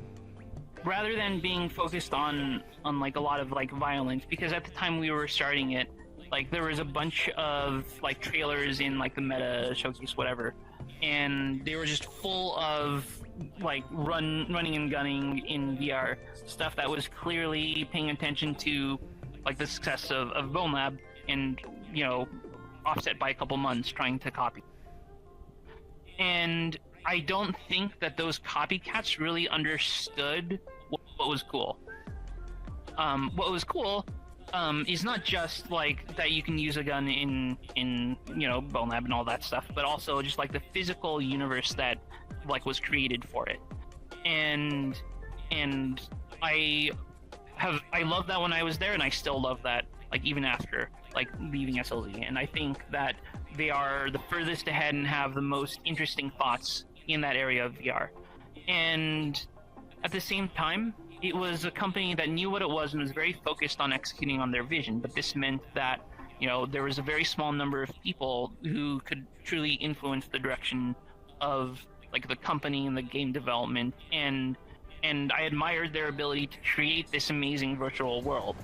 rather than being focused on like a lot of like violence, because at the time we were starting it, like there was a bunch of like trailers in like the meta showcase, whatever, and they were just full of like running and gunning in VR stuff that was clearly paying attention to like the success of BONELAB, and offset by a couple months trying to copy. And I don't think that those copycats really understood what was cool. What was cool is not just like that you can use a gun in BONELAB and all that stuff, but also just like the physical universe that like was created for it. And I loved that when I was there, and I still love that like even after like leaving SLZ. And I think that they are the furthest ahead and have the most interesting thoughts in that area of VR. And at the same time, it was a company that knew what it was and was very focused on executing on their vision. But this meant that, there was a very small number of people who could truly influence the direction of like the company and the game development. And I admired their ability to create this amazing virtual world.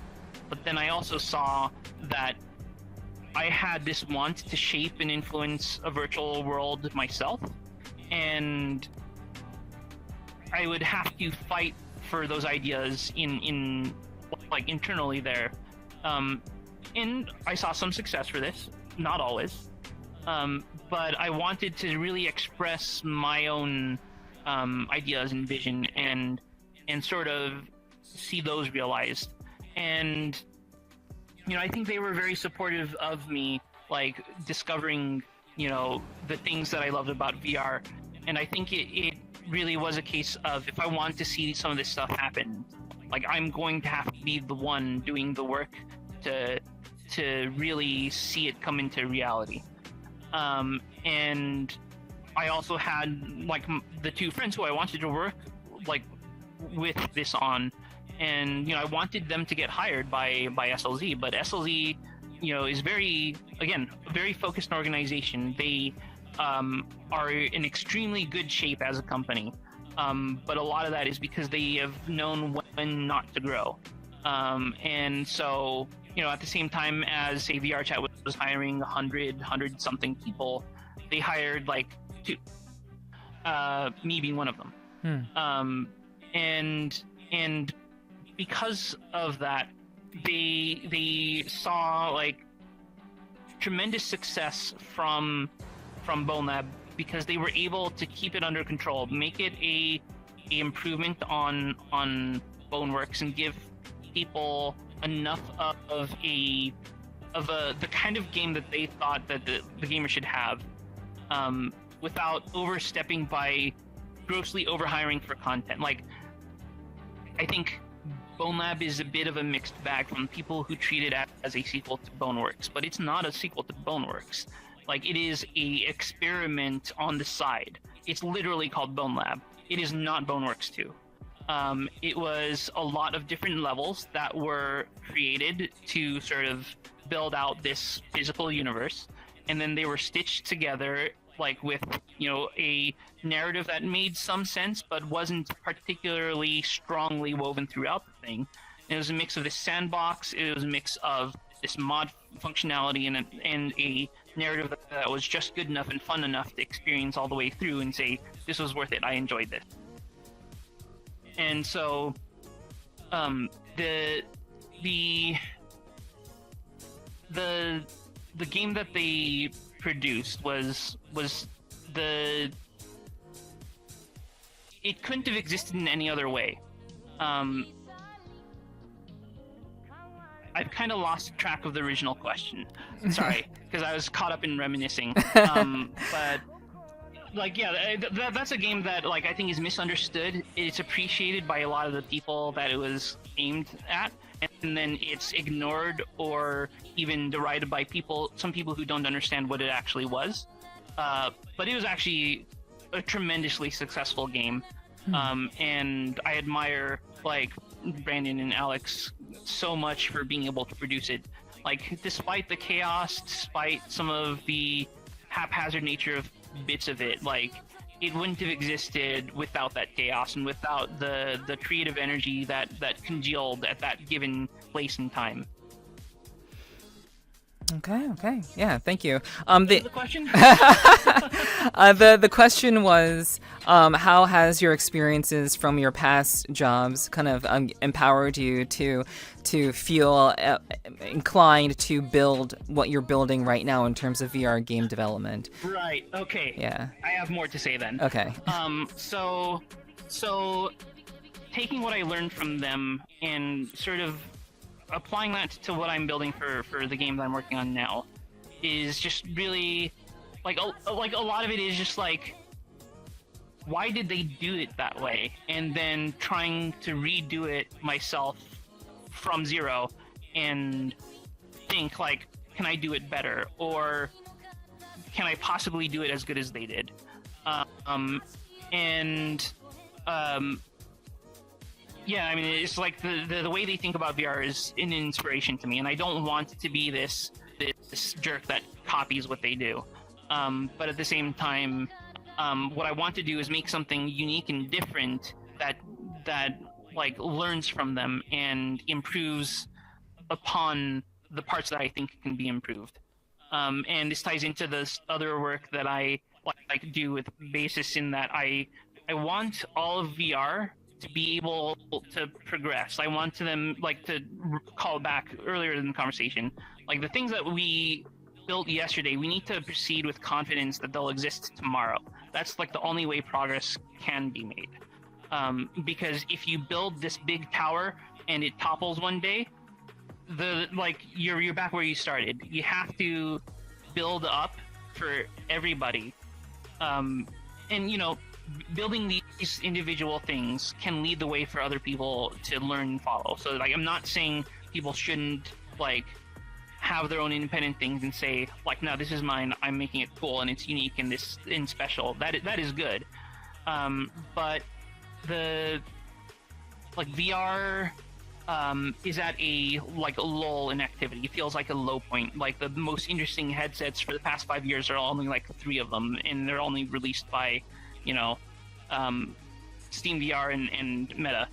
But then I also saw that I had this want to shape and influence a virtual world myself, and I would have to fight for those ideas in like internally there. And I saw some success for this, not always, but I wanted to really express my own ideas and vision and sort of see those realized. And I think they were very supportive of me, like discovering the things that I loved about VR. And I think it really was a case of, if I want to see some of this stuff happen, like I'm going to have to be the one doing the work to really see it come into reality. And I also had like the two friends who I wanted to work like with this on, and I wanted them to get hired by SLZ, but SLZ is very focused organization. They are in extremely good shape as a company, but a lot of that is because they have known when not to grow. And so at the same time as say VRChat was hiring 100 something people, they hired like 2, me being one of them. And because of that, they saw like tremendous success from BONELAB, because they were able to keep it under control, make it a improvement on Boneworks, and give people enough of the kind of game that they thought that the gamer should have, without overstepping by grossly overhiring for content. Like, I think BONELAB is a bit of a mixed bag from people who treat it as a sequel to Boneworks, but it's not a sequel to Boneworks. Like, it is a experiment on the side. It's literally called BONELAB. It is not Boneworks 2. It was a lot of different levels that were created to sort of build out this physical universe, and then they were stitched together like with a narrative that made some sense but wasn't particularly strongly woven throughout the thing. And it was a mix of this sandbox, it was a mix of this mod functionality, and a narrative that was just good enough and fun enough to experience all the way through and say, this was worth it, I enjoyed this. And so the game that they produced was it couldn't have existed in any other way. I've kind of lost track of the original question. Sorry, because I was caught up in reminiscing. But like, yeah, that's a game that like I think is misunderstood. It's appreciated by a lot of the people that it was aimed at, and and then it's ignored or even derided by some people who don't understand what it actually was. But it was actually a tremendously successful game. And I admire like Brandon and Alex so much for being able to produce it. Like, despite the chaos, despite some of the haphazard nature of bits of it, like, it wouldn't have existed without that chaos and without the creative energy that congealed at that given place and time. Okay. Yeah, thank you. The question? The question was, how has your experiences from your past jobs kind of empowered you to feel inclined to build what you're building right now in terms of VR game development? Right. Okay. Yeah. I have more to say then. Okay. So taking what I learned from them and sort of applying that to what I'm building for the game that I'm working on now is just really like a lot of it is just like, why did they do it that way? And then trying to redo it myself from zero and think like, can I do it better? Or can I possibly do it as good as they did? Yeah, I mean, it's like the way they think about VR is an inspiration to me, and I don't want to be this jerk that copies what they do. But at the same time, what I want to do is make something unique and different that like learns from them and improves upon the parts that I think can be improved. And this ties into this other work that I like do with Basis, in that I want all of VR to be able to progress. I want them to call back earlier in the conversation. Like, the things that we built yesterday, we need to proceed with confidence that they'll exist tomorrow. That's like the only way progress can be made. Because if you build this big tower and it topples one day, you're back where you started. You have to build up for everybody. And building these individual things can lead the way for other people to learn and follow. So like, I'm not saying people shouldn't like have their own independent things and say like, no, this is mine, I'm making it cool and it's unique and special. That is good. But the like VR is at a lull in activity. It feels like a low point. Like, the most interesting headsets for the past 5 years are only like 3 of them, and they're only released by Steam VR and Meta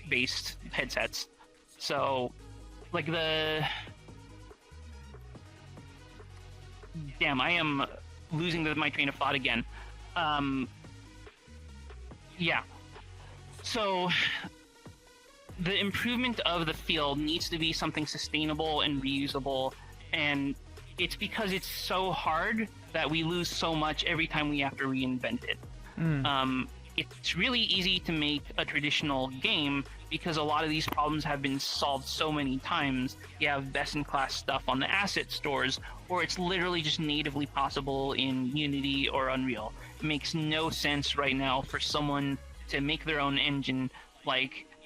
based headsets. So like damn, I am losing my train of thought again. Yeah. So the improvement of the field needs to be something sustainable and reusable, and it's because it's so hard that we lose so much every time we have to reinvent it. It's really easy to make a traditional game because a lot of these problems have been solved so many times. You have best-in-class stuff on the asset stores, or it's literally just natively possible in Unity or Unreal. It makes no sense right now for someone to make their own engine,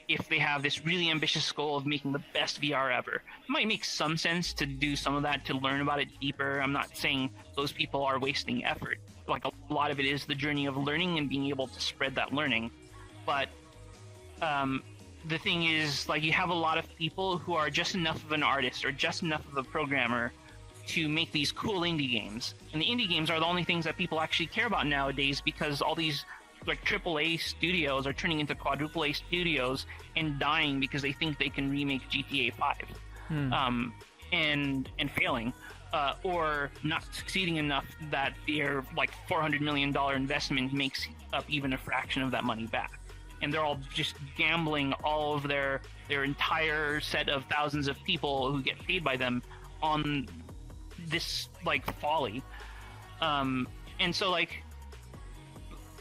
if they have this really ambitious goal of making the best VR ever. It might make some sense to do some of that, to learn about it deeper. I'm not saying those people are wasting effort. A lot of it is the journey of learning and being able to spread that learning. But the thing is, you have a lot of people who are just enough of an artist or just enough of a programmer to make these cool indie games. And the indie games are the only things that people actually care about nowadays, because all these AAA studios are turning into quadruple A studios and dying because they think they can remake GTA 5 and failing, or not succeeding enough that their $400 million investment makes up even a fraction of that money back. And they're all just gambling all of their entire set of thousands of people who get paid by them on this folly. And so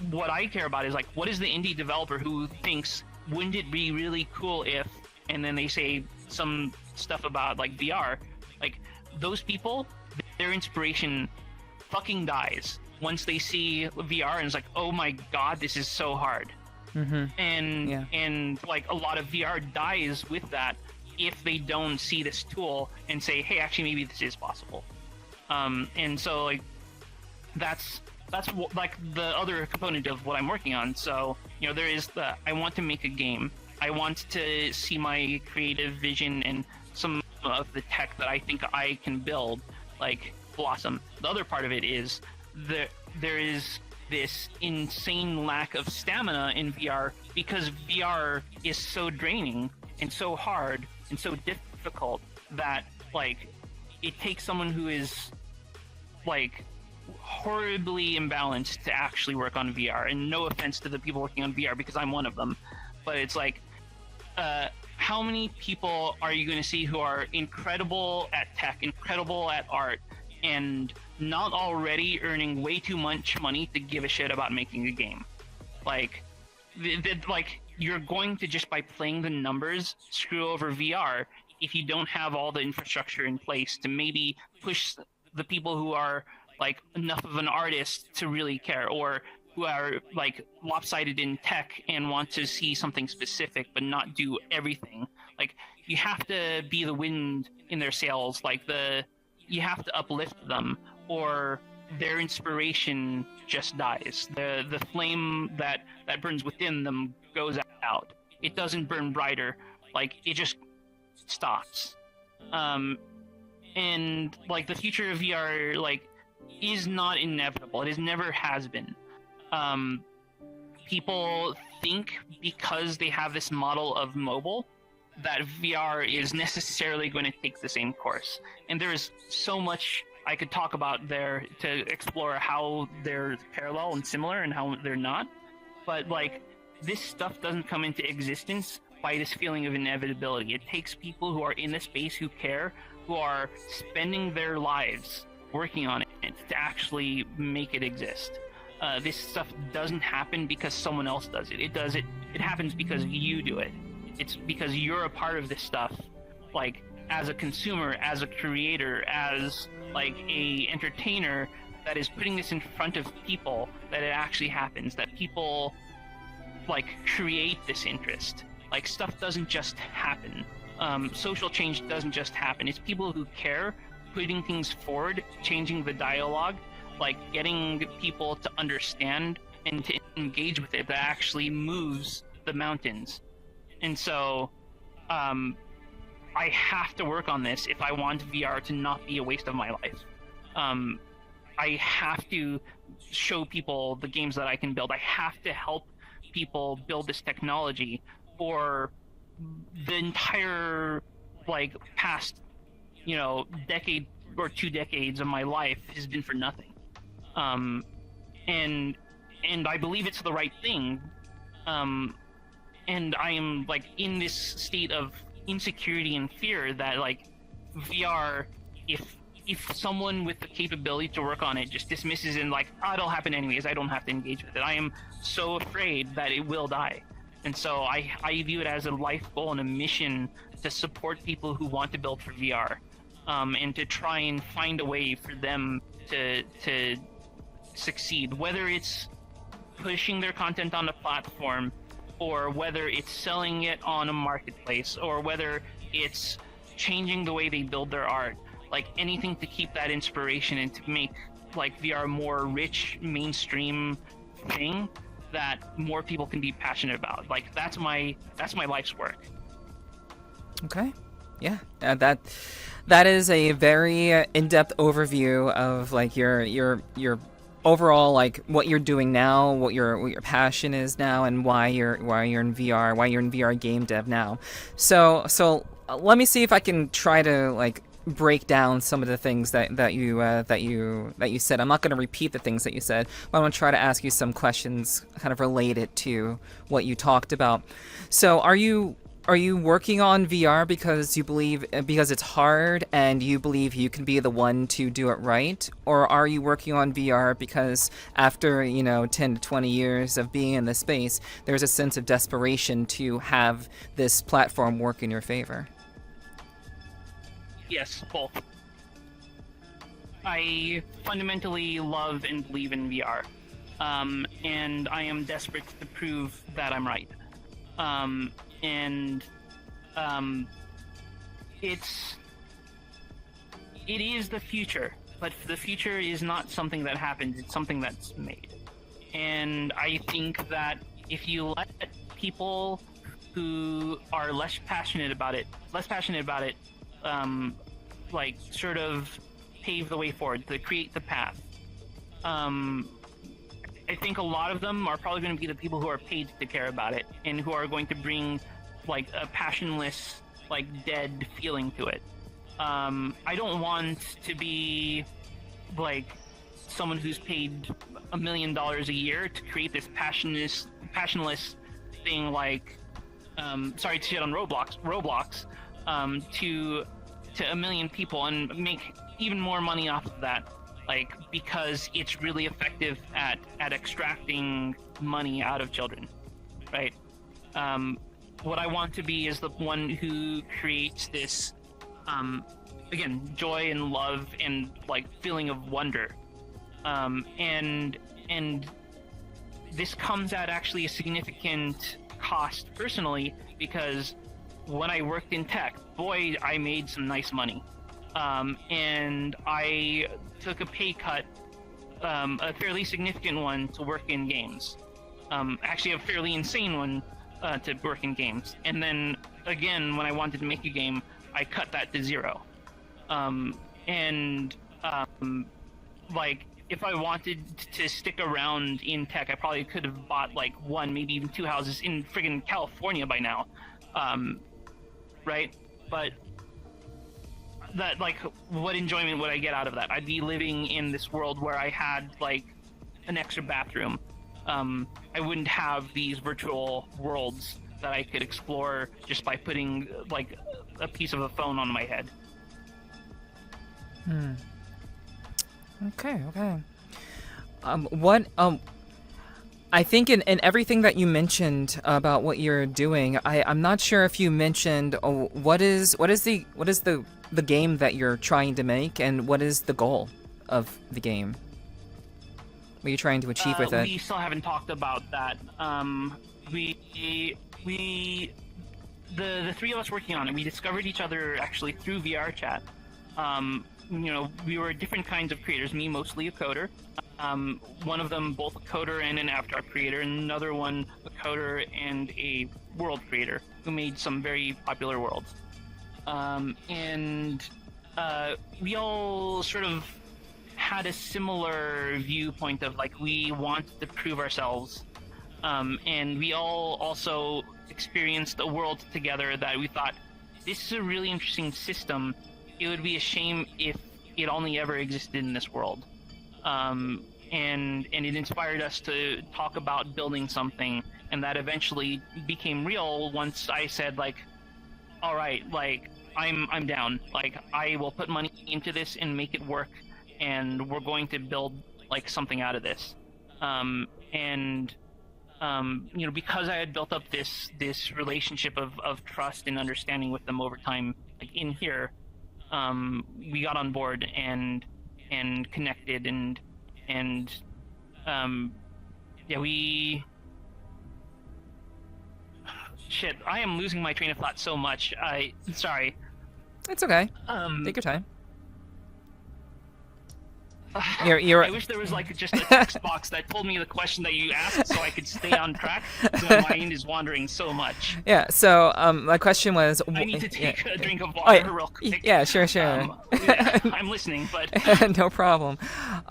what I care about is what is the indie developer who thinks, wouldn't it be really cool if, and then they say some stuff about VR. Those people, their inspiration fucking dies once they see VR and it's oh my god, this is so hard. And a lot of VR dies with that if they don't see this tool and say, hey, actually maybe this is possible. And so like that's like the other component of what I'm working on. So there is I want to make a game. I want to see my creative vision and some of the tech that I think I can build like blossom. The other part of it is there is this insane lack of stamina in VR because VR is so draining and so hard and so difficult that like it takes someone who is like horribly imbalanced to actually work on VR. And no offense to the people working on VR because I'm one of them, but it's like how many people are you going to see who are incredible at tech, incredible at art, and not already earning way too much money to give a shit about making a game? Like, like you're going to, just by playing the numbers, screw over VR if you don't have all the infrastructure in place to maybe push the people who are like enough of an artist to really care, or who are like lopsided in tech and want to see something specific but not do everything. Like, you have to be the wind in their sails, like you have to uplift them, or their inspiration just dies. The flame that burns within them goes out. It doesn't burn brighter, like it just stops. And like the future of VR like is not inevitable. It never has been. People think because they have this model of mobile that VR is necessarily going to take the same course. And there is so much I could talk about there to explore how they're parallel and similar and how they're not. But like, this stuff doesn't come into existence by this feeling of inevitability. It takes people who are in the space, who care, who are spending their lives working on it to actually make it exist. This stuff doesn't happen because someone else does it. It happens because you do it. It's because you're a part of this stuff, like as a consumer, as a creator, as like a entertainer that is putting this in front of people, that it actually happens, that people like create this interest. Like, stuff doesn't just happen. Social change doesn't just happen. It's people who care, putting things forward, changing the dialogue, like getting people to understand and to engage with it, that actually moves the mountains. And so I have to work on this if I want VR to not be a waste of my life. I have to show people the games that I can build. I have to help people build this technology, or the entire like past decade or 2 decades of my life has been for nothing. And I believe it's the right thing. And I am like in this state of insecurity and fear that like VR, if someone with the capability to work on it just dismisses and like, oh, it'll happen anyways, I don't have to engage with it, I am so afraid that it will die. And so I view it as a life goal and a mission to support people who want to build for VR, and to try and find a way for them to succeed, whether it's pushing their content on a platform, or whether it's selling it on a marketplace, or whether it's changing the way they build their art. Like, anything to keep that inspiration and to make like VR a more rich mainstream thing that more people can be passionate about. Like, that's my life's work. Okay. Yeah. That is a very in-depth overview of like your overall, like what you're doing now, what your passion is now, and why you're in VR game dev now. So let me see if I can try to like break down some of the things that you said. I'm not going to repeat the things that you said, but I'm going to try to ask you some questions kind of related to what you talked about. So are you working on VR because it's hard and you believe you can be the one to do it right? Or are you working on VR because after 10 to 20 years of being in the space, there's a sense of desperation to have this platform work in your favor? Yes, both. I fundamentally love and believe in VR, and I am desperate to prove that I'm right. it is the future, but the future is not something that happens, it's something that's made. And I think that if you let people who are less passionate about it, like sort of pave the way forward, to create the path. I think a lot of them are probably going to be the people who are paid to care about it and who are going to bring like a passionless, like dead feeling to it. I don't want to be like someone who's paid $1 million a year to create this passionless thing like, sorry to shit on Roblox, to 1 million people and make even more money off of that, like, because it's really effective at extracting money out of children, right? What I want to be is the one who creates this, again, joy and love and like feeling of wonder, and this comes at actually a significant cost personally, because when I worked in tech, boy, I made some nice money, and I took a pay cut, a fairly significant one, to work in games, actually a fairly insane one to work in games, and then again when I wanted to make a game I cut that to zero, like if I wanted to stick around in tech I probably could have bought like 1, maybe even 2 houses in friggin' California by now, right? But that, like, what enjoyment would I get out of that? I'd be living in this world where I had like an extra bathroom. I wouldn't have these virtual worlds that I could explore just by putting like a piece of a phone on my head. Okay. I think in everything that you mentioned about what you're doing, I'm not sure if you mentioned what is the game that you're trying to make, and what is the goal of the game? What are you trying to achieve with it? We still haven't talked about that. The three of us working on it, we discovered each other actually through VRChat. We were different kinds of creators. Me, mostly a coder. One of them both a coder and an After Dark creator, and another one a coder and a world creator who made some very popular worlds. We all sort of had a similar viewpoint of like we want to prove ourselves, and we all also experienced a world together that we thought, this is a really interesting system. It would be a shame if it only ever existed in this world. And it inspired us to talk about building something, and that eventually became real once I said like, all right, like I'm down. Like I will put money into this and make it work, and we're going to build like something out of this. Because I had built up this relationship of trust and understanding with them over time, like in here, we got on board and connected and shit, I am losing my train of thought so much. Sorry. It's okay. Take your time. You're... I wish there was like just a text box that told me the question that you asked so I could stay on track. My mind is wandering so much. Yeah, so my question was... I need to take a drink of water real quick. Yeah, sure. I'm listening, but... No problem.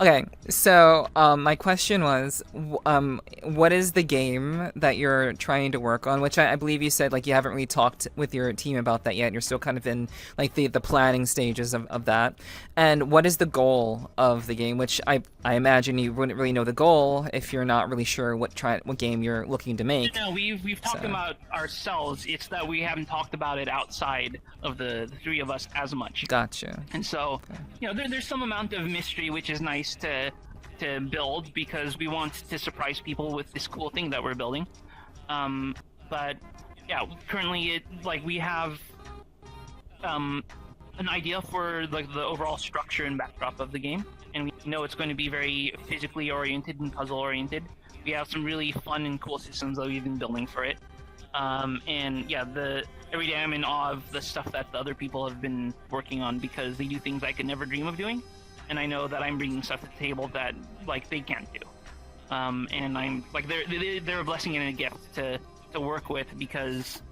Okay, so my question was, what is the game that you're trying to work on? Which I believe you said like you haven't really talked with your team about that yet. You're still kind of in like the planning stages of that. And what is the goal of the game? Which I imagine you wouldn't really know the goal if you're not really sure what game you're looking to make. No, we've talked about ourselves. It's that we haven't talked about it outside of the three of us as much. Gotcha. And so, there's some amount of mystery, which is nice to build because we want to surprise people with this cool thing that we're building. But yeah, currently we have an idea for like the overall structure and backdrop of the game, and we know it's going to be very physically oriented and puzzle oriented. We have some really fun and cool systems that we've been building for it. And yeah, every day I'm in awe of the stuff that the other people have been working on, because they do things I could never dream of doing, and I know that I'm bringing stuff to the table that like they can't do. And I'm like they're a blessing and a gift to work with, because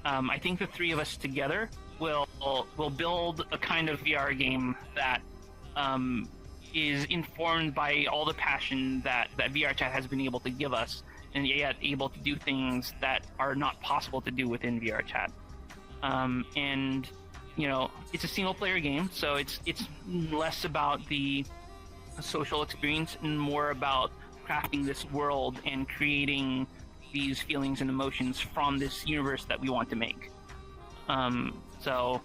I think the three of us together will build a kind of VR game that is informed by all the passion that VRChat has been able to give us, and yet able to do things that are not possible to do within VRChat. And it's a single player game, so it's less about the social experience and more about crafting this world and creating these feelings and emotions from this universe that we want to make. So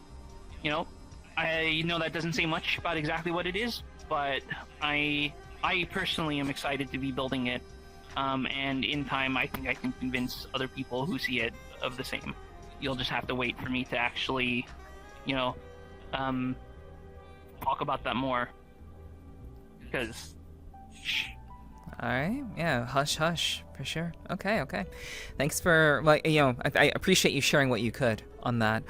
I know that doesn't say much about exactly what it is, but I personally am excited to be building it. And in time, I think I can convince other people who see it of the same. You'll just have to wait for me to actually, talk about that more. Because, All right. Yeah. Hush, hush, for sure. Okay. Thanks for I appreciate you sharing what you could on that.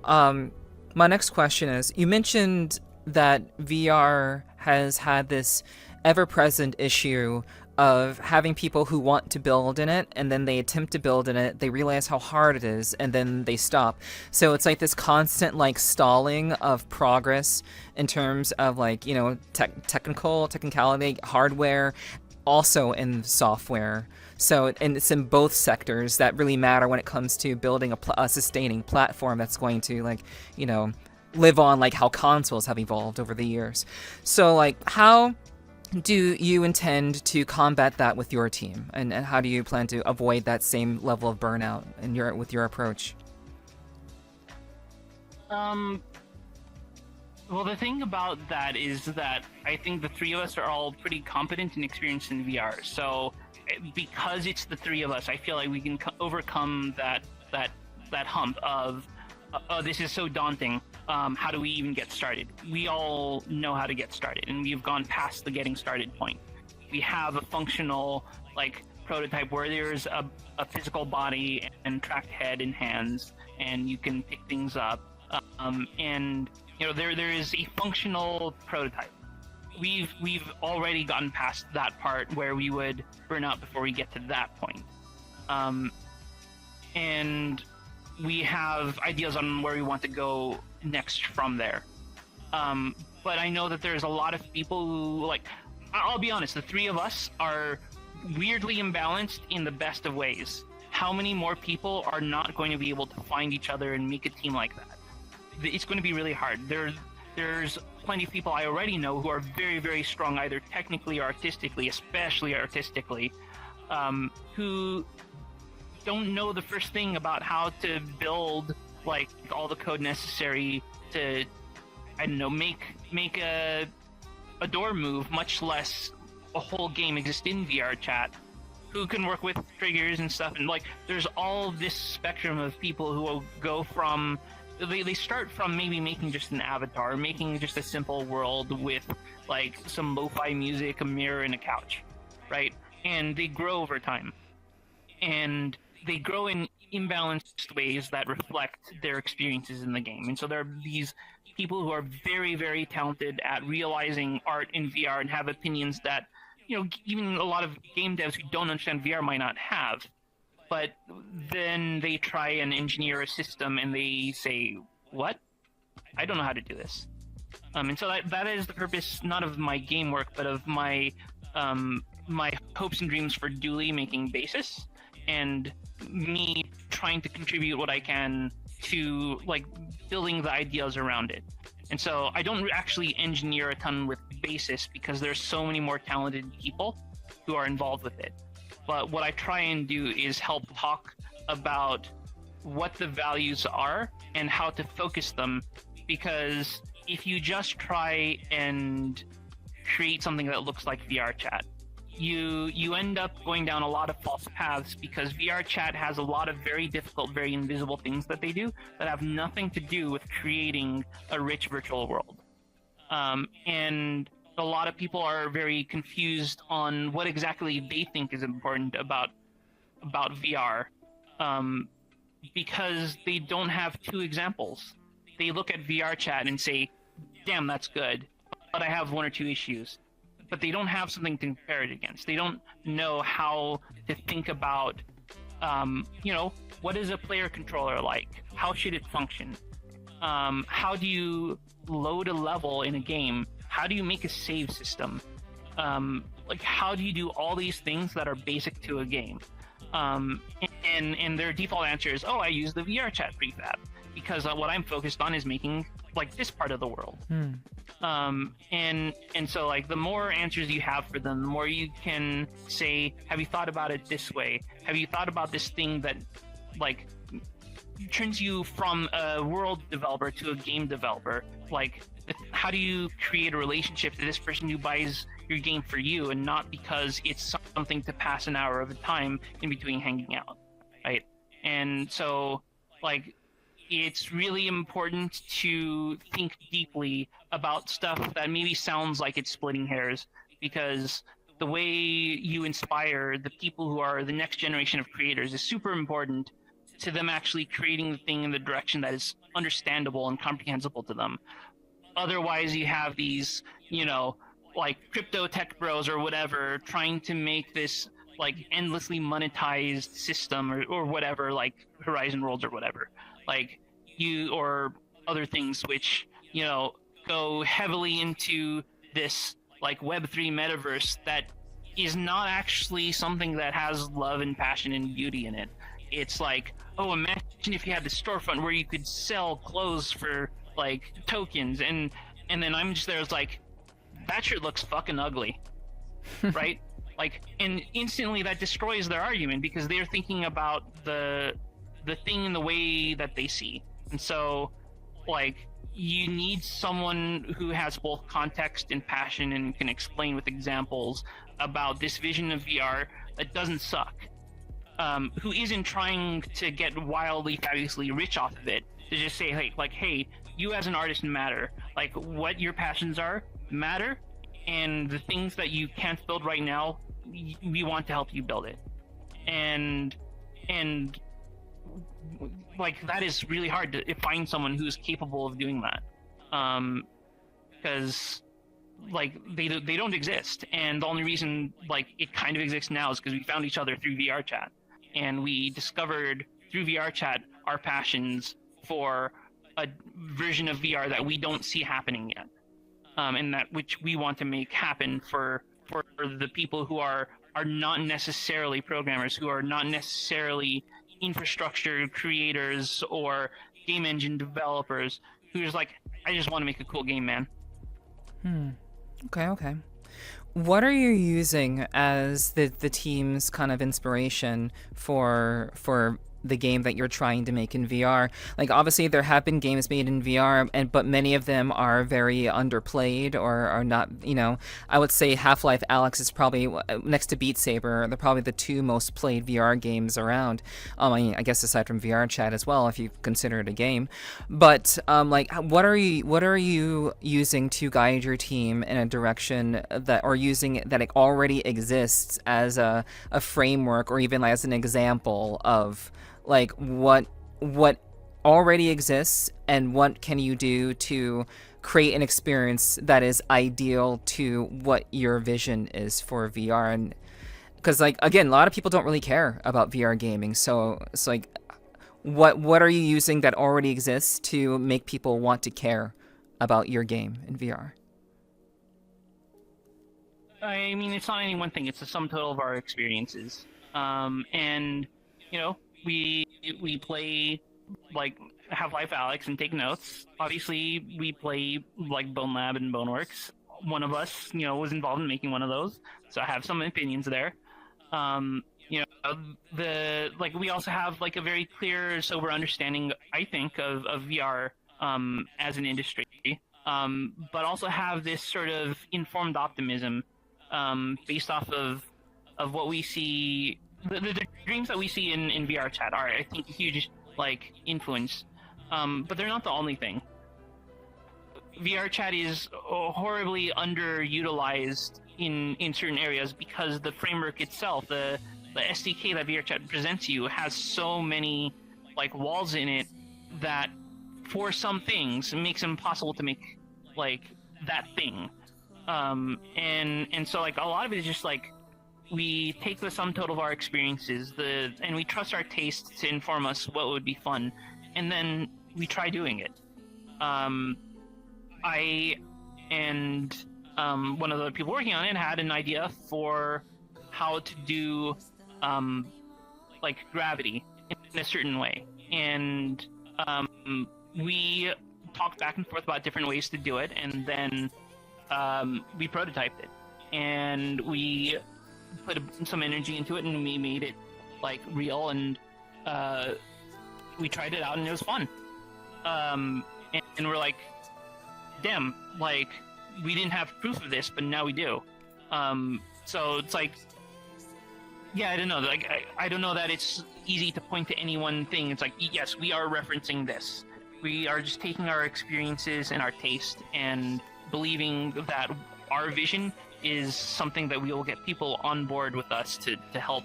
My next question is: you mentioned that VR has had this ever-present issue of having people who want to build in it, and then they attempt to build in it, they realize how hard it is, and then they stop. So it's like this constant stalling of progress in terms of technicality, hardware, also in software. So, and it's in both sectors that really matter when it comes to building a sustaining platform that's going to live on how consoles have evolved over the years. So how do you intend to combat that with your team, and how do you plan to avoid that same level of burnout with your approach? Well, the thing about that is that I think the three of us are all pretty competent and experienced in VR. So because it's the three of us, I feel like we can overcome that hump of this is so daunting. How do we even get started? We all know how to get started, and we've gone past the getting started point. We have a functional prototype where there's a physical body and tracked head and hands, and you can pick things up. And there is a functional prototype. We've already gotten past that part where we would burn out before we get to that point. And we have ideas on where we want to go next from there. But I know that there's a lot of people who I'll be honest, the three of us are weirdly imbalanced in the best of ways. How many more people are not going to be able to find each other and make a team like that? It's going to be really hard. There's plenty of people I already know who are very, very strong, either technically or artistically, especially artistically, who don't know the first thing about how to build all the code necessary to, I don't know, make a door move, much less a whole game exist in VRChat, who can work with triggers and stuff. And there's all this spectrum of people who will go from, they start from maybe making just an avatar, making just a simple world with some lo-fi music, a mirror, and a couch, right? And they grow over time. And they grow in imbalanced ways that reflect their experiences in the game. And so there are these people who are very, very talented at realizing art in VR and have opinions that, even a lot of game devs who don't understand VR might not have. But then they try and engineer a system and they say, what? I don't know how to do this. And so that is the purpose, not of my game work, but of my my hopes and dreams for Dooley making Basis, and me trying to contribute what I can to building the ideas around it. And so I don't actually engineer a ton with Basis because there's so many more talented people who are involved with it. But what I try and do is help talk about what the values are and how to focus them, because if you just try and create something that looks like VRChat, you end up going down a lot of false paths, because VRChat has a lot of very difficult, very invisible things that they do that have nothing to do with creating a rich virtual world. And a lot of people are very confused on what exactly they think is important about VR. because they don't have two examples. They look at VRChat and say, damn, that's good, but I have one or two issues. But they don't have something to compare it against. They don't know how to think about, what is a player controller like? How should it function? How do you load a level in a game? How do you make a save system? How do you do all these things that are basic to a game? And their default answer is, I use the VRChat prefab because what I'm focused on is making this part of the world. And so the more answers you have for them, the more you can say, have you thought about it this way? Have you thought about this thing that turns you from a world developer to a game developer? How do you create a relationship to this person who buys your game for you and not because it's something to pass an hour of the time in between hanging out, right? And so it's really important to think deeply about stuff that maybe sounds like it's splitting hairs, because the way you inspire the people who are the next generation of creators is super important to them actually creating the thing in the direction that is understandable and comprehensible to them. Otherwise, you have these, crypto tech bros or whatever trying to make this endlessly monetized system or whatever, like Horizon Worlds or whatever, or other things which, go heavily into this Web3 metaverse that is not actually something that has love and passion and beauty in it. It's imagine if you had this storefront where you could sell clothes for tokens, and then I'm just there, that shit looks fucking ugly. Right? And instantly that destroys their argument because they're thinking about the thing in the way that they see. And so you need someone who has both context and passion and can explain with examples about this vision of VR that doesn't suck, who isn't trying to get wildly fabulously rich off of it, to just say, hey, you as an artist matter. What your passions are matter, and the things that you can't build right now, we want to help you build it. And that is really hard to find someone who's capable of doing that, because they don't exist. And the only reason it kind of exists now is because we found each other through VRChat, and we discovered through VRChat our passions for a version of VR that we don't see happening yet, and that which we want to make happen for the people who are not necessarily programmers, who are not necessarily infrastructure creators or game engine developers, who's I just want to make a cool game, man. Okay. What are you using as the team's kind of inspiration for the game that you're trying to make in VR? Obviously there have been games made in VR, but many of them are very underplayed or are not, I would say Half-Life Alyx is probably, next to Beat Saber, they're probably the two most played VR games around. I guess aside from VRChat as well, if you consider it a game. But what are you using to guide your team in a direction that, or using that it already exists as a framework, or even as an example of what already exists, and what can you do to create an experience that is ideal to what your vision is for VR? And because again, a lot of people don't really care about VR gaming, so it's what are you using that already exists to make people want to care about your game in VR? I mean, it's not any one thing, it's the sum total of our experiences. And we play Half-Life Alyx and take notes. Obviously, we play BONELAB and BONEWORKS. One of us, was involved in making one of those, so I have some opinions there. We also have a very clear, sober understanding, I think, of VR as an industry, but also have this sort of informed optimism based off of what we see. The dreams that we see in VRChat are, I think, a huge influence, but they're not the only thing. VRChat is horribly underutilized in certain areas because the framework itself, the SDK that VRChat presents you, has so many like walls in it that for some things makes it impossible to make like that thing. And so like a lot of it is just like we take the sum total of our experiences, and we trust our taste to inform us what would be fun, and then we try doing it. I and one of the people working on it had an idea for how to do like gravity in a certain way, and we talked back and forth about different ways to do it, and then we prototyped it, and we put some energy into it, and we made it like real, and we tried it out, and it was fun. And we're like, damn, like we didn't have proof of this, but now we do. So it's like, yeah, I don't know. Like I don't know that it's easy to point to any one thing. It's like, yes, we are referencing this. We are just taking our experiences and our taste and believing that our vision is something that we will get people on board with us to help,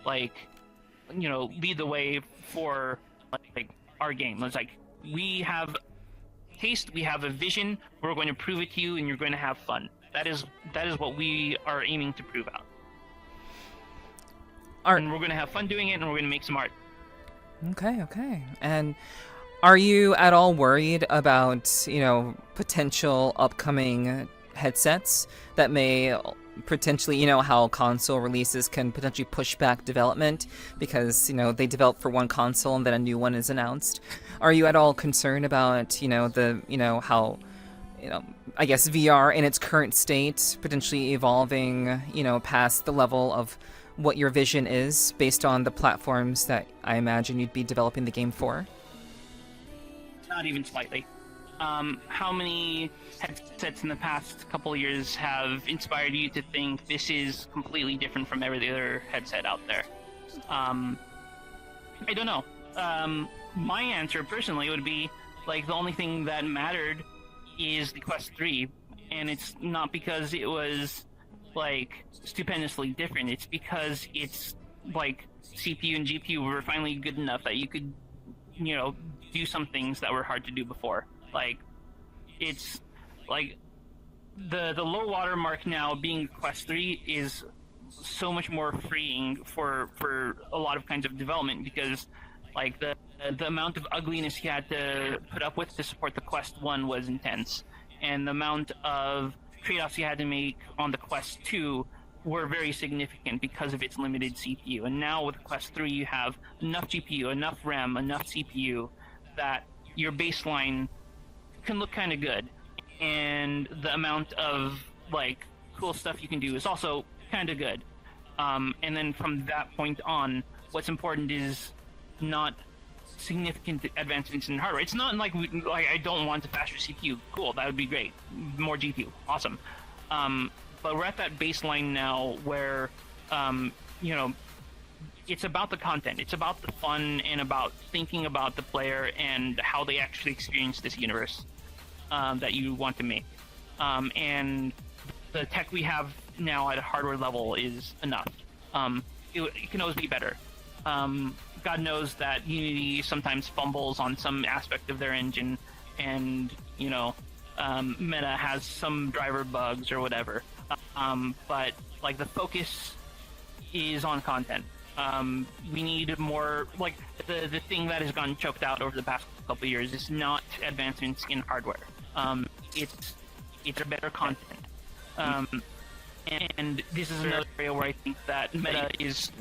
like, you know, lead the way for like our game. It's like, we have taste, we have a vision, we're going to prove it to you, and you're going to have fun. That is what we are aiming to prove out. Art. And we're going to have fun doing it, and we're going to make some art. Okay. And are you at all worried about, you know, potential upcoming headsets that may potentially, you know, how console releases can potentially push back development because, you know, they develop for one console and then a new one is announced? Are you at all concerned about, you know, how, you know, I guess VR in its current state potentially evolving, you know, past the level of what your vision is based on the platforms that I imagine you'd be developing the game for? Not even slightly. How many headsets in the past couple of years have inspired you to think this is completely different from every other headset out there? I don't know. My answer personally would be, like, the only thing that mattered is the Quest 3, and it's not because it was, like, stupendously different. It's because it's, like, CPU and GPU were finally good enough that you could, you know, do some things that were hard to do before. Like, it's like the low water mark now being Quest 3 is so much more freeing for a lot of kinds of development, because like the amount of ugliness you had to put up with to support the Quest 1 was intense, and the amount of trade-offs you had to make on the Quest 2 were very significant because of its limited CPU. And now with Quest 3 you have enough GPU, enough RAM, enough CPU that your baseline can look kind of good, and the amount of like cool stuff you can do is also kind of good. And then from that point on, what's important is not significant advancements in hardware. It's not like I don't want a faster CPU. Cool, that would be great. More GPU, awesome. But we're at that baseline now where, you know, it's about the content. It's about the fun and about thinking about the player and how they actually experience this universe that you want to make. And the tech we have now at a hardware level is enough. It can always be better. God knows that Unity sometimes fumbles on some aspect of their engine, and, you know, Meta has some driver bugs or whatever. But like the focus is on content. We need more, like, the thing that has gotten choked out over the past couple of years is not advancements in hardware. It's a better content. And this is another area where I think that Meta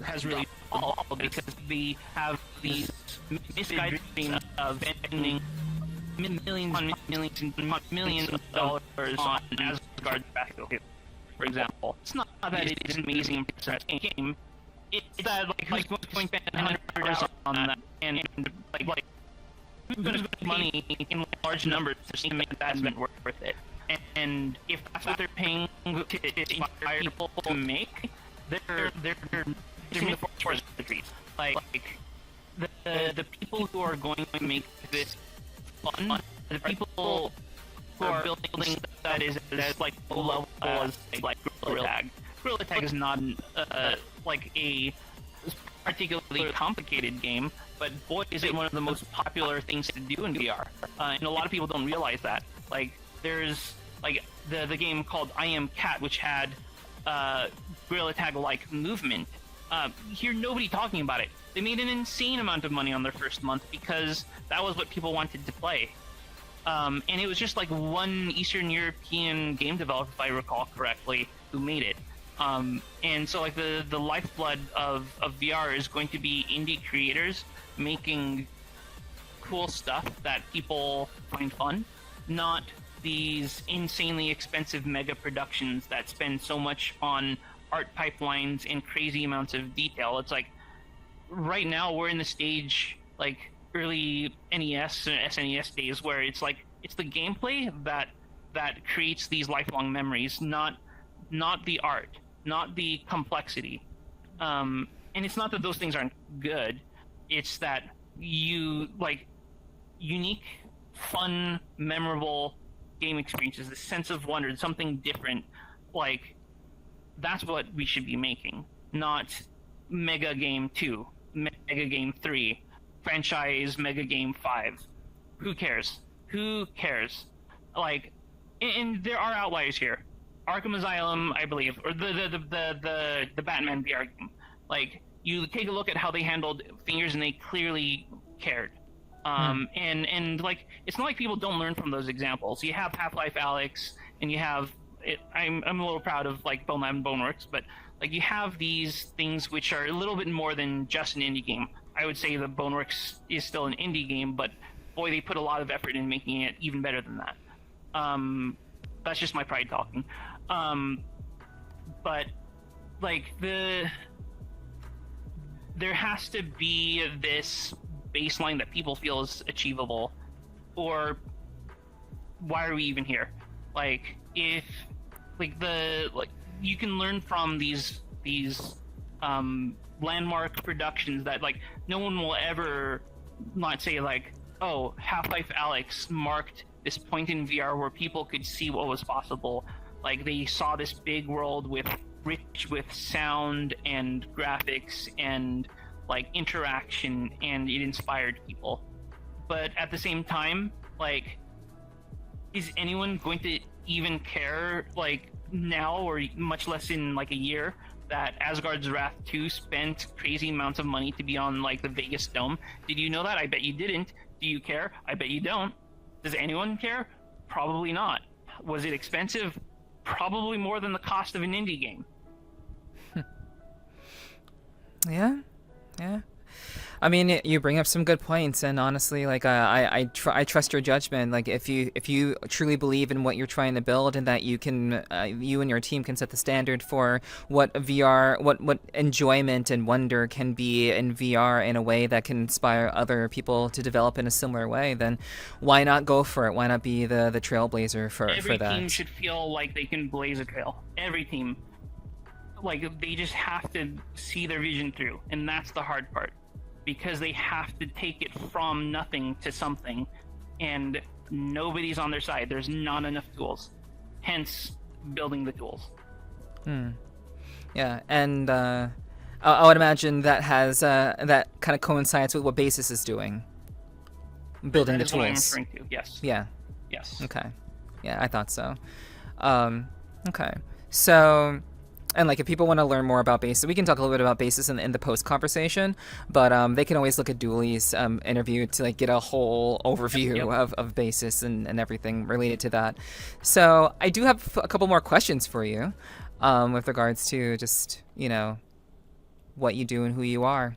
has really fallen, because we have these misguided dreams of spending millions of dollars on Asgard's Battlefield, for example. It's not that it is an amazing game. It's that like who's going to spend $100 on that, and like who's going to spend money in large numbers to make that investment worth it? And if that's what they're paying to inspire people to make, they're missing the forest of the trees. Like the people who are going to make this fun, the people who are building that is as like low level as like Gorilla Tag. Gorilla Tag is not like a particularly complicated game, but boy, is it one of the most popular things to do in VR. And a lot of people don't realize that. Like, there's like the game called I Am Cat, which had gorilla tag-like movement. Hear nobody talking about it. They made an insane amount of money on their first month because that was what people wanted to play. And it was just like one Eastern European game developer, if I recall correctly, who made it. And so like the lifeblood of VR is going to be indie creators making cool stuff that people find fun, not these insanely expensive mega productions that spend so much on art pipelines and crazy amounts of detail. It's like right now we're in the stage like early NES and SNES days where it's like it's the gameplay that creates these lifelong memories, not the art, not the complexity. And it's not that those things aren't good, it's that you like unique, fun, memorable game experiences, the sense of wonder, something different, like that's what we should be making, not Mega Game 2, Mega Game 3, franchise Mega Game 5. Who cares? Who cares? Like, and there are outliers here. Arkham Asylum, I believe, or the Batman VR game. Like, you take a look at how they handled fingers, and they clearly cared. And like, it's not like people don't learn from those examples. You have Half-Life Alyx, and you have it. I'm a little proud of like BONELAB and BONEWORKS, but like you have these things which are a little bit more than just an indie game. I would say the BONEWORKS is still an indie game, but boy, they put a lot of effort in making it even better than that. That's just my pride talking. But like there has to be this baseline that people feel is achievable, or why are we even here? Like, if like you can learn from these landmark productions that like no one will ever not say like, oh, Half-Life Alyx marked this point in VR where people could see what was possible. Like, they saw this big world rich with sound and graphics and like interaction, and it inspired people. But at the same time, like, is anyone going to even care like now, or much less in like a year, that Asgard's Wrath 2 spent crazy amounts of money to be on like the Vegas Dome? Did you know that? I bet you didn't. Do you care? I bet you don't. Does anyone care? Probably not. Was it expensive? Probably more than the cost of an indie game. Yeah. I mean, you bring up some good points, and honestly, like I trust your judgment. Like, if you truly believe in what you're trying to build, and that you can, you and your team can set the standard for what VR, what enjoyment and wonder can be in VR in a way that can inspire other people to develop in a similar way, then why not go for it? Why not be the trailblazer for that? Every team should feel like they can blaze a trail. Every team. Like, they just have to see their vision through, and that's the hard part. Because they have to take it from nothing to something, and nobody's on their side. There's not enough tools. Hence, building the tools. Yeah, and I would imagine that has that kind of coincides with what Basis is doing. Building the tools. What I'm referring to. Yes. Yeah. Yes. Okay. Yeah, I thought so. Okay. So, and like, if people want to learn more about Basis, we can talk a little bit about Basis in the post conversation, but they can always look at Dooley's interview to like get a whole overview of Basis and everything related to that. So I do have a couple more questions for you with regards to just, what you do and who you are.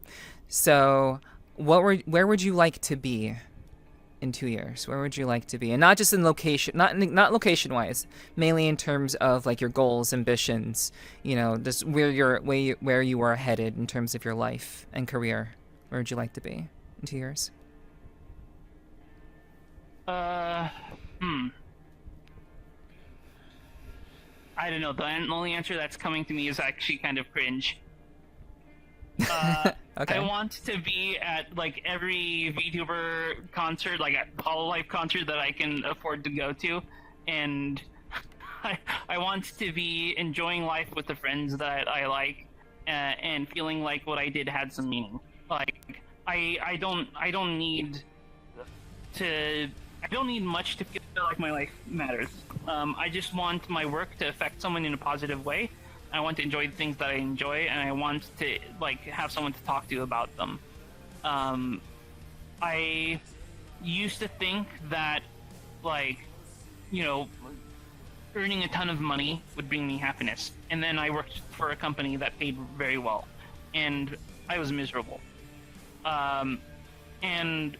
So where would you like to be in 2 years? Where would you like to be? And not just in location, not location wise, mainly in terms of like your goals, ambitions, just where you are headed in terms of your life and career. Where would you like to be in 2 years? I don't know. The only answer that's coming to me is actually kind of cringe. Okay. I want to be at like every VTuber concert, like a Hololive concert that I can afford to go to, and I want to be enjoying life with the friends that I like, and feeling like what I did had some meaning. Like I don't need much to feel like my life matters. I just want my work to affect someone in a positive way. I want to enjoy the things that I enjoy, and I want to have someone to talk to about them. I used to think that earning a ton of money would bring me happiness, and then I worked for a company that paid very well, and I was miserable. And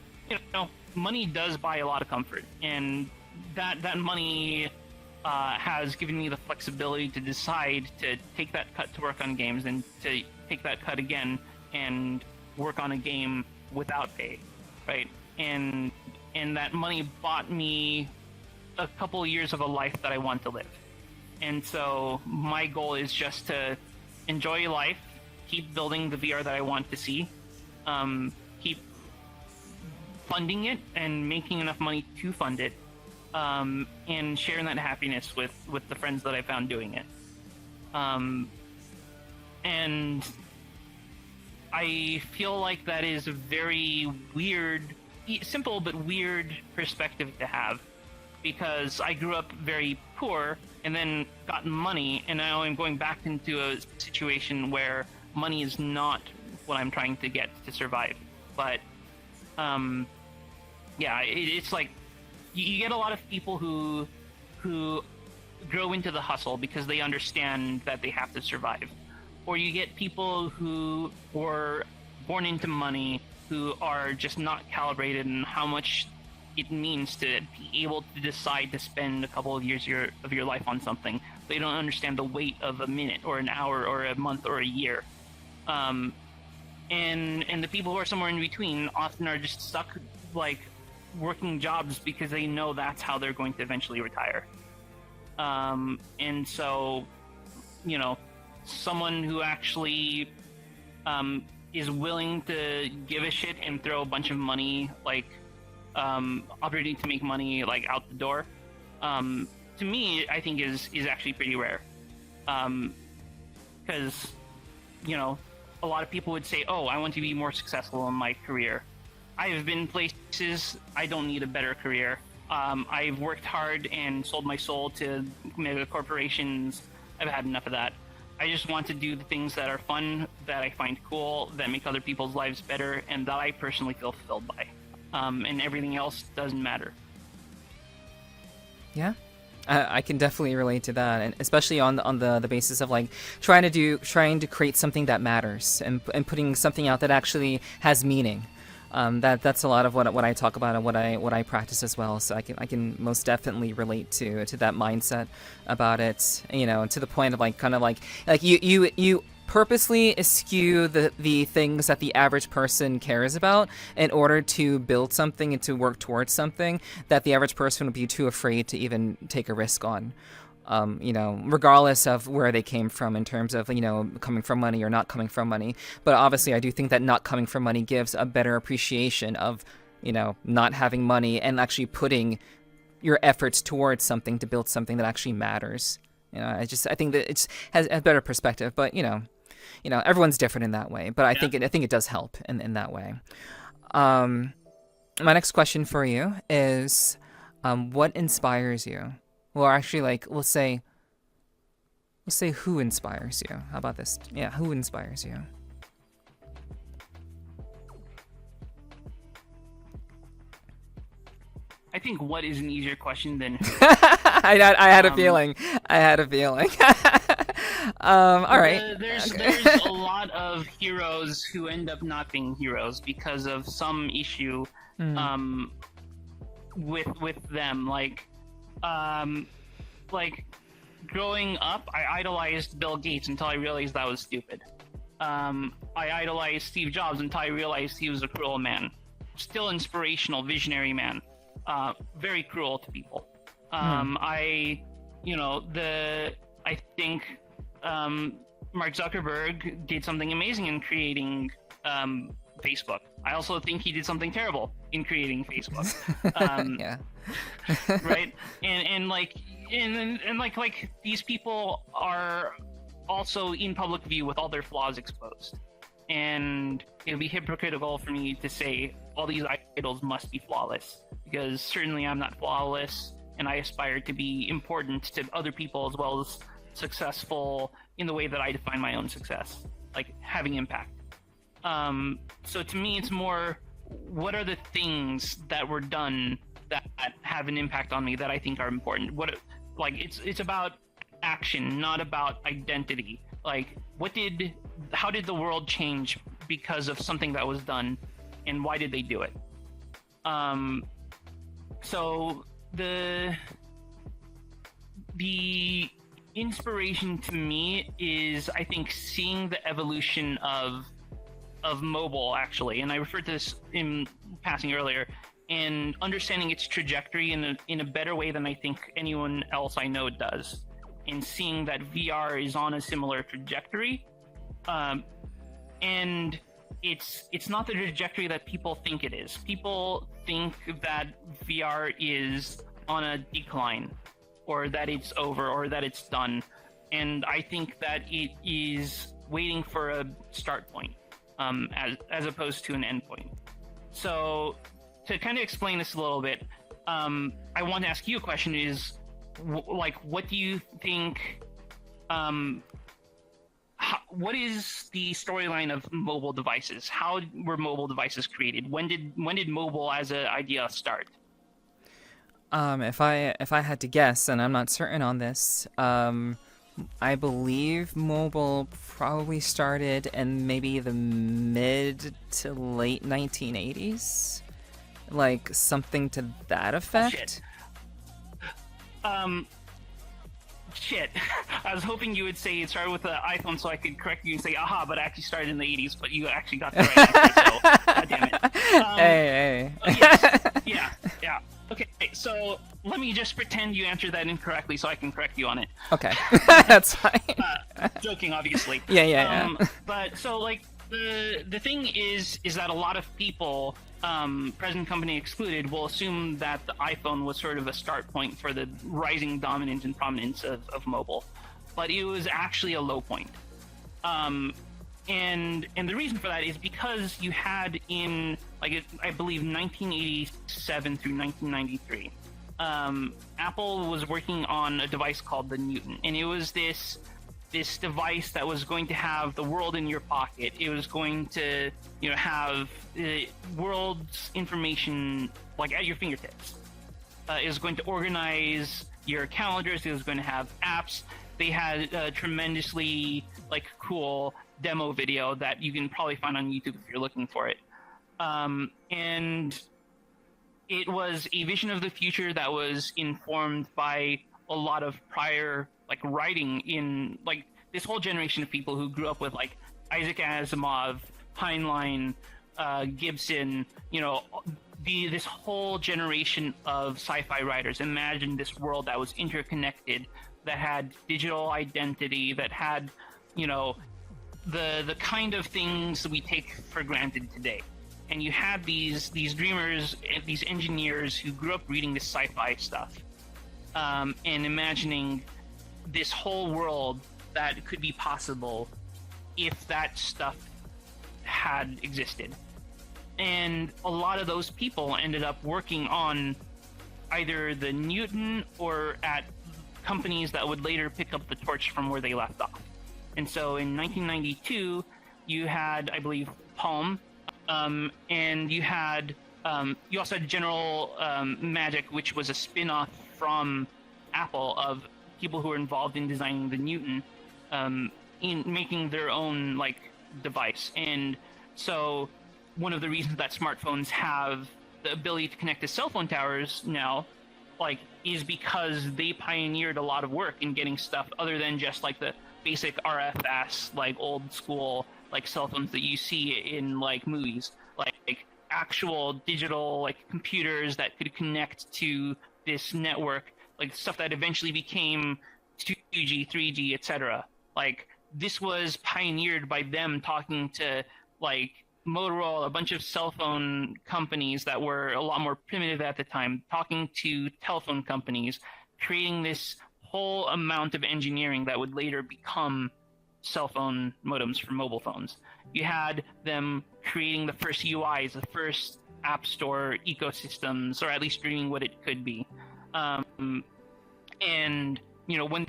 money does buy a lot of comfort, and that money has given me the flexibility to decide to take that cut to work on games, and to take that cut again and work on a game without pay, right? And that money bought me a couple of years of a life that I want to live. And so my goal is just to enjoy life, keep building the VR that I want to see, keep funding it and making enough money to fund it, and sharing that happiness with the friends that I found doing it. And I feel like that is a very weird, simple but weird perspective to have, because I grew up very poor and then got money, and now I'm going back into a situation where money is not what I'm trying to get to survive. But it's like you get a lot of people who grow into the hustle because they understand that they have to survive, or you get people who were born into money who are just not calibrated in how much it means to be able to decide to spend a couple of years of your life on something. They don't understand the weight of a minute or an hour or a month or a year. And the people who are somewhere in between often are just stuck working jobs because they know that's how they're going to eventually retire. And so, someone who actually is willing to give a shit and throw a bunch of money, opportunity to make money out the door, to me, I think is actually pretty rare. Because a lot of people would say, oh, I want to be more successful in my career. I have been places I don't need a better career. I've worked hard and sold my soul to mega corporations. I've had enough of that. I just want to do the things that are fun, that I find cool, that make other people's lives better, and that I personally feel fulfilled by. And everything else doesn't matter. Yeah, I can definitely relate to that, and especially on the basis of trying to create something that matters, and putting something out that actually has meaning. That's a lot of what I talk about and what I practice as well. So I can most definitely relate to that mindset about it. To the point of you purposely eschew the things that the average person cares about in order to build something and to work towards something that the average person would be too afraid to even take a risk on. Regardless of where they came from in terms of, coming from money or not coming from money. But obviously I do think that not coming from money gives a better appreciation of, not having money and actually putting your efforts towards something to build something that actually matters. I think that it has a better perspective, but everyone's different in that way. But I think it does help in that way. My next question for you is, what inspires you? Well, actually, let's say who inspires you? How about this? Yeah, who inspires you? I think what is an easier question than who? I had a feeling. I had a feeling. All right. There's a lot of heroes who end up not being heroes because of some issue with them. Growing up, I idolized Bill Gates until I realized that was stupid. I idolized Steve Jobs until I realized he was a cruel man. Still inspirational, visionary man. Very cruel to people. I think Mark Zuckerberg did something amazing in creating Facebook. I also think he did something terrible in creating Facebook. Yeah. Right? And these people are also in public view with all their flaws exposed. And it would be hypocritical for me to say all these idols must be flawless, because certainly I'm not flawless, and I aspire to be important to other people as well as successful in the way that I define my own success, like having impact. So to me, it's more, what are the things that were done that have an impact on me that I think are important? It's about action, not about identity. Like, how did the world change because of something that was done, and why did they do it? So the inspiration to me is, I think, seeing the evolution of mobile, actually, and I referred to this in passing earlier, and understanding its trajectory in a better way than I think anyone else I know does, and seeing that VR is on a similar trajectory, and it's not the trajectory that people think it is. People think that VR is on a decline, or that it's over, or that it's done, and I think that it is waiting for a start point, as opposed to an end point. So to kind of explain this a little bit, I want to ask you a question: is what do you think? What is the storyline of mobile devices? How were mobile devices created? When did mobile as an idea start? If I had to guess, and I'm not certain on this, I believe mobile probably started in maybe the mid to late 1980s, like something to that effect. Shit. I was hoping you would say it started with the iPhone so I could correct you and say, aha, but it actually started in the 80s, but you actually got the right answer, so God damn it. Hey. Yes, yeah. Okay, so let me just pretend you answered that incorrectly so I can correct you on it. Okay, that's fine. Joking, obviously. Yeah. But so, like, the thing is that a lot of people, present company excluded, will assume that the iPhone was sort of a start point for the rising dominance and prominence of mobile, but it was actually a low point. And the reason for that is because you had in, I believe 1987 through 1993, Apple was working on a device called the Newton, and it was this device that was going to have the world in your pocket. It was going to, have the world's information at your fingertips. It was going to organize your calendars. It was going to have apps. They had a tremendously cool demo video that you can probably find on YouTube if you're looking for it. And it was a vision of the future that was informed by a lot of prior writing in this whole generation of people who grew up with Isaac Asimov, Heinlein, Gibson, this whole generation of sci-fi writers imagined this world that was interconnected, that had digital identity, that had, the kind of things that we take for granted today. And you had these dreamers, these engineers who grew up reading this sci-fi stuff, and imagining this whole world that could be possible if that stuff had existed. And a lot of those people ended up working on either the Newton or at companies that would later pick up the torch from where they left off. And so in 1992, you had, I believe, Palm, and you also had General Magic, which was a spin-off from Apple of people who were involved in designing the Newton, in making their own device. And so one of the reasons that smartphones have the ability to connect to cell phone towers now, is because they pioneered a lot of work in getting stuff other than just the basic RFS, old school cell phones that you see in movies, actual digital computers that could connect to this network, stuff that eventually became 2G, 3G, etc. This was pioneered by them talking to Motorola, a bunch of cell phone companies that were a lot more primitive at the time, talking to telephone companies, creating this whole amount of engineering that would later become cell phone modems for mobile phones. You had them creating the first UIs, the first app store ecosystems, or at least dreaming what it could be. And when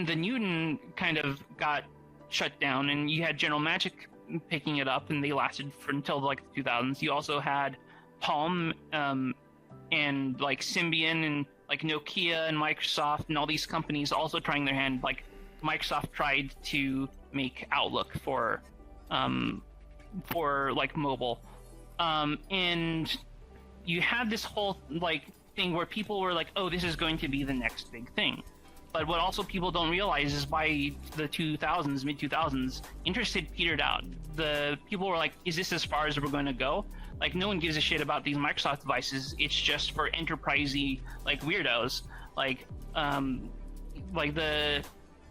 the Newton kind of got shut down, and you had General Magic picking it up, and they lasted until like the 2000s. You also had Palm and like Symbian and like Nokia and Microsoft and all these companies also trying their hand. Like Microsoft tried to make Outlook for like mobile, and you had this whole like thing where people were like, oh, this is going to be the next big thing. But what also people don't realize is by the 2000s, mid 2000s, interest had petered out. The people were like, is this as far as we're going to go? Like, no one gives a shit about these Microsoft devices. It's just for enterprisey like weirdos. Like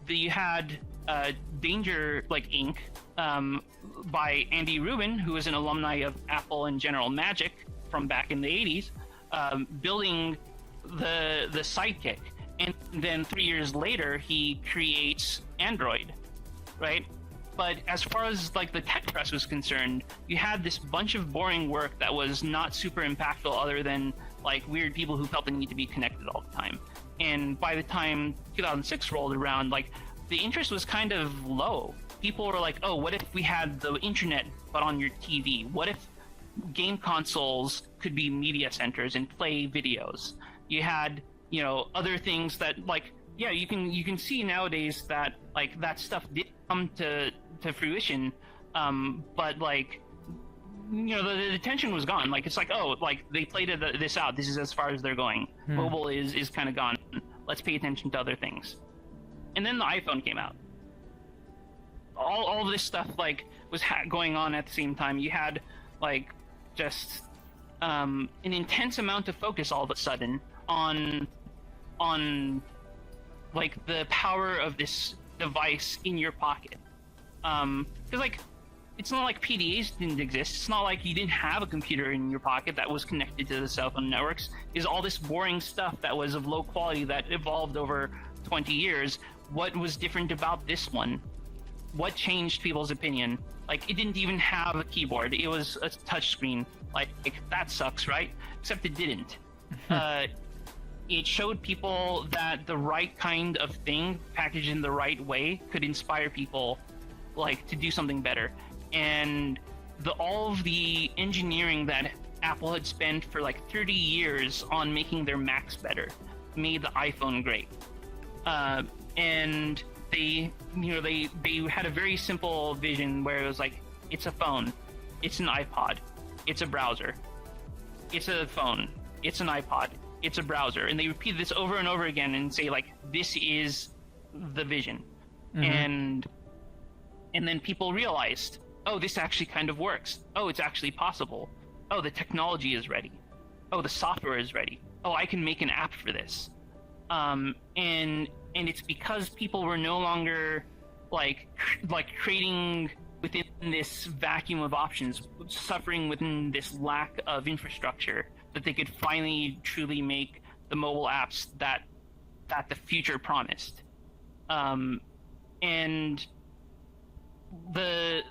you had Danger like Inc. By Andy Rubin, who is an alumni of Apple and General Magic from back in the 80s, building the Sidekick. And then 3 years later, he creates Android, right? But as far as like the tech press was concerned, you had this bunch of boring work that was not super impactful other than like weird people who felt the need to be connected all the time. And by the time 2006 rolled around, like the interest was kind of low. People were like, oh, what if we had the internet but on your TV? What if game consoles could be media centers and play videos? You had other things that like, yeah, you can see nowadays that like that stuff did come to fruition, but like the attention was gone. Like it's like, oh, like they played this out, this is as far as they're going. Mobile is kind of gone, let's pay attention to other things. And then the iPhone came out. All of this stuff like was going on at the same time. You had like just an intense amount of focus all of a sudden on like the power of this device in your pocket. Because like it's not like PDAs didn't exist. It's not like you didn't have a computer in your pocket that was connected to the cell phone networks. Is all this boring stuff that was of low quality that evolved over 20 years. What was different about this one? What changed people's opinion? Like it didn't even have a keyboard. It was a touch screen. Like that sucks, right? Except it didn't. It showed people that the right kind of thing packaged in the right way could inspire people like to do something better. And all of the engineering that Apple had spent for like 30 years on making their Macs better made the iPhone great. And they had a very simple vision where it was like, it's a phone, it's an iPod, it's a browser, it's a phone, it's an iPod, it's a browser. And they repeated this over and over again and say like, this is the vision. And then people realized, oh, this actually kind of works. Oh, it's actually possible. Oh, the technology is ready. Oh, the software is ready. Oh, I can make an app for this. And it's because people were no longer like creating within this vacuum of options, suffering within this lack of infrastructure, that they could finally truly make the mobile apps that the future promised. And the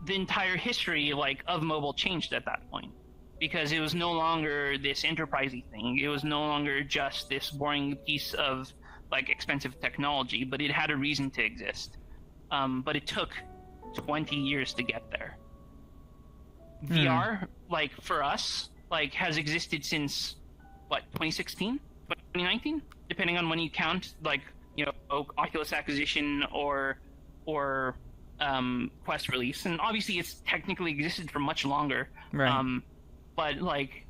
entire history like of mobile changed at that point, because it was no longer this enterprisey thing. It was no longer just this boring piece of like expensive technology, but it had a reason to exist. But it took 20 years to get there. VR, like for us, like has existed since what, 2016, 2019, depending on when you count, like Oculus acquisition or Quest release. And obviously it's technically existed for much longer, right? But like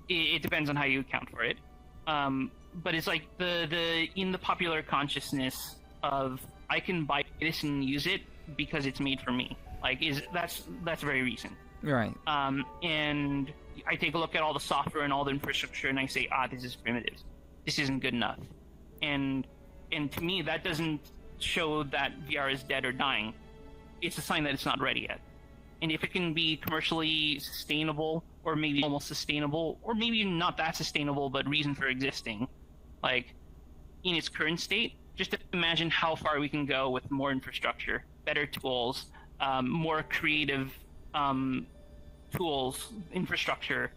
it depends on how you account for it. But it's like the in the popular consciousness of, I can buy this and use it because it's made for me. Like that's very recent. Right. And I take a look at all the software and all the infrastructure and I say, this is primitive. This isn't good enough. And to me, that doesn't show that VR is dead or dying. It's a sign that it's not ready yet. And if it can be commercially sustainable, or maybe almost sustainable, or maybe not that sustainable, but reason for existing, like in its current state, just imagine how far we can go with more infrastructure, better tools, more creative tools, infrastructure,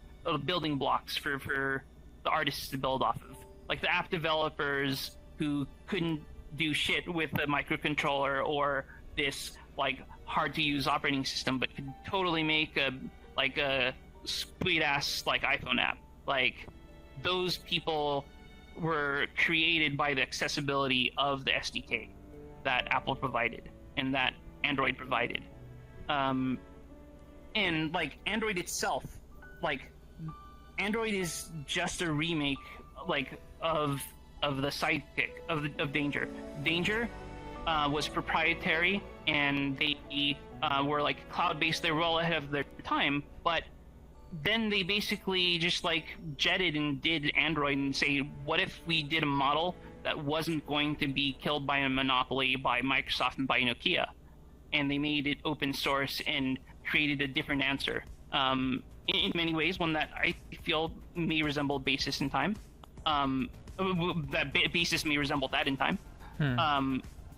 building blocks for the artists to build off of. Like the app developers who couldn't do shit with a microcontroller or this like hard to use operating system, but could totally make a sweet ass like iPhone app. Like those people were created by the accessibility of the SDK that Apple provided and that Android provided. And like Android itself, like Android is just a remake like of the sidekick of Danger. Danger was proprietary, and they were like cloud-based. They were well ahead of their time, but then they basically just like jetted and did Android and say, what if we did a model that wasn't going to be killed by a monopoly by Microsoft and by Nokia? And they made it open source and created a different answer. In many ways, one that I feel may resemble Basis in time. That Basis may resemble that in time.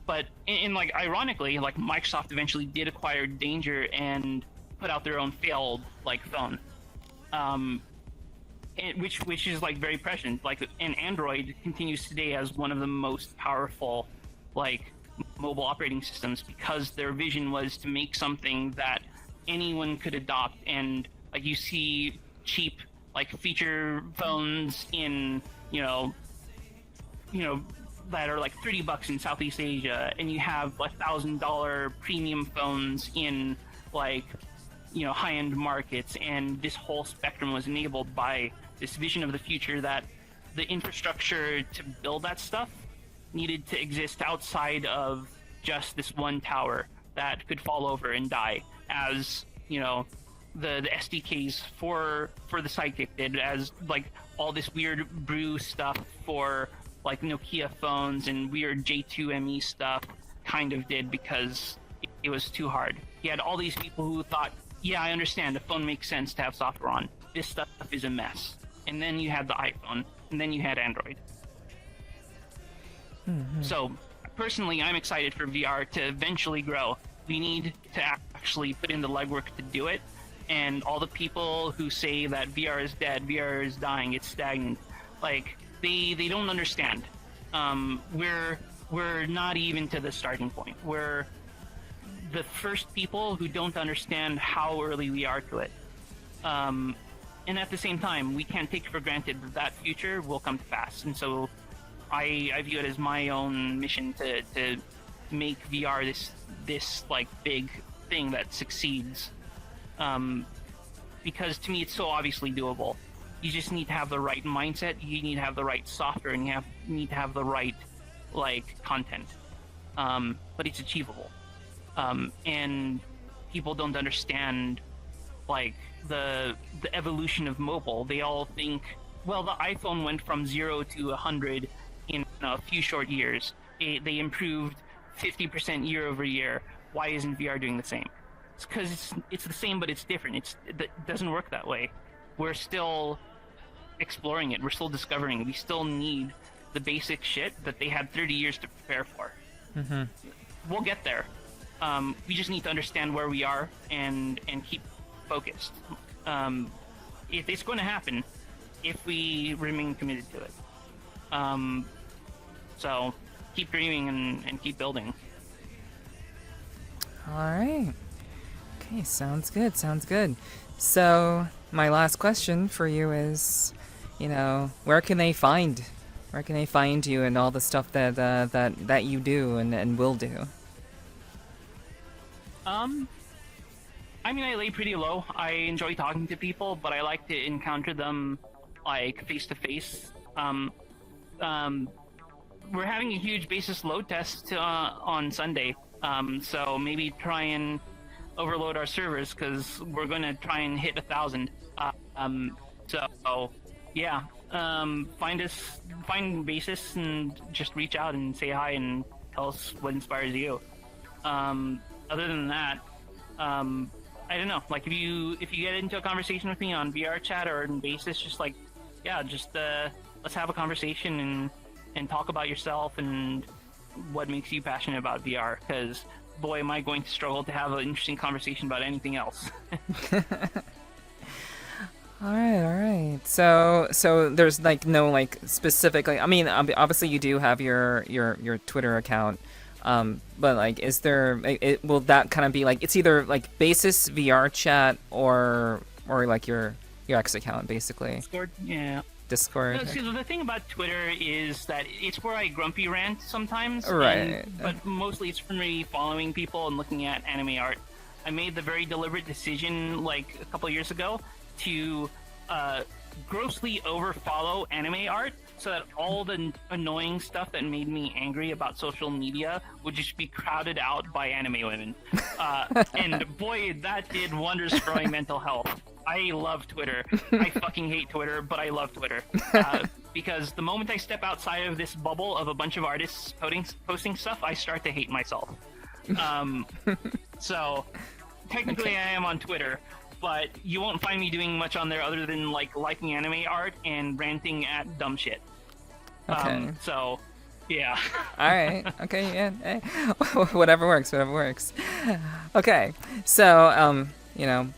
But in like ironically, like Microsoft eventually did acquire Danger and put out their own failed like phone, which is like very prescient. Like, and Android continues today as one of the most powerful like mobile operating systems because their vision was to make something that anyone could adopt. And like you see cheap like feature phones in you know that are like $30 in Southeast Asia, and you have $1,000 premium phones in like high-end markets, and this whole spectrum was enabled by this vision of the future that the infrastructure to build that stuff needed to exist outside of just this one tower that could fall over and die, as the SDKs for the Sidekick did, as like all this weird brew stuff for like Nokia phones and weird J2ME stuff kind of did because it was too hard. You had all these people who thought, yeah, I understand, a phone makes sense to have software on. This stuff is a mess. And then you had the iPhone, and then you had Android. So, personally, I'm excited for VR to eventually grow. We need to actually put in the legwork to do it, and all the people who say that VR is dead, VR is dying, it's stagnant, like, they don't understand. We're not even to the starting point. We're the first people who don't understand how early we are to it. And at the same time, we can't take for granted that future will come to pass. And so I view it as my own mission to make VR this like big thing that succeeds. Because to me, it's so obviously doable. You just need to have the right mindset, you need to have the right software, and you need to have the right like content. But it's achievable. And people don't understand like the evolution of mobile. They all think, well, the iPhone went from 0 to 100 in a few short years. They improved 50% year over year. Why isn't VR doing the same? It's because it's the same, but it's different. It doesn't work that way. We're still exploring it. We're still discovering it. We still need the basic shit that they had 30 years to prepare for. We'll get there. We just need to understand where we are and keep focused. It's going to happen if we remain committed to it. So keep dreaming and keep building. All right. Okay, sounds good. So my last question for you is, where can they find you and all the stuff that you do and will do? I mean, I lay pretty low. I enjoy talking to people, but I like to encounter them like face to face. We're having a huge basis load test on Sunday, so maybe try and overload our servers because we're going to try and hit 1,000. So yeah, find basis and just reach out and say hi and tell us what inspires you. Other than that, I don't know. Like if you get into a conversation with me on VRChat or in Basis, just like, yeah, just let's have a conversation and talk about yourself and what makes you passionate about VR, because boy, am I going to struggle to have an interesting conversation about anything else. All right. So there's like no like specific, like, I mean, obviously you do have your Twitter account, but like, is there? Will that kind of be like, it's either like basis VRChat or like your X account basically? Discord, yeah. Discord. No, see, the thing about Twitter is that it's where I grumpy rant sometimes, right? But mostly it's for me following people and looking at anime art. I made the very deliberate decision like a couple years ago to grossly overfollow anime art, so that all the annoying stuff that made me angry about social media would just be crowded out by anime women. And boy, that did wonders for my mental health. I love Twitter. I fucking hate Twitter, but I love Twitter. Because the moment I step outside of this bubble of a bunch of artists posting stuff, I start to hate myself. So, technically okay. I am on Twitter, but you won't find me doing much on there other than like liking anime art and ranting at dumb shit. Okay. So, yeah. All right. Okay. Yeah. Hey. Whatever works. Okay. So, you know,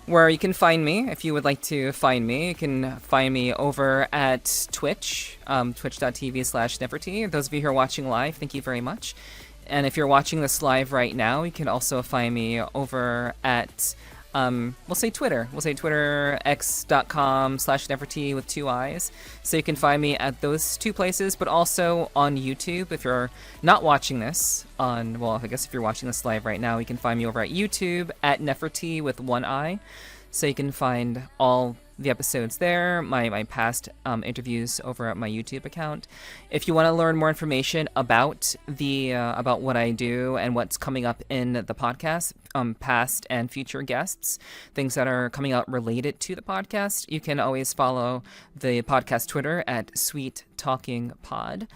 where you can find me, if you would like to find me, you can find me over at Twitch, twitch.tv/Nepherti. Those of you who are watching live, thank you very much. And if you're watching this live right now, you can also find me over at we'll say Twitter. We'll say Twitter, x.com/Nepherti with 2 eyes. So you can find me at those two places, but also on YouTube. If you're not watching this on, well, I guess if you're watching this live right now, you can find me over at YouTube at Nepherti with 1 eye. So you can find all the episodes there, my past interviews over at my YouTube account. If you want to learn more information about about what I do and what's coming up in the podcast, past and future guests, things that are coming out related to the podcast, you can always follow the podcast Twitter at Sweet Talking Pod.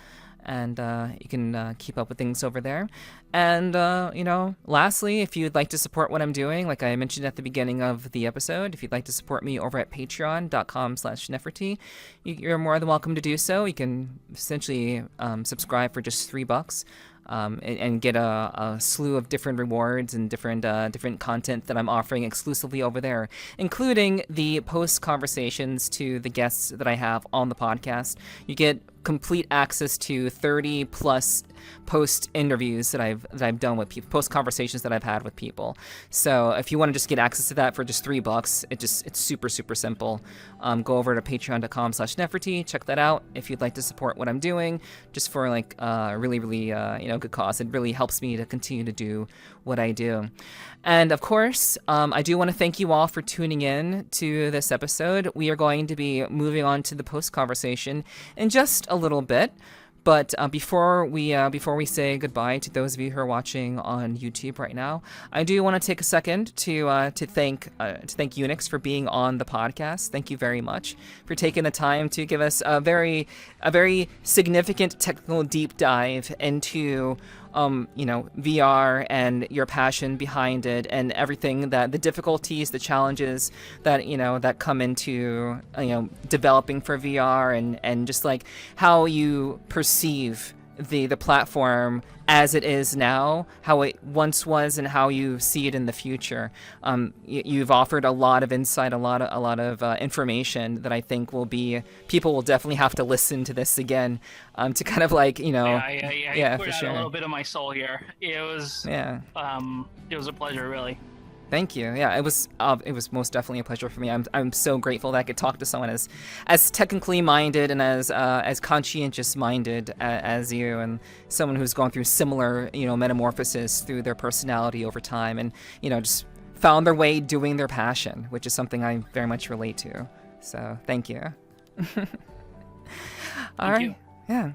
And you can keep up with things over there. And, you know, lastly, if you'd like to support what I'm doing, like I mentioned at the beginning of the episode, if you'd like to support me over at patreon.com/Nepherti, you're more than welcome to do so. You can essentially subscribe for just $3. And get a slew of different rewards and different content that I'm offering exclusively over there, including the post conversations to the guests that I have on the podcast. You get complete access to 30 plus post interviews that I've done with people, post conversations that I've had with people. So if you want to just get access to that for just $3, it's super simple. Go over to patreon.com/Nepherti, check that out if you'd like to support what I'm doing, just for like really good cause. It really helps me to continue to do what I do. And of course, I do want to thank you all for tuning in to this episode. We are going to be moving on to the post conversation in just a little bit. But before we say goodbye to those of you who are watching on YouTube right now, I do want to take a second to thank Yewnyx for being on the podcast. Thank you very much for taking the time to give us a very significant technical deep dive into VR and your passion behind it, and everything that the difficulties, the challenges that come into developing for VR, and just like how you perceive the platform as it is now, how it once was, and how you see it in the future. You've offered a lot of insight, a lot of information that I think people will definitely have to listen to this again, to kind of like I poured out a little bit of my soul here. It was it was a pleasure, really. Thank you. Yeah, it was most definitely a pleasure for me. I'm so grateful that I could talk to someone as technically minded and as conscientious minded as you, and someone who's gone through similar metamorphosis through their personality over time, and just found their way doing their passion, which is something I very much relate to. So thank you. All right. You. Yeah.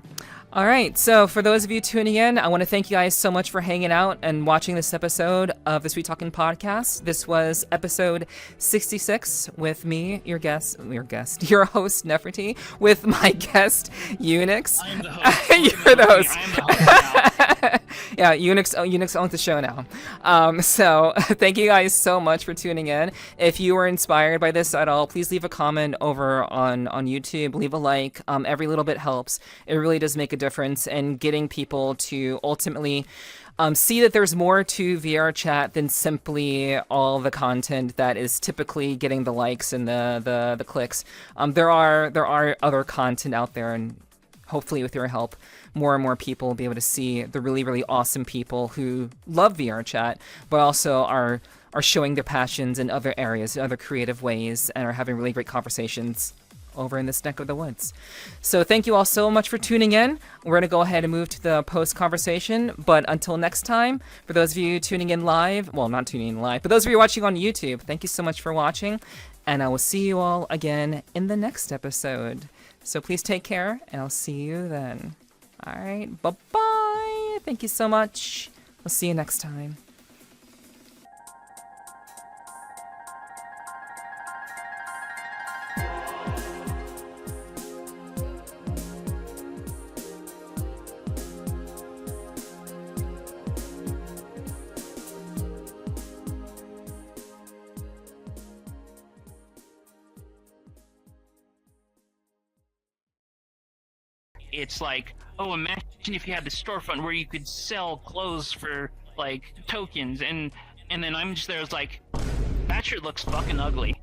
All right, so for those of you tuning in, I want to thank you guys so much for hanging out and watching this episode of the Sweet Talking Podcast. This was episode 66 with me, your host, Nepherti, with my guest, Yewnyx. I'm the host. You're the host. I'm the host now. Yeah, Yewnyx owns the show now. So thank you guys so much for tuning in. If you were inspired by this at all, please leave a comment over on YouTube. Leave a like. Every little bit helps. It really does make a difference in getting people to ultimately see that there's more to VRChat than simply all the content that is typically getting the likes and the clicks. There are other content out there, and hopefully with your help, more and more people will be able to see the really, really awesome people who love VRChat, but also are showing their passions in other areas, in other creative ways, and are having really great conversations over in this neck of the woods. So thank you all so much for tuning in. We're going to go ahead and move to the post conversation, but until next time, for those of you tuning in live, well, not tuning in live, but those of you watching on YouTube, thank you so much for watching, and I will see you all again in the next episode. So please take care, and I'll see you then. All right, bye-bye. Thank you so much. We'll see you next time. It's like, oh, imagine if you had this storefront where you could sell clothes for like tokens, and then I'm just there, it's like, that shirt looks fucking ugly.